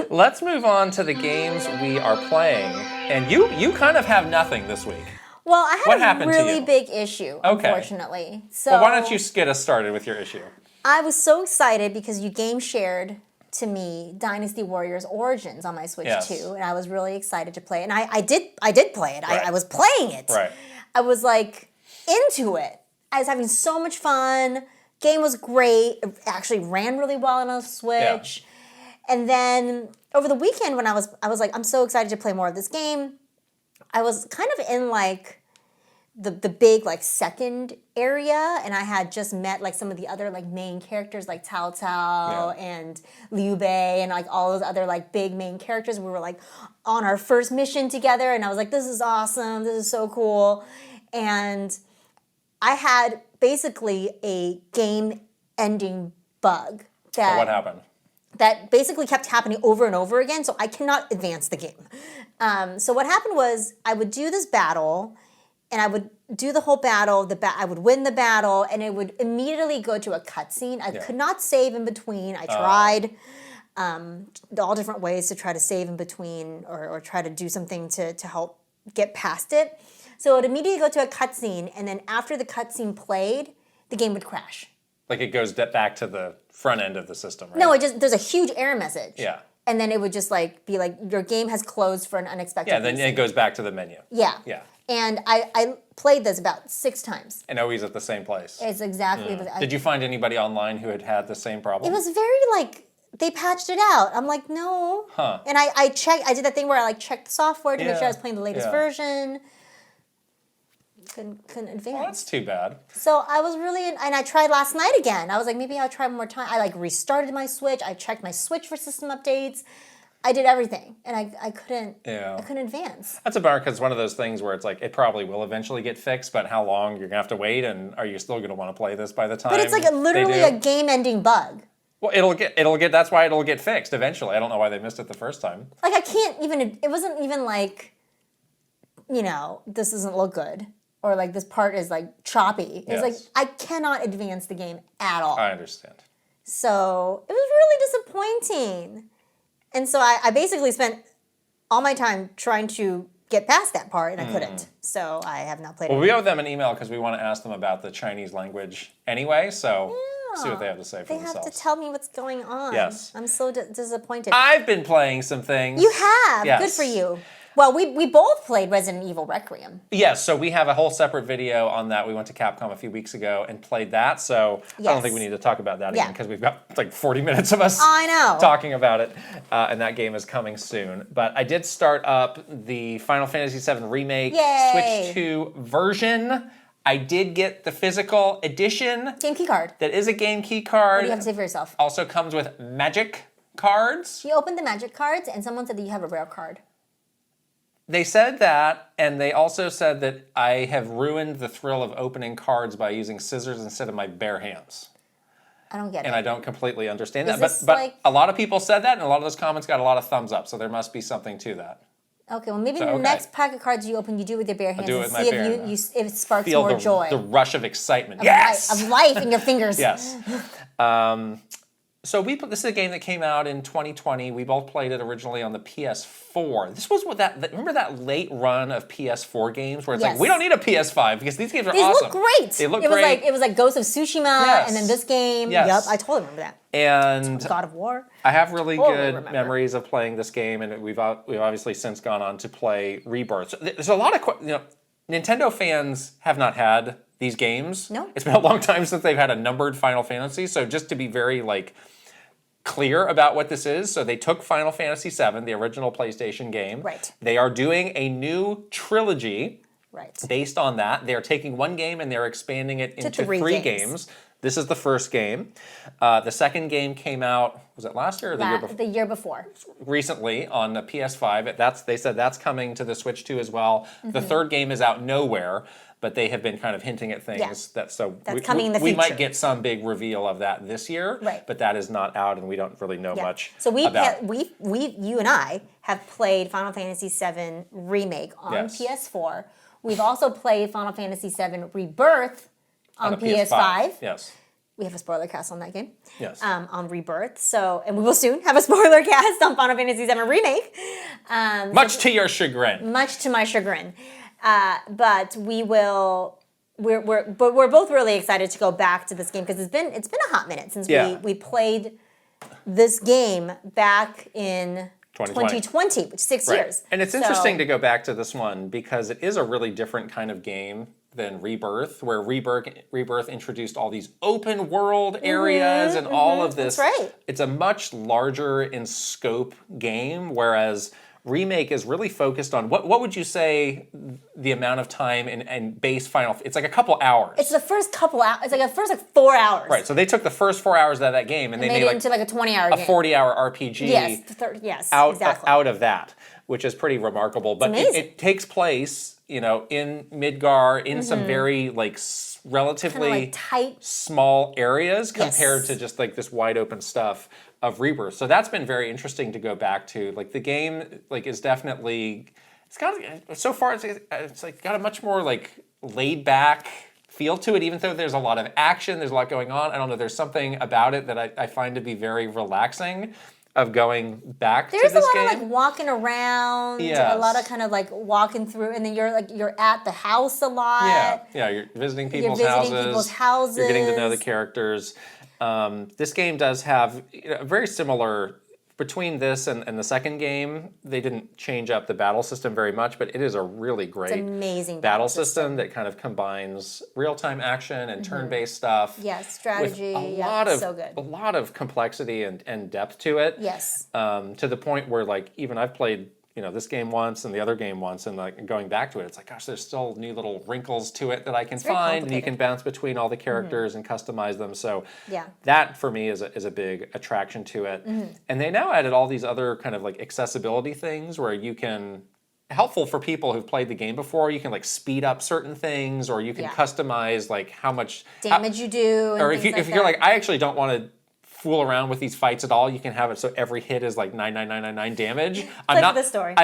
Let's move on to the games we are playing. And you kind of have nothing this week. Well, I had a really big issue, unfortunately. So well, why don't you get us started with your issue? I was so excited because you game shared to me Dynasty Warriors Origins on my Switch 2, and I was really excited to play it. And I did play it. Right. I was playing it. Right. I was like into it. I was having so much fun. Game was great. It actually ran really well on a Switch. Yeah. And then over the weekend when I was like, I'm so excited to play more of this game. I was kind of in like the big like second area, and I had just met like some of the other like main characters like Cao Cao and Liu Bei and like all those other like big main characters. We were like on our first mission together, and I was like, this is awesome, this is so cool. And I had basically a game ending bug that what happened? That basically kept happening over and over again, so I cannot advance the game. So what happened was I would do this battle, and I would do the whole battle, I would win the battle, and it would immediately go to a cutscene. I could not save in between. I tried all different ways to try to save in between or try to do something to help get past it. So it would immediately go to a cutscene, and then after the cutscene played, the game would crash. Like it goes back to the front end of the system, right? No, there's a huge error message. Yeah. And then it would just like be like, your game has closed for an unexpected reason. Then it goes back to the menu. Yeah. Yeah. And I played this about 6 times. And always at the same place. It's exactly. Did you find anybody online who had the same problem? It was very like, they patched it out. I'm like, no. Huh. And I did that thing where I like checked the software to make sure I was playing the latest version. Couldn't advance. Well, that's too bad. So I was really, and I tried last night again. I was like, maybe I'll try one more time. I like restarted my Switch. I checked my Switch for system updates. I did everything, and I couldn't. Yeah. I couldn't advance. That's a bummer because it's one of those things where it's like it probably will eventually get fixed, but how long you're gonna have to wait, and are you still gonna want to play this by the time? But it's like literally a game-ending bug. Well, it'll get. That's why it'll get fixed eventually. I don't know why they missed it the first time. Like I can't even. It wasn't even like, this doesn't look good, or like this part is like choppy. It's like I cannot advance the game at all. I understand. So it was really disappointing. And so I basically spent all my time trying to get past that part, and I couldn't. So I have not played it. Well, we owe them an email because we want to ask them about the Chinese language anyway, so see what they have to say for themselves. They have to tell me what's going on. Yes. I'm so disappointed. I've been playing some things. You have? Yes. Good for you. Well, we both played Resident Evil Requiem. Yes, so we have a whole separate video on that. We went to Capcom a few weeks ago and played that, so I don't think we need to talk about that again because we've got like 40 minutes of us talking about it, and that game is coming soon. But I did start up the Final Fantasy VII Remake Switch 2 version. I did get the physical edition. Game key card. That is a game key card. What do you have to say for yourself? Also comes with magic cards. You opened the magic cards, and someone said that you have a rare card. They said that, and they also said that I have ruined the thrill of opening cards by using scissors instead of my bare hands. I don't get it. And I don't completely understand that. This But like... a lot of people said that, and a lot of those comments got a lot of thumbs up, so there must be something to that. Okay, well maybe the next pack of cards you open, you do it with your bare hands and see if it sparks Feel more joy. The rush of excitement. Of life in your fingers. Yes. So this is a game that came out in 2020. We both played it originally on the PS4. This was remember that late run of PS4 games where it's like, we don't need a PS5 because these games are awesome. Look great. They look great. It was like Ghost of Tsushima and then this game. Yes. Yep, I totally remember that. And God of War. I have really good memories of playing this game, and we've obviously since gone on to play Rebirth. So there's a lot of Nintendo fans have not had these games. No. It's been a long time since they've had a numbered Final Fantasy. So just to be very clear about what this is, so they took Final Fantasy VII, the original PlayStation game. Right. They are doing a new trilogy. Right. Based on that. They're taking one game and they're expanding it into three games. This is the first game. The second game came out, was it last year or the year before? The year before. Recently on the PS5. They said that's coming to the Switch 2 as well. The third game is out nowhere, but they have been kind of hinting at things that's coming in the future. We might get some big reveal of that this year, but that is not out and we don't really know much about. You and I have played Final Fantasy VII Remake on PS4. We've also played Final Fantasy VII Rebirth on PS5. Yes. We have a spoiler cast on that game. Yes. On Rebirth. So, and we will soon have a spoiler cast on Final Fantasy VII Remake. Much to your chagrin. Much to my chagrin. But we will. We're both really excited to go back to this game because it's been a hot minute since we played this game back in 2020, which is 6 years. And it's interesting to go back to this one because it is a really different kind of game than Rebirth, where Rebirth introduced all these open world areas and all of this. That's right. It's a much larger in scope game, whereas Remake is really focused on what would you say the amount of time in base Final? It's like a couple hours. It's the first couple hours. It's like the first 4 hours. Right. So they took the first 4 hours out of that game and they made it into like a 20-hour game. A 40-hour RPG. Yes. Exactly. Out of that, which is pretty remarkable. But it takes place, in Midgar in some very relatively tight, small areas compared to just this wide open stuff of Rebirth. So that's been very interesting to go back to. The game is definitely it's got a much more laid back feel to it, even though there's a lot of action, there's a lot going on. I don't know, there's something about it that I find to be very relaxing of going back to this game. There's a lot of walking around, a lot of kind of walking through, and then you're at the house a lot. Yeah, you're visiting people's houses. You're getting to know the characters. This game does have a very similar, between this and the second game, they didn't change up the battle system very much, but it is a really great amazing battle system that kind of combines real-time action and turn-based stuff. Yes, strategy. With so good. A lot of complexity and depth to it. Yes. To the point where even I've played this game once and the other game once, and going back to it, it's gosh, there's still new little wrinkles to it that I can find, and you can bounce between all the characters and customize them. So that for me is a big attraction to it. And they now added all these other kind of accessibility things where you can, helpful for people who've played the game before, you can speed up certain things, or you can customize how much damage you do, and or if you're I actually don't want to fool around with these fights at all, you can have it so every hit is 99999 damage. I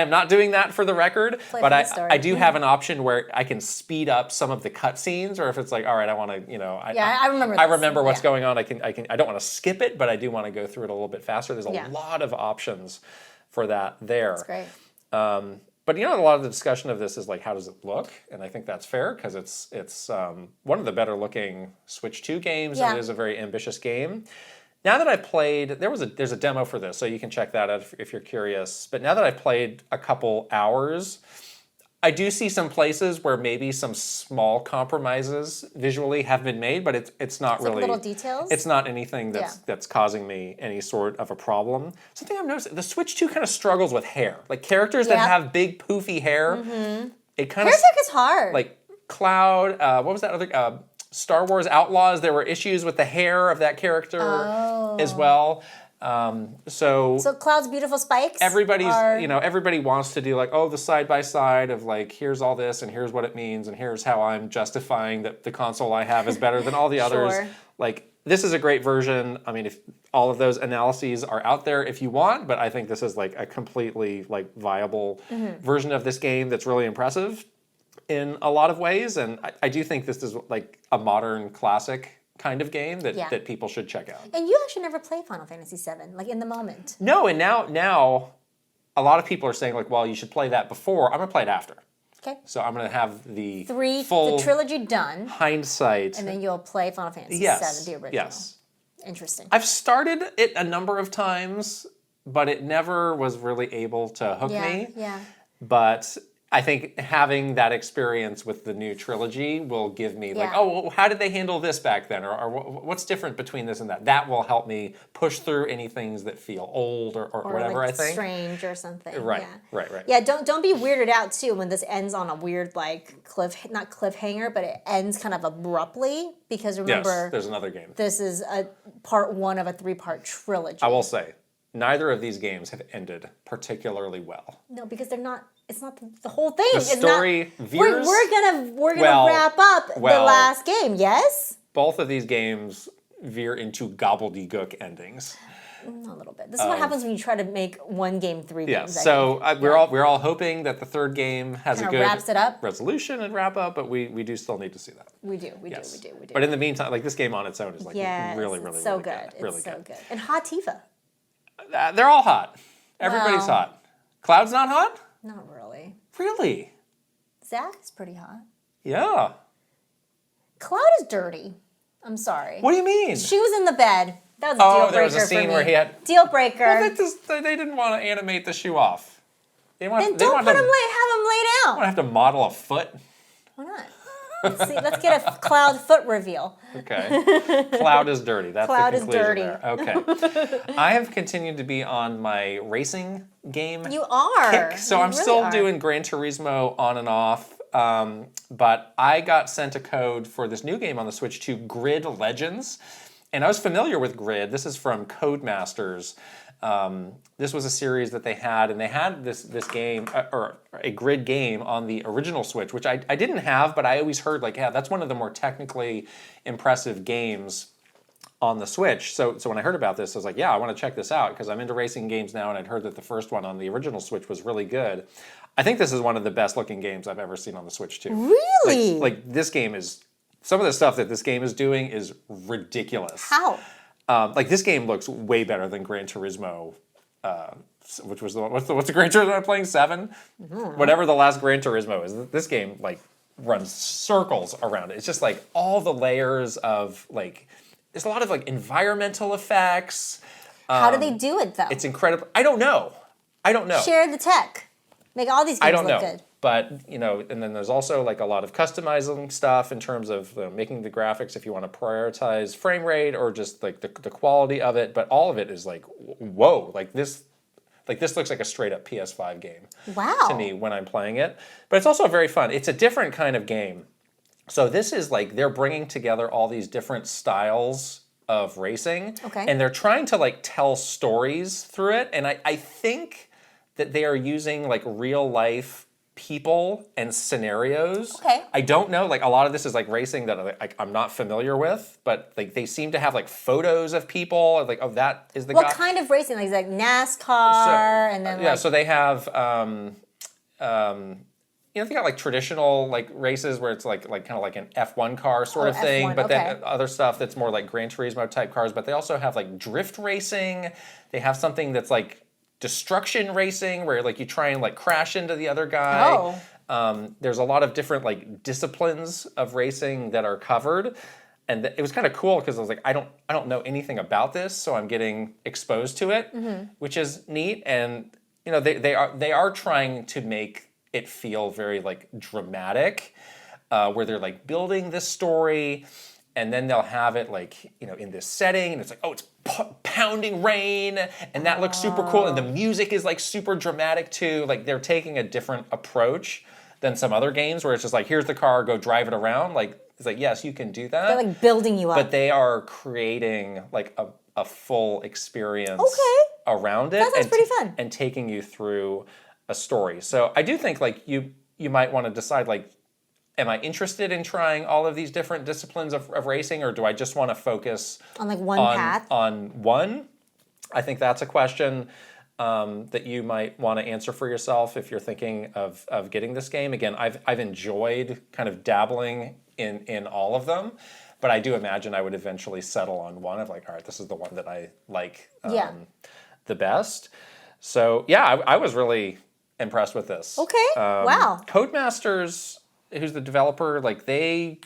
am not doing that for the record, but I do have an option where I can speed up some of the cutscenes, or if it's all right, I want to, I remember what's going on. I don't want to skip it, but I do want to go through it a little bit faster. There's a lot of options for that there. That's great. But a lot of the discussion of this is like, how does it look? And I think that's fair because it's one of the better looking Switch 2 games. Yeah. And it is a very ambitious game. Now that I've played, there's a demo for this, so you can check that out if you're curious. But now that I've played a couple hours, I do see some places where maybe some small compromises visually have been made, but it's not really little details. It's not anything that's causing me any sort of a problem. Something I've noticed: the Switch 2 kind of struggles with hair, like characters that have big poofy hair. It kind of hair tech is hard. Like Cloud, what was that other? Star Wars Outlaws. There were issues with the hair of that character as well. So Cloud's beautiful spikes. Everybody wants to do like, the side by side of like, here's all this and here's what it means and here's how I'm justifying that the console I have is better than all the others. Sure. Like, this is a great version. I mean, if all of those analyses are out there if you want, but I think this is like a completely like viable version of this game that's really impressive in a lot of ways, and I do think this is like a modern classic kind of game that people should check out. And you actually never played Final Fantasy VII, like in the moment. No, and now a lot of people are saying like, well, you should play that before. I'm gonna play it after. Okay. So I'm gonna have the the trilogy done, hindsight, and then you'll play Final Fantasy VII, the original. Yes. Interesting. I've started it a number of times, but it never was really able to hook me. Yeah. But I think having that experience with the new trilogy will give me like, how did they handle this back then? Or what's different between this and that? That will help me push through any things that feel old or whatever, like I think. Strange or something. Right. Yeah, don't be weirded out too when this ends on a weird like not cliffhanger, but it ends kind of abruptly because remember there's another game. This is a part 1 of a 3-part trilogy. I will say, neither of these games have ended particularly well. No, because they're not. It's not the whole thing. The story veers. We're gonna wrap up the last game. Yes. Both of these games veer into gobbledygook endings. A little bit. This is what happens when you try to make one game 3 games. So we're all hoping that the third game has a good wraps it up. resolution and wrap up, but we do still need to see that. We do. But in the meantime, like this game on its own is like really so good. Really it's so good. good. And Hot Tifa. They're all hot. Everybody's hot. Cloud's not hot? Not really. Really? Zach is pretty hot. Yeah. Cloud is dirty. I'm sorry. What do you mean? She was in the bed. That was a deal breaker there was a scene where he had... Deal breaker. Well, they didn't want to animate the shoe off. Then don't have him lay down. Want to have to model a foot? Why not? Let's get a Cloud foot reveal. Okay. Cloud is dirty. That's Cloud the conclusion is dirty. There. Okay. I have continued to be on my racing game You are. kick, so I'm still doing Gran Turismo on and off. But I got sent a code for this new game on the Switch 2, Grid Legends. And I was familiar with Grid. This is from Codemasters. This was a series that they had, and they had this game, or a Grid game on the original Switch, which I didn't have, but I always heard, like, that's one of the more technically impressive games on the Switch. So when I heard about this, I was like, I want to check this out, because I'm into racing games now, and I'd heard that the first one on the original Switch was really good. I think this is one of the best looking games I've ever seen on the Switch, too. Really? Like this game is... Some of the stuff that this game is doing is ridiculous. How? Like this game looks way better than Gran Turismo, which was what's the Gran Turismo I'm playing? 7? Whatever the last Gran Turismo is. This game like runs circles around it. It's just like all the layers of like there's a lot of like environmental effects. How do they do it though? It's incredible. I don't know. Share the tech. Make all these games look good. But, and then there's also like a lot of customizing stuff in terms of making the graphics if you want to prioritize frame rate or just like the quality of it. But all of it is like, whoa, like this looks like a straight up PS5 game. Wow. To me when I'm playing it. But it's also very fun. It's a different kind of game. So this is like they're bringing together all these different styles of racing. Okay. And they're trying to like tell stories through it. And I think that they are using like real life people and scenarios. Okay. I don't know, like a lot of this is like racing that I'm not familiar with, but like they seem to have like photos of people, like that is the guy. What kind of racing? Like NASCAR and then so they have they got like traditional like races where it's like kind of like an F1 car sort of thing, F1, but then other stuff that's more like Gran Turismo type cars, but they also have like drift racing. They have something that's like destruction racing where like you try and like crash into the other guy. There's a lot of different like disciplines of racing that are covered. And it was kind of cool because I was like, I don't know anything about this, so I'm getting exposed to it, which is neat. And you know, they are trying to make it feel very like dramatic, where they're like building this story, and then they'll have it like, you know, in this setting, and it's like, oh, it's pounding rain, and that looks super cool, and the music is like super dramatic too. Like they're taking a different approach than some other games where it's just like, here's the car, go drive it around. Like it's like, yes, you can do that. They're like building you up. But they are creating like a full experience around it. That sounds pretty fun. And taking you through a story. So I do think like you might want to decide like, am I interested in trying all of these different disciplines of racing, or do I just want to focus on like one path? On one? I think that's a question that you might want to answer for yourself if you're thinking of getting this game. Again, I've enjoyed kind of dabbling in all of them, but I do imagine I would eventually settle on one of like, all right, this is the one that I like the best. So yeah, I was really impressed with this. Okay, wow. Codemasters, who's the developer, like they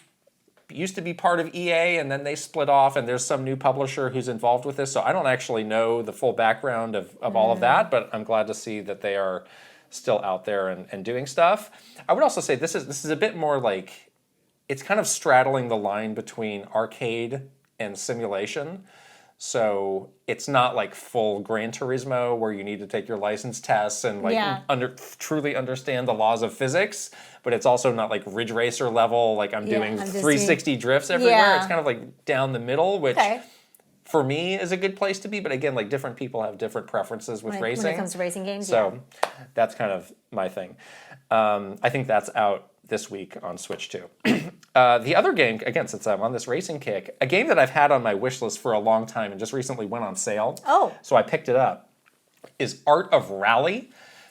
used to be part of EA and then they split off, and there's some new publisher who's involved with this. So I don't actually know the full background of all of that, but I'm glad to see that they are still out there and doing stuff. I would also say this is a bit more like, it's kind of straddling the line between arcade and simulation. So it's not like full Gran Turismo where you need to take your license tests and like truly understand the laws of physics, but it's also not like Ridge Racer level, like I'm doing 360 drifts everywhere. Yeah. It's kind of like down the middle, which for me is a good place to be. But again, like different people have different preferences with racing. When it comes to racing games, so that's kind of my thing. I think that's out this week on Switch too. The other game, again, since I'm on this racing kick, a game that I've had on my wish list for a long time and just recently went on sale, so I picked it up, is Art of Rally,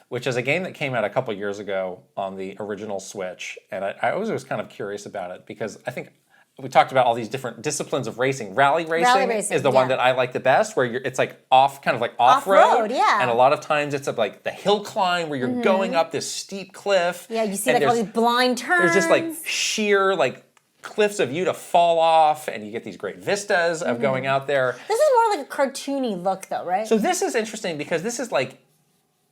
which is a game that came out a couple years ago on the original Switch. And I always was kind of curious about it because I think we talked about all these different disciplines of racing. Rally racing is the one that I like the best, where it's like kind of like off-road. And a lot of times it's like the hill climb where you're going up this steep cliff. Yeah, you see like all these blind turns. There's just like sheer like cliffs of you to fall off, and you get these great vistas of going out there. This is more like a cartoony look though, right? So this is interesting because this is like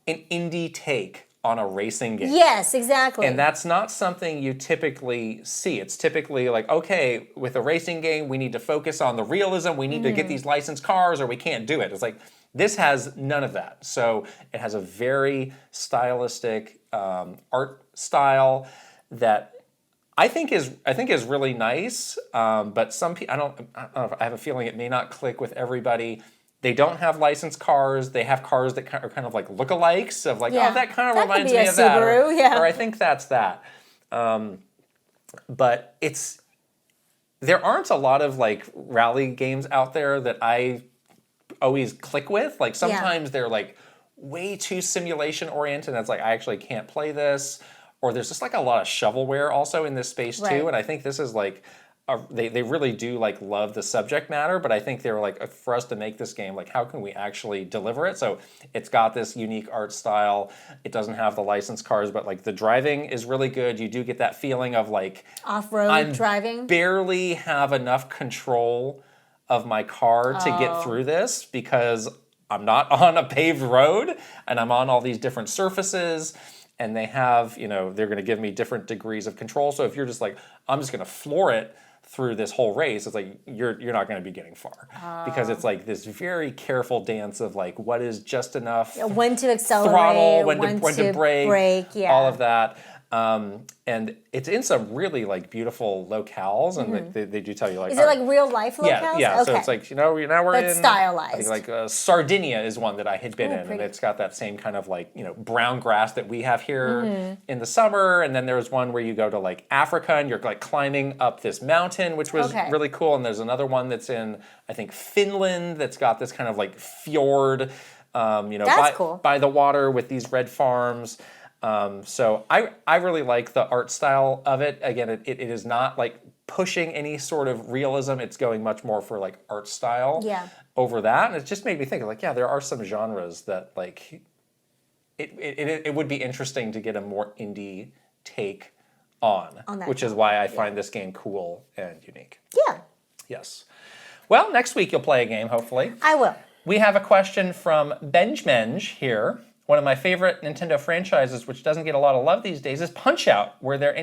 an indie take on a racing game. Yes, exactly. And that's not something you typically see. It's typically like, okay, with a racing game, we need to focus on the realism. We need to get these licensed cars or we can't do it. It's like, this has none of that. So it has a very stylistic art style that I think is really nice. But some people, I don't know, I have a feeling it may not click with everybody. They don't have licensed cars. They have cars that are kind of like lookalikes of like, oh, that kind of reminds me of that. Or I think that's that. But there aren't a lot of like rally games out there that I always click with. Like sometimes they're like way too simulation oriented. And it's like, I actually can't play this. Or there's just like a lot of shovelware also in this space too. And I think this is like, they really do like love the subject matter, but I think they were like, for us to make this game, like how can we actually deliver it? So it's got this unique art style. It doesn't have the licensed cars, but like the driving is really good. You do get that feeling of like off-road driving. Barely have enough control of my car to get through this because I'm not on a paved road and I'm on all these different surfaces. And they have, they're going to give me different degrees of control. So if you're just like, I'm just going to floor it through this whole race, it's like you're not going to be getting far because it's like this very careful dance of like what is just enough when to accelerate, throttle, when to brake, yeah. all of that. And it's in some really like beautiful locales, and they do tell you like, is it like real life locales? Yeah. Okay. So it's like now we're but in stylized. I think like Sardinia is one that I had been in, and it's got that same kind of like brown grass that we have here in the summer. And then there's one where you go to like Africa and you're like climbing up this mountain, which was really cool. And there's another one that's in I think Finland that's got this kind of like fjord, by the water with these red farms. So I really like the art style of it. Again, it is not like pushing any sort of realism. It's going much more for like art style over that. And it just made me think like, yeah, there are some genres that like it would be interesting to get a more indie take on that, which is why I find this game cool and unique. Yeah. Yes. Well, next week you'll play a game, hopefully. I will. We have a question from Benjmenge here. One of my favorite Nintendo franchises, which doesn't get a lot of love these days, is Punch-Out! Were there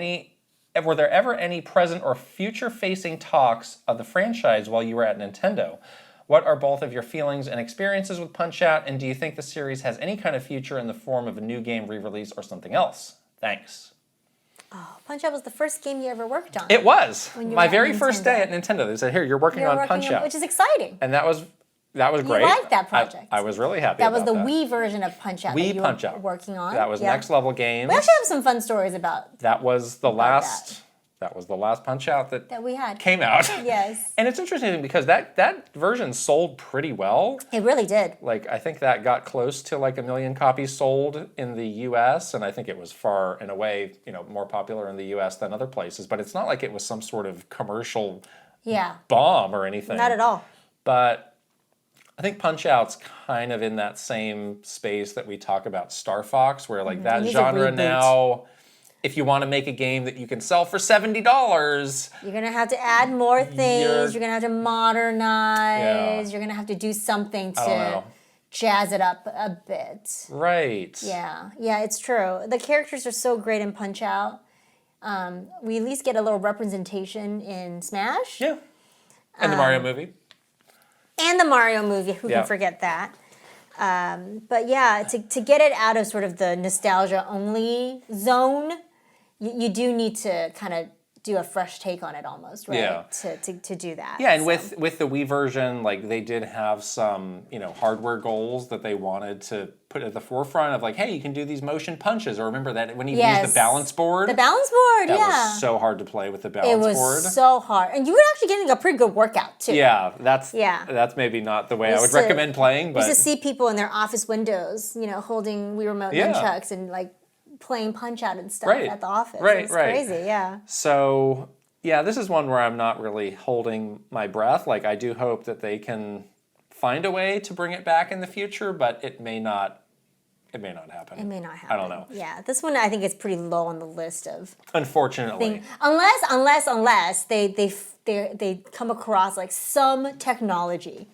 ever any present or future-facing talks of the franchise while you were at Nintendo? What are both of your feelings and experiences with Punch-Out!, and do you think the series has any kind of future in the form of a new game re-release or something else? Thanks. Oh, Punch-Out! Was the first game you ever worked on. It was. My very first day at Nintendo. They said, here, you're working on Punch-Out!, which is exciting. And that was great. You liked that project. I was really happy that about was the Wii version of Punch-Out! Wii that you Punch-Out! were working on. That was Next Level Games. We actually have some fun stories about that. Was the last Punch-Out! that we had came out. Yes. And it's interesting because that version sold pretty well. It really did. Like, I think that got close to like 1 million copies sold in the US, and I think it was far and away, more popular in the US than other places. But it's not like it was some sort of commercial bomb or anything. Not at all. But I think Punch-Out's kind of in that same space that we talk about Star Fox, where like that genre now, if you want to make a game that you can sell for $70, you're going to have to add more things. You're going to have to modernize. You're going to have to do something to jazz it up a bit. Right. Yeah, it's true. The characters are so great in Punch-Out! We at least get a little representation in Smash. Yeah. And the Mario movie. And the Mario movie, who can forget that? But yeah, to get it out of sort of the nostalgia-only zone, you do need to kind of do a fresh take on it almost, right? Yeah. To do that. Yeah, and with the Wii version, like they did have some, hardware goals that they wanted to put at the forefront of like, hey, you can do these motion punches. Or remember that when you used the balance board? The balance board, that was so hard to play with the balance board. It was so hard. And you were actually getting a pretty good workout too. Yeah, that's maybe not the way I would recommend playing. But you used to see people in their office windows, holding Wii Remote nunchucks and like playing Punch-Out! And stuff at the office. It's crazy, yeah. So, yeah, this is one where I'm not really holding my breath. Like, I do hope that they can find a way to bring it back in the future, but it may not happen. It may not happen. I don't know. Yeah, this one I think is pretty low on the list of. Unfortunately. Unless they come across like some technology.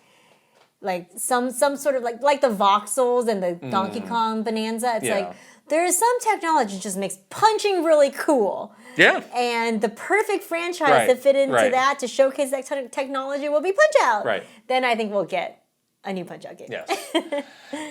Like some sort of like the voxels and the Donkey Kong Bonanza. It's like there is some technology that just makes punching really cool. Yeah. And the perfect franchise to fit into that, to showcase that technology, will be Punch-Out! Right. Then I think we'll get a new Punch-Out! Game. Yes.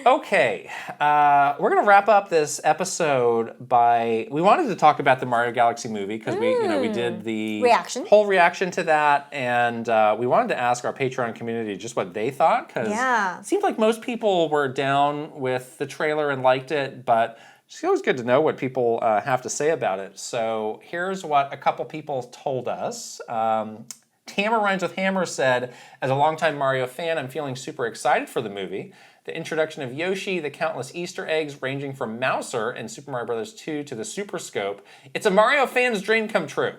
Okay. We're going to wrap up this episode we wanted to talk about the Mario Galaxy movie because we did the whole reaction to that, and we wanted to ask our Patreon community just what they thought because it seemed like most people were down with the trailer and liked it, but it's always good to know what people have to say about it. So here's what a couple people told us. Tamara Rhymes with Hammer said, as a longtime Mario fan, I'm feeling super excited for the movie. The introduction of Yoshi, the countless Easter eggs ranging from Mouser in Super Mario Bros. 2 to the Super Scope. It's a Mario fan's dream come true.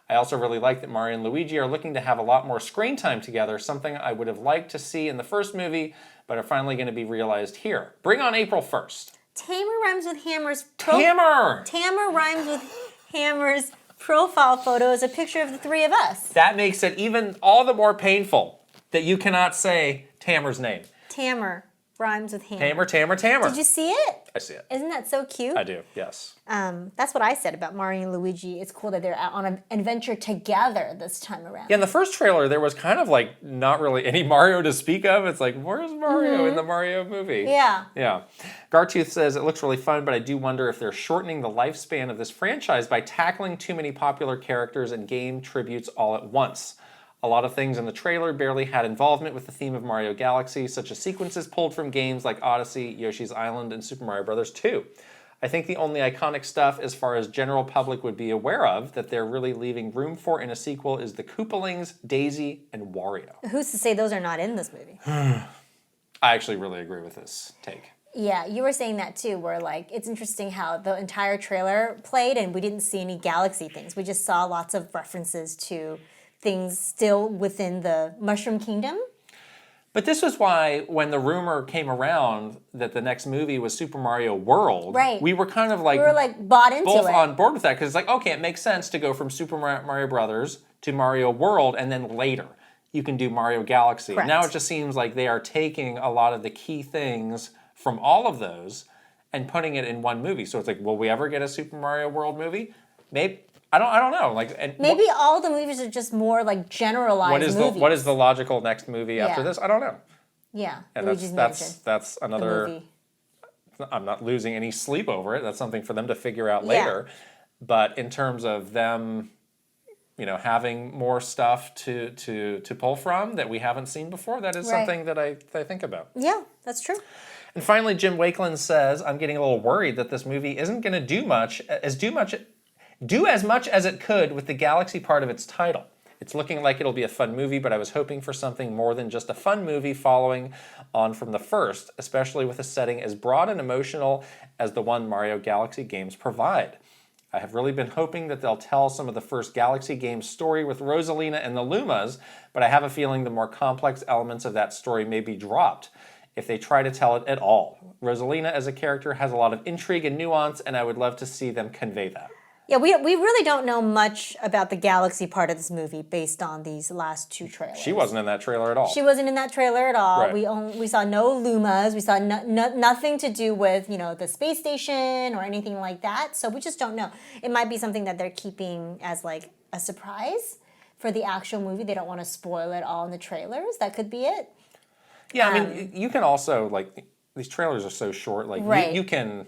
I also really like that Mario and Luigi are looking to have a lot more screen time together, something I would have liked to see in the first movie, but are finally going to be realized here. Bring on April 1st. Tamara Rhymes with Hammer's Tamara Rhymes with Hammer's profile photo is a picture of the three of us. That makes it even all the more painful that you cannot say Tamar's name. Tamara Rhymes with Hammer. Tamara. Did you see it? I see it. Isn't that so cute? I do, yes. That's what I said about Mario and Luigi. It's cool that they're on an adventure together this time around. Yeah, in the first trailer, there was kind of like not really any Mario to speak of. It's like, where's Mario in the Mario movie? Yeah. Yeah. Gartooth says, it looks really fun, but I do wonder if they're shortening the lifespan of this franchise by tackling too many popular characters and game tributes all at once. A lot of things in the trailer barely had involvement with the theme of Mario Galaxy, such as sequences pulled from games like Odyssey, Yoshi's Island, and Super Mario Bros. 2. I think the only iconic stuff as far as general public would be aware of that they're really leaving room for in a sequel is the Koopalings, Daisy, and Wario. Who's to say those are not in this movie? I actually really agree with this take. Yeah, you were saying that too, where like it's interesting how the entire trailer played and we didn't see any galaxy things. We just saw lots of references to things still within the Mushroom Kingdom. But this was why when the rumor came around that the next movie was Super Mario World, Right. we were kind of like, We were like bought into both it. on board with that because it's like, okay, it makes sense to go from Super Mario Brothers to Mario World and then later you can do Mario Galaxy. Correct. Now it just seems like they are taking a lot of the key things from all of those and putting it in one movie. So it's like, will we ever get a Super Mario World movie? Maybe. I don't know. Like, and Maybe all the movies are just more like generalized movies. what is the logical next movie after this? I don't know. Yeah, And Luigi's that's Mansion, another. the movie. I'm not losing any sleep over it. That's something for them to figure out later. But in terms of them, having more stuff to pull from that we haven't seen before, that is something that I think about. Yeah, that's true. And finally, Jim Wakeland says, "I'm getting a little worried that this movie isn't going to do as much as it could with the Galaxy part of its title. It's looking like it'll be a fun movie, but I was hoping for something more than just a fun movie following on from the first, especially with a setting as broad and emotional as the one Mario Galaxy games provide. I have really been hoping that they'll tell some of the first Galaxy games story with Rosalina and the Lumas, but I have a feeling the more complex elements of that story may be dropped if they try to tell it at all. Rosalina as a character has a lot of intrigue and nuance, and I would love to see them convey that." Yeah, we really don't know much about the Galaxy part of this movie based on these last two trailers. She wasn't in that trailer at all. She wasn't in that trailer at all. Right. We saw no Lumas. We saw nothing to do with the space station or anything like that. So we just don't know. It might be something that they're keeping as like a surprise for the actual movie. They don't want to spoil it all in the trailers. That could be it. Yeah, I mean, you can also these trailers are so short. Like Right. you can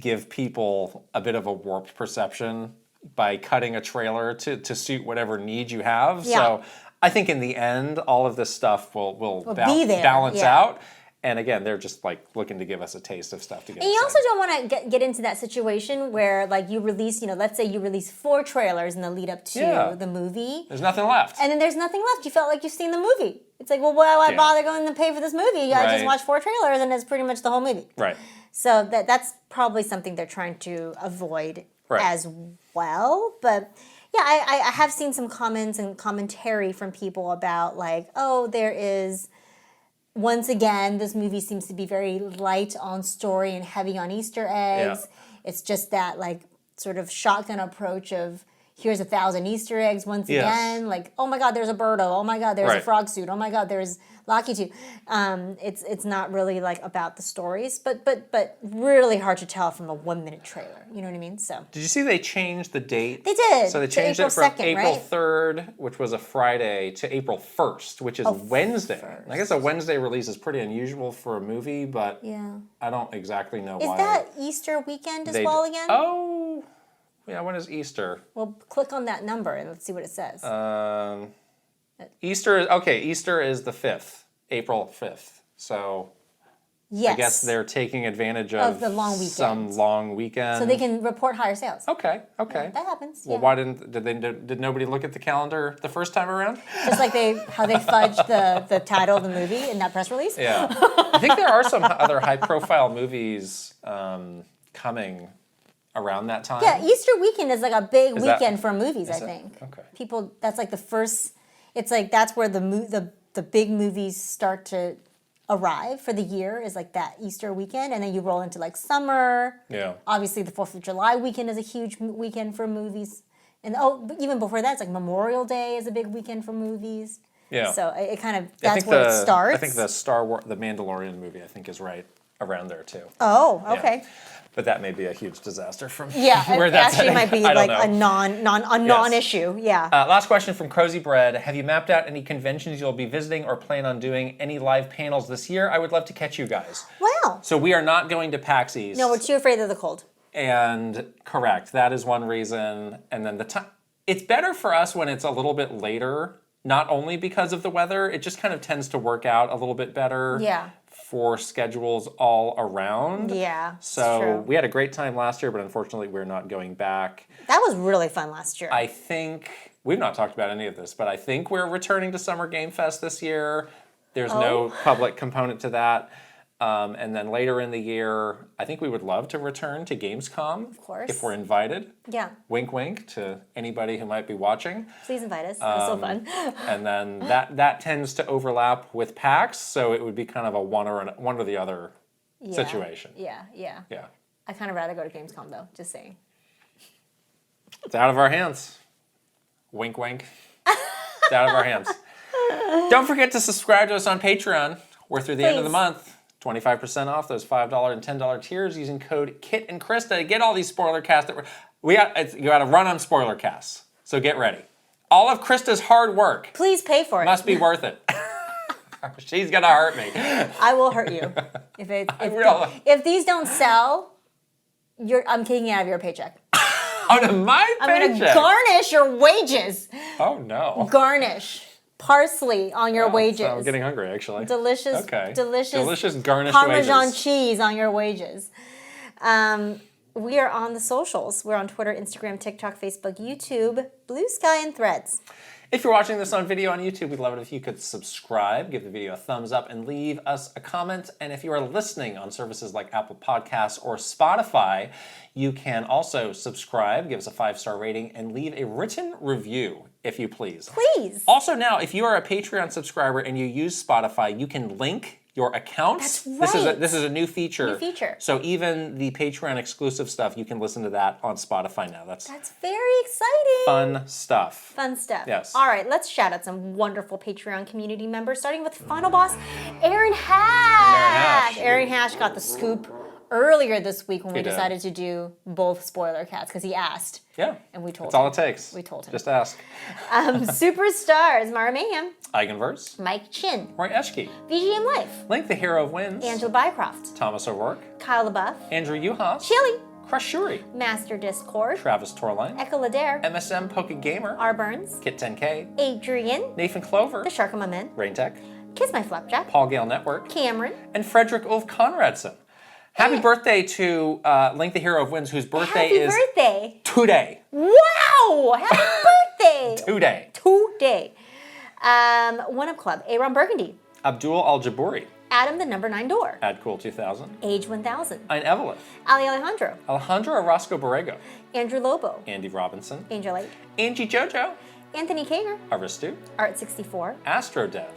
give people a bit of a warped perception by cutting a trailer to suit whatever need you have. Yeah. So I think in the end, all of this stuff will be there, balance yeah. out. And again, they're just looking to give us a taste of stuff to get. And you also don't want to get into that situation where you release, let's say you release 4 trailers in the lead up to the movie. There's nothing left. And then there's nothing left. You felt like you've seen the movie. It's like, well, why bother going to pay for this movie? I just watched 4 trailers and it's pretty much the whole movie. Right. So that's probably something they're trying to avoid as well. But yeah, I have seen some comments and commentary from people about there is, once again, this movie seems to be very light on story and heavy on Easter eggs. Yeah. It's just that sort of shotgun approach of here's 1,000 Easter eggs once again. Oh my God, there's a Birdo. Oh my God, there's a frog suit. Oh my God, there's Lakitu. It's not really about the stories, but really hard to tell from a 1-minute trailer. You know what I mean? So did you see they changed the date? They did. So they changed it from April 3rd, which was a Friday, to April 1st, which is Wednesday. I guess a Wednesday release is pretty unusual for a movie, but I don't exactly know why. Is that Easter weekend as well again? Oh, yeah, when is Easter? Well, click on that number and let's see what it says. Easter is the 5th, April 5th. So yes. I guess they're taking advantage of the long weekend. Some long weekend. So they can report higher sales. Okay. Yeah, that happens. Well, why did nobody look at the calendar the first time around? Just like how they fudged the title of the movie in that press release? Yeah. I think there are some other high-profile movies coming around that time. Yeah, Easter weekend is a big weekend for movies, I think. Okay. People, that's the first, it's that's where the big movies start to arrive for the year is that Easter weekend, and then you roll into summer. Yeah. Obviously, the 4th of July weekend is a huge weekend for movies. And but even before that, it's Memorial Day is a big weekend for movies. Yeah. So it kind of, that's where it starts. I think the the Mandalorian movie, I think is right around there too. Oh, okay. Yeah. But that may be a huge disaster from where it that's actually might be a non-issue. Yeah. Last question from Cozy Bread. Have you mapped out any conventions you'll be visiting or plan on doing any live panels this year? I would love to catch you guys. Wow. So we are not going to PAX East. No, we're too afraid of the cold. And correct. That is one reason. And then it's better for us when it's a little bit later, not only because of the weather. It just kind of tends to work out a little bit better. Yeah. For schedules all around. Yeah. So we had a great time last year, but unfortunately we're not going back. That was really fun last year. I think, we've not talked about any of this, but I think we're returning to Summer Game Fest this year. There's no public component to that. And then later in the year, I think we would love to return to Gamescom. Of course. If we're invited. Yeah. Wink, wink to anybody who might be watching. Please invite us. It's so fun. And then that tends to overlap with PAX, so it would be kind of a one or the other situation. Yeah. Yeah. I kind of rather go to Gamescom though, just saying. It's out of our hands. Wink, wink. It's out of our hands. Don't forget to subscribe to us on Patreon. We're through the end of the month. 25% off those $5 and $10 tiers using code KIT and Krysta to get all these spoiler casts that you got to run on spoiler casts. So get ready. All of Krysta's hard work. Please pay for it. Must be worth it. She's gonna hurt me. I will hurt you if these don't sell. I'm taking it out of your paycheck. Out of my paycheck. I'm gonna garnish your wages. Oh no. Garnish. Parsley on your wages. So I'm getting hungry, actually. Delicious garnished Parmesan wages. cheese on your wages. We are on the socials. We're on Twitter, Instagram, TikTok, Facebook, YouTube, Blue Sky, and Threads. If you're watching this on video on YouTube, we'd love it if you could subscribe, give the video a thumbs up, and leave us a comment. And if you are listening on services like Apple Podcasts or Spotify, you can also subscribe, give us a 5-star rating, and leave a written review, if you please. Please. Also now, if you are a Patreon subscriber and you use Spotify, you can link your accounts. That's right. This is a new feature. New feature. So even the Patreon exclusive stuff, you can listen to that on Spotify now. That's very exciting. Fun stuff. Fun stuff. Yes. All right, let's shout out some wonderful Patreon community members, starting with Final Boss Aaron Hash. Aaron Hash got the scoop earlier this week when we decided to do both spoiler cats because he asked. Yeah. And we told him. That's all it takes. We told him. Just ask. Superstars, Mara Mayhem. Eigenverse. Mike Chin. Roy Eschke. VGM Life. Link the Hero of Wins. Angela Bycroft. Thomas O'Rourke. Kyle LaBeouf. Andrew Uhas. Chili. Crush Shuri. Master Discord. Travis Torline. Echo Ladair. MSM Poke Gamer. R. Burns. Kit 10K. Adrian. Nathan Clover. The Shark of My Men. Raintech. Kiss My Flapjack. Paul Gale Network. Cameron. And Frederick Ulf Conradson. Happy birthday to Link the Hero of Wins, whose birthday is today. Wow! Happy birthday! Today. One Up Club, Aaron Burgundy. Abdul Al-Jabouri. Adam the Number 9 Door. Adcool 2000. Age 1000. Ein Evelyn. Ali Alejandro. Alejandro Orozco Borrego. Andrew Lobo. Andy Robinson. Angel 8. Angie Jojo. Anthony Kager. Aristu. Art 64. Astrodev.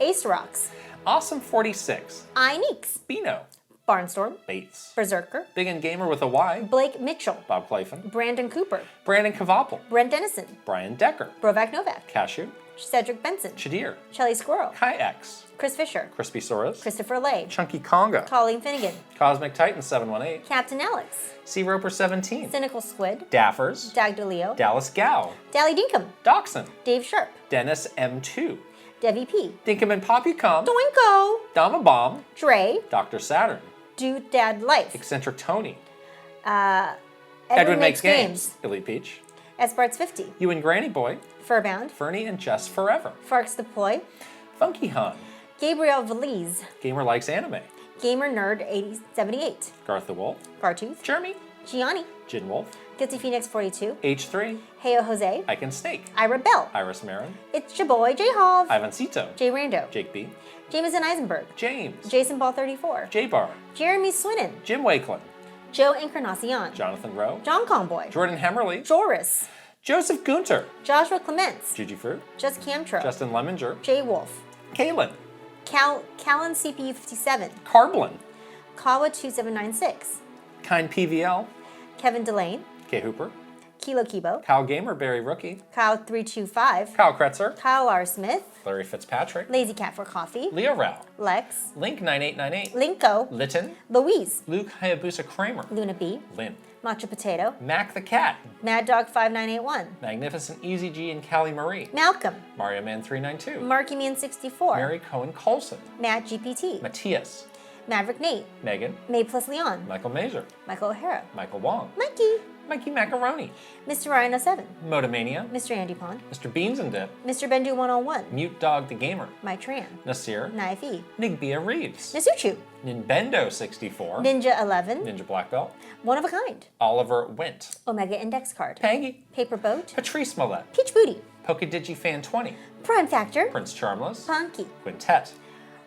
Ace Rocks. Awesome 46. Ineeks. Bino. Barnstorm. Bates. Berserker. Big and Gamer with a Y. Blake Mitchell. Bob Clayton. Brandon Cooper. Brandon Kavapel. Brent Dennison. Brian Decker. Brovak Novak. Cashew. Cedric Benson. Shadir. Shelly Squirrel. Kai X. Chris Fisher. Crispy Soros. Christopher Lay. Chunky Conga. Colleen Finnegan. Cosmic Titan 718. Captain Alex. Sea Roper 17. Cynical Squid. Daffers. Dag DeLeo. Dallas Gow. Dally Dinkum. Dachshund. Dave Sharp. Dennis M2. Debbie P. Dinkum and Poppycom. Doinko. Dama Bomb. Dre. Dr. Saturn. Dude Dad Life. Eccentric Tony. Edwin Makes Games. Elite Peach. Sparts 50. You and Granny Boy. Furbound. Fernie and Jess Forever. Farks Deploy. Funky Han. Gabriel Valise. Gamer Likes Anime. Gamer Nerd 8078. Garth the Wolf. Gartooth. Jeremy. Gianni. Jin Wolf. Guilty Phoenix 42. H3. Heyo Jose. Ike and Snake. Ira Bell. Iris Marin. It's your boy, J Hov. Ivancito. Jay Rando. Jake B. Jameson Eisenberg. James. Jason Ball 34. J Bar. Jeremy Swinnen. Jim Wakelin. Joe Encarnacion. Jonathan Rowe. John Conboy. Jordan Hemmerly. Joris. Joseph Gunter. Joshua Clements. Gigi Fruit. Just Camtro. Justin Lemminger. Jay Wolf. Kaylin. Callan CPU 57. Carblin. Kawa 2796. Kind PVL. Kevin Delane. K Hooper. Kilo Kibo. Kyle Gamer. Barry Rookie. Kyle 325. Kyle Kretzer. Kyle R. Smith. Larry Fitzpatrick. Lazy Cat for Coffee. Leo Rao. Lex. Link 9898. Linko. Litton. Louise. Luke Hayabusa Kramer. Luna B. Lynn. Macho Potato. Mac the Cat. Mad Dog 5981. Magnificent Easy G and Callie Marie. Malcolm. Mario Man 392. Marky Man 64. Mary Cohen Colson. Matt GPT. Matthias. Maverick Nate. Megan. May plus Leon. Michael Mazer. Michael O'Hara. Michael Wong. Mikey. Mikey Macaroni. Mr. Ryan 07. Motomania. Mr. Andy Pond. Mr. Beans and Dip. Mr. Bendu 101. Mute Dog the Gamer. Mike Tran. Nasir. Naifi. Nigbia Reeves. Nasuchu. Ninbendo 64. Ninja 11. Ninja Black Belt. One of a Kind. Oliver Went. Omega Index Card. Peggy. Paper Boat. Patrice Millette. Peach Booty. Pokedigi Fan 20. Prime Factor. Prince Charmless. Punky. Quintet.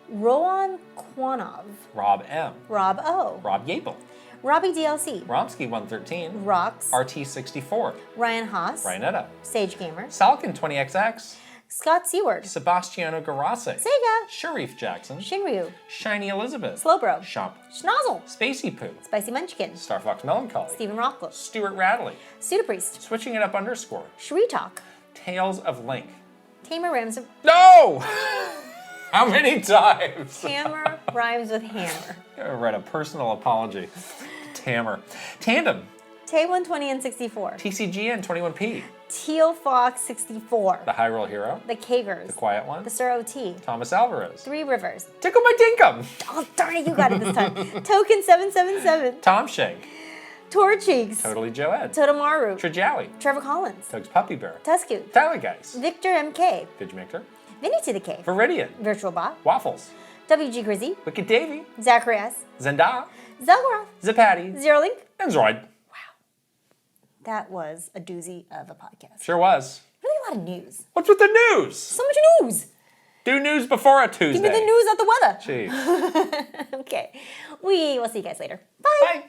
Rowan Quanov. Rob M. Rob O. Rob Yapel. Robbie DLC. Romsky 113. Rox. RT64. Ryan Haas. Ryanetta. Sage Gamer. Salkin 20XX. Scott Seward. Sebastiano Garase. Sega. Sharif Jackson. Shinryu. Shiny Elizabeth. Slowbro. Shomp. Schnozzle. Spacey Poo. Spicy Munchkin. Star Fox Melancholy. Stephen Rockcliffe. Stuart Radley. Pseudopriest. Switching it up _. Shreetalk. Tales of Link. Tamer rhymes with No! How many times? hammer rhymes with hammer. I read a personal apology. Tamer. Tandem. Tay 120 and 64. TCGN 21P. Teal Fox 64. The Hyrule Hero. The Kagers. The Quiet One. The Sir OT. Thomas Alvarez. Three Rivers. Tickle My Dinkum. Oh, darn it, you got it this time. Token 777. Tom Shank. Tor Cheeks. Totally Joe Ed. Totomaru. Trajowie. Trevor Collins. Tug's Puppy Bear. Tusku. Tyler Geis. Victor MK. Vidgemaker. Vinny to the K. Viridian. Virtual Bot. Waffles. WG Grizzy. Wicked Davy. Zachary S. Zenda. Zelgoroth. Zapatty. Zerolink. And Zoid. That was a doozy of a podcast. Sure was. Really a lot of news. What's with the news? So much news. Do news before a Tuesday. Give me the news of the weather. Jeez. Okay. We will see you guys later. Bye. Bye.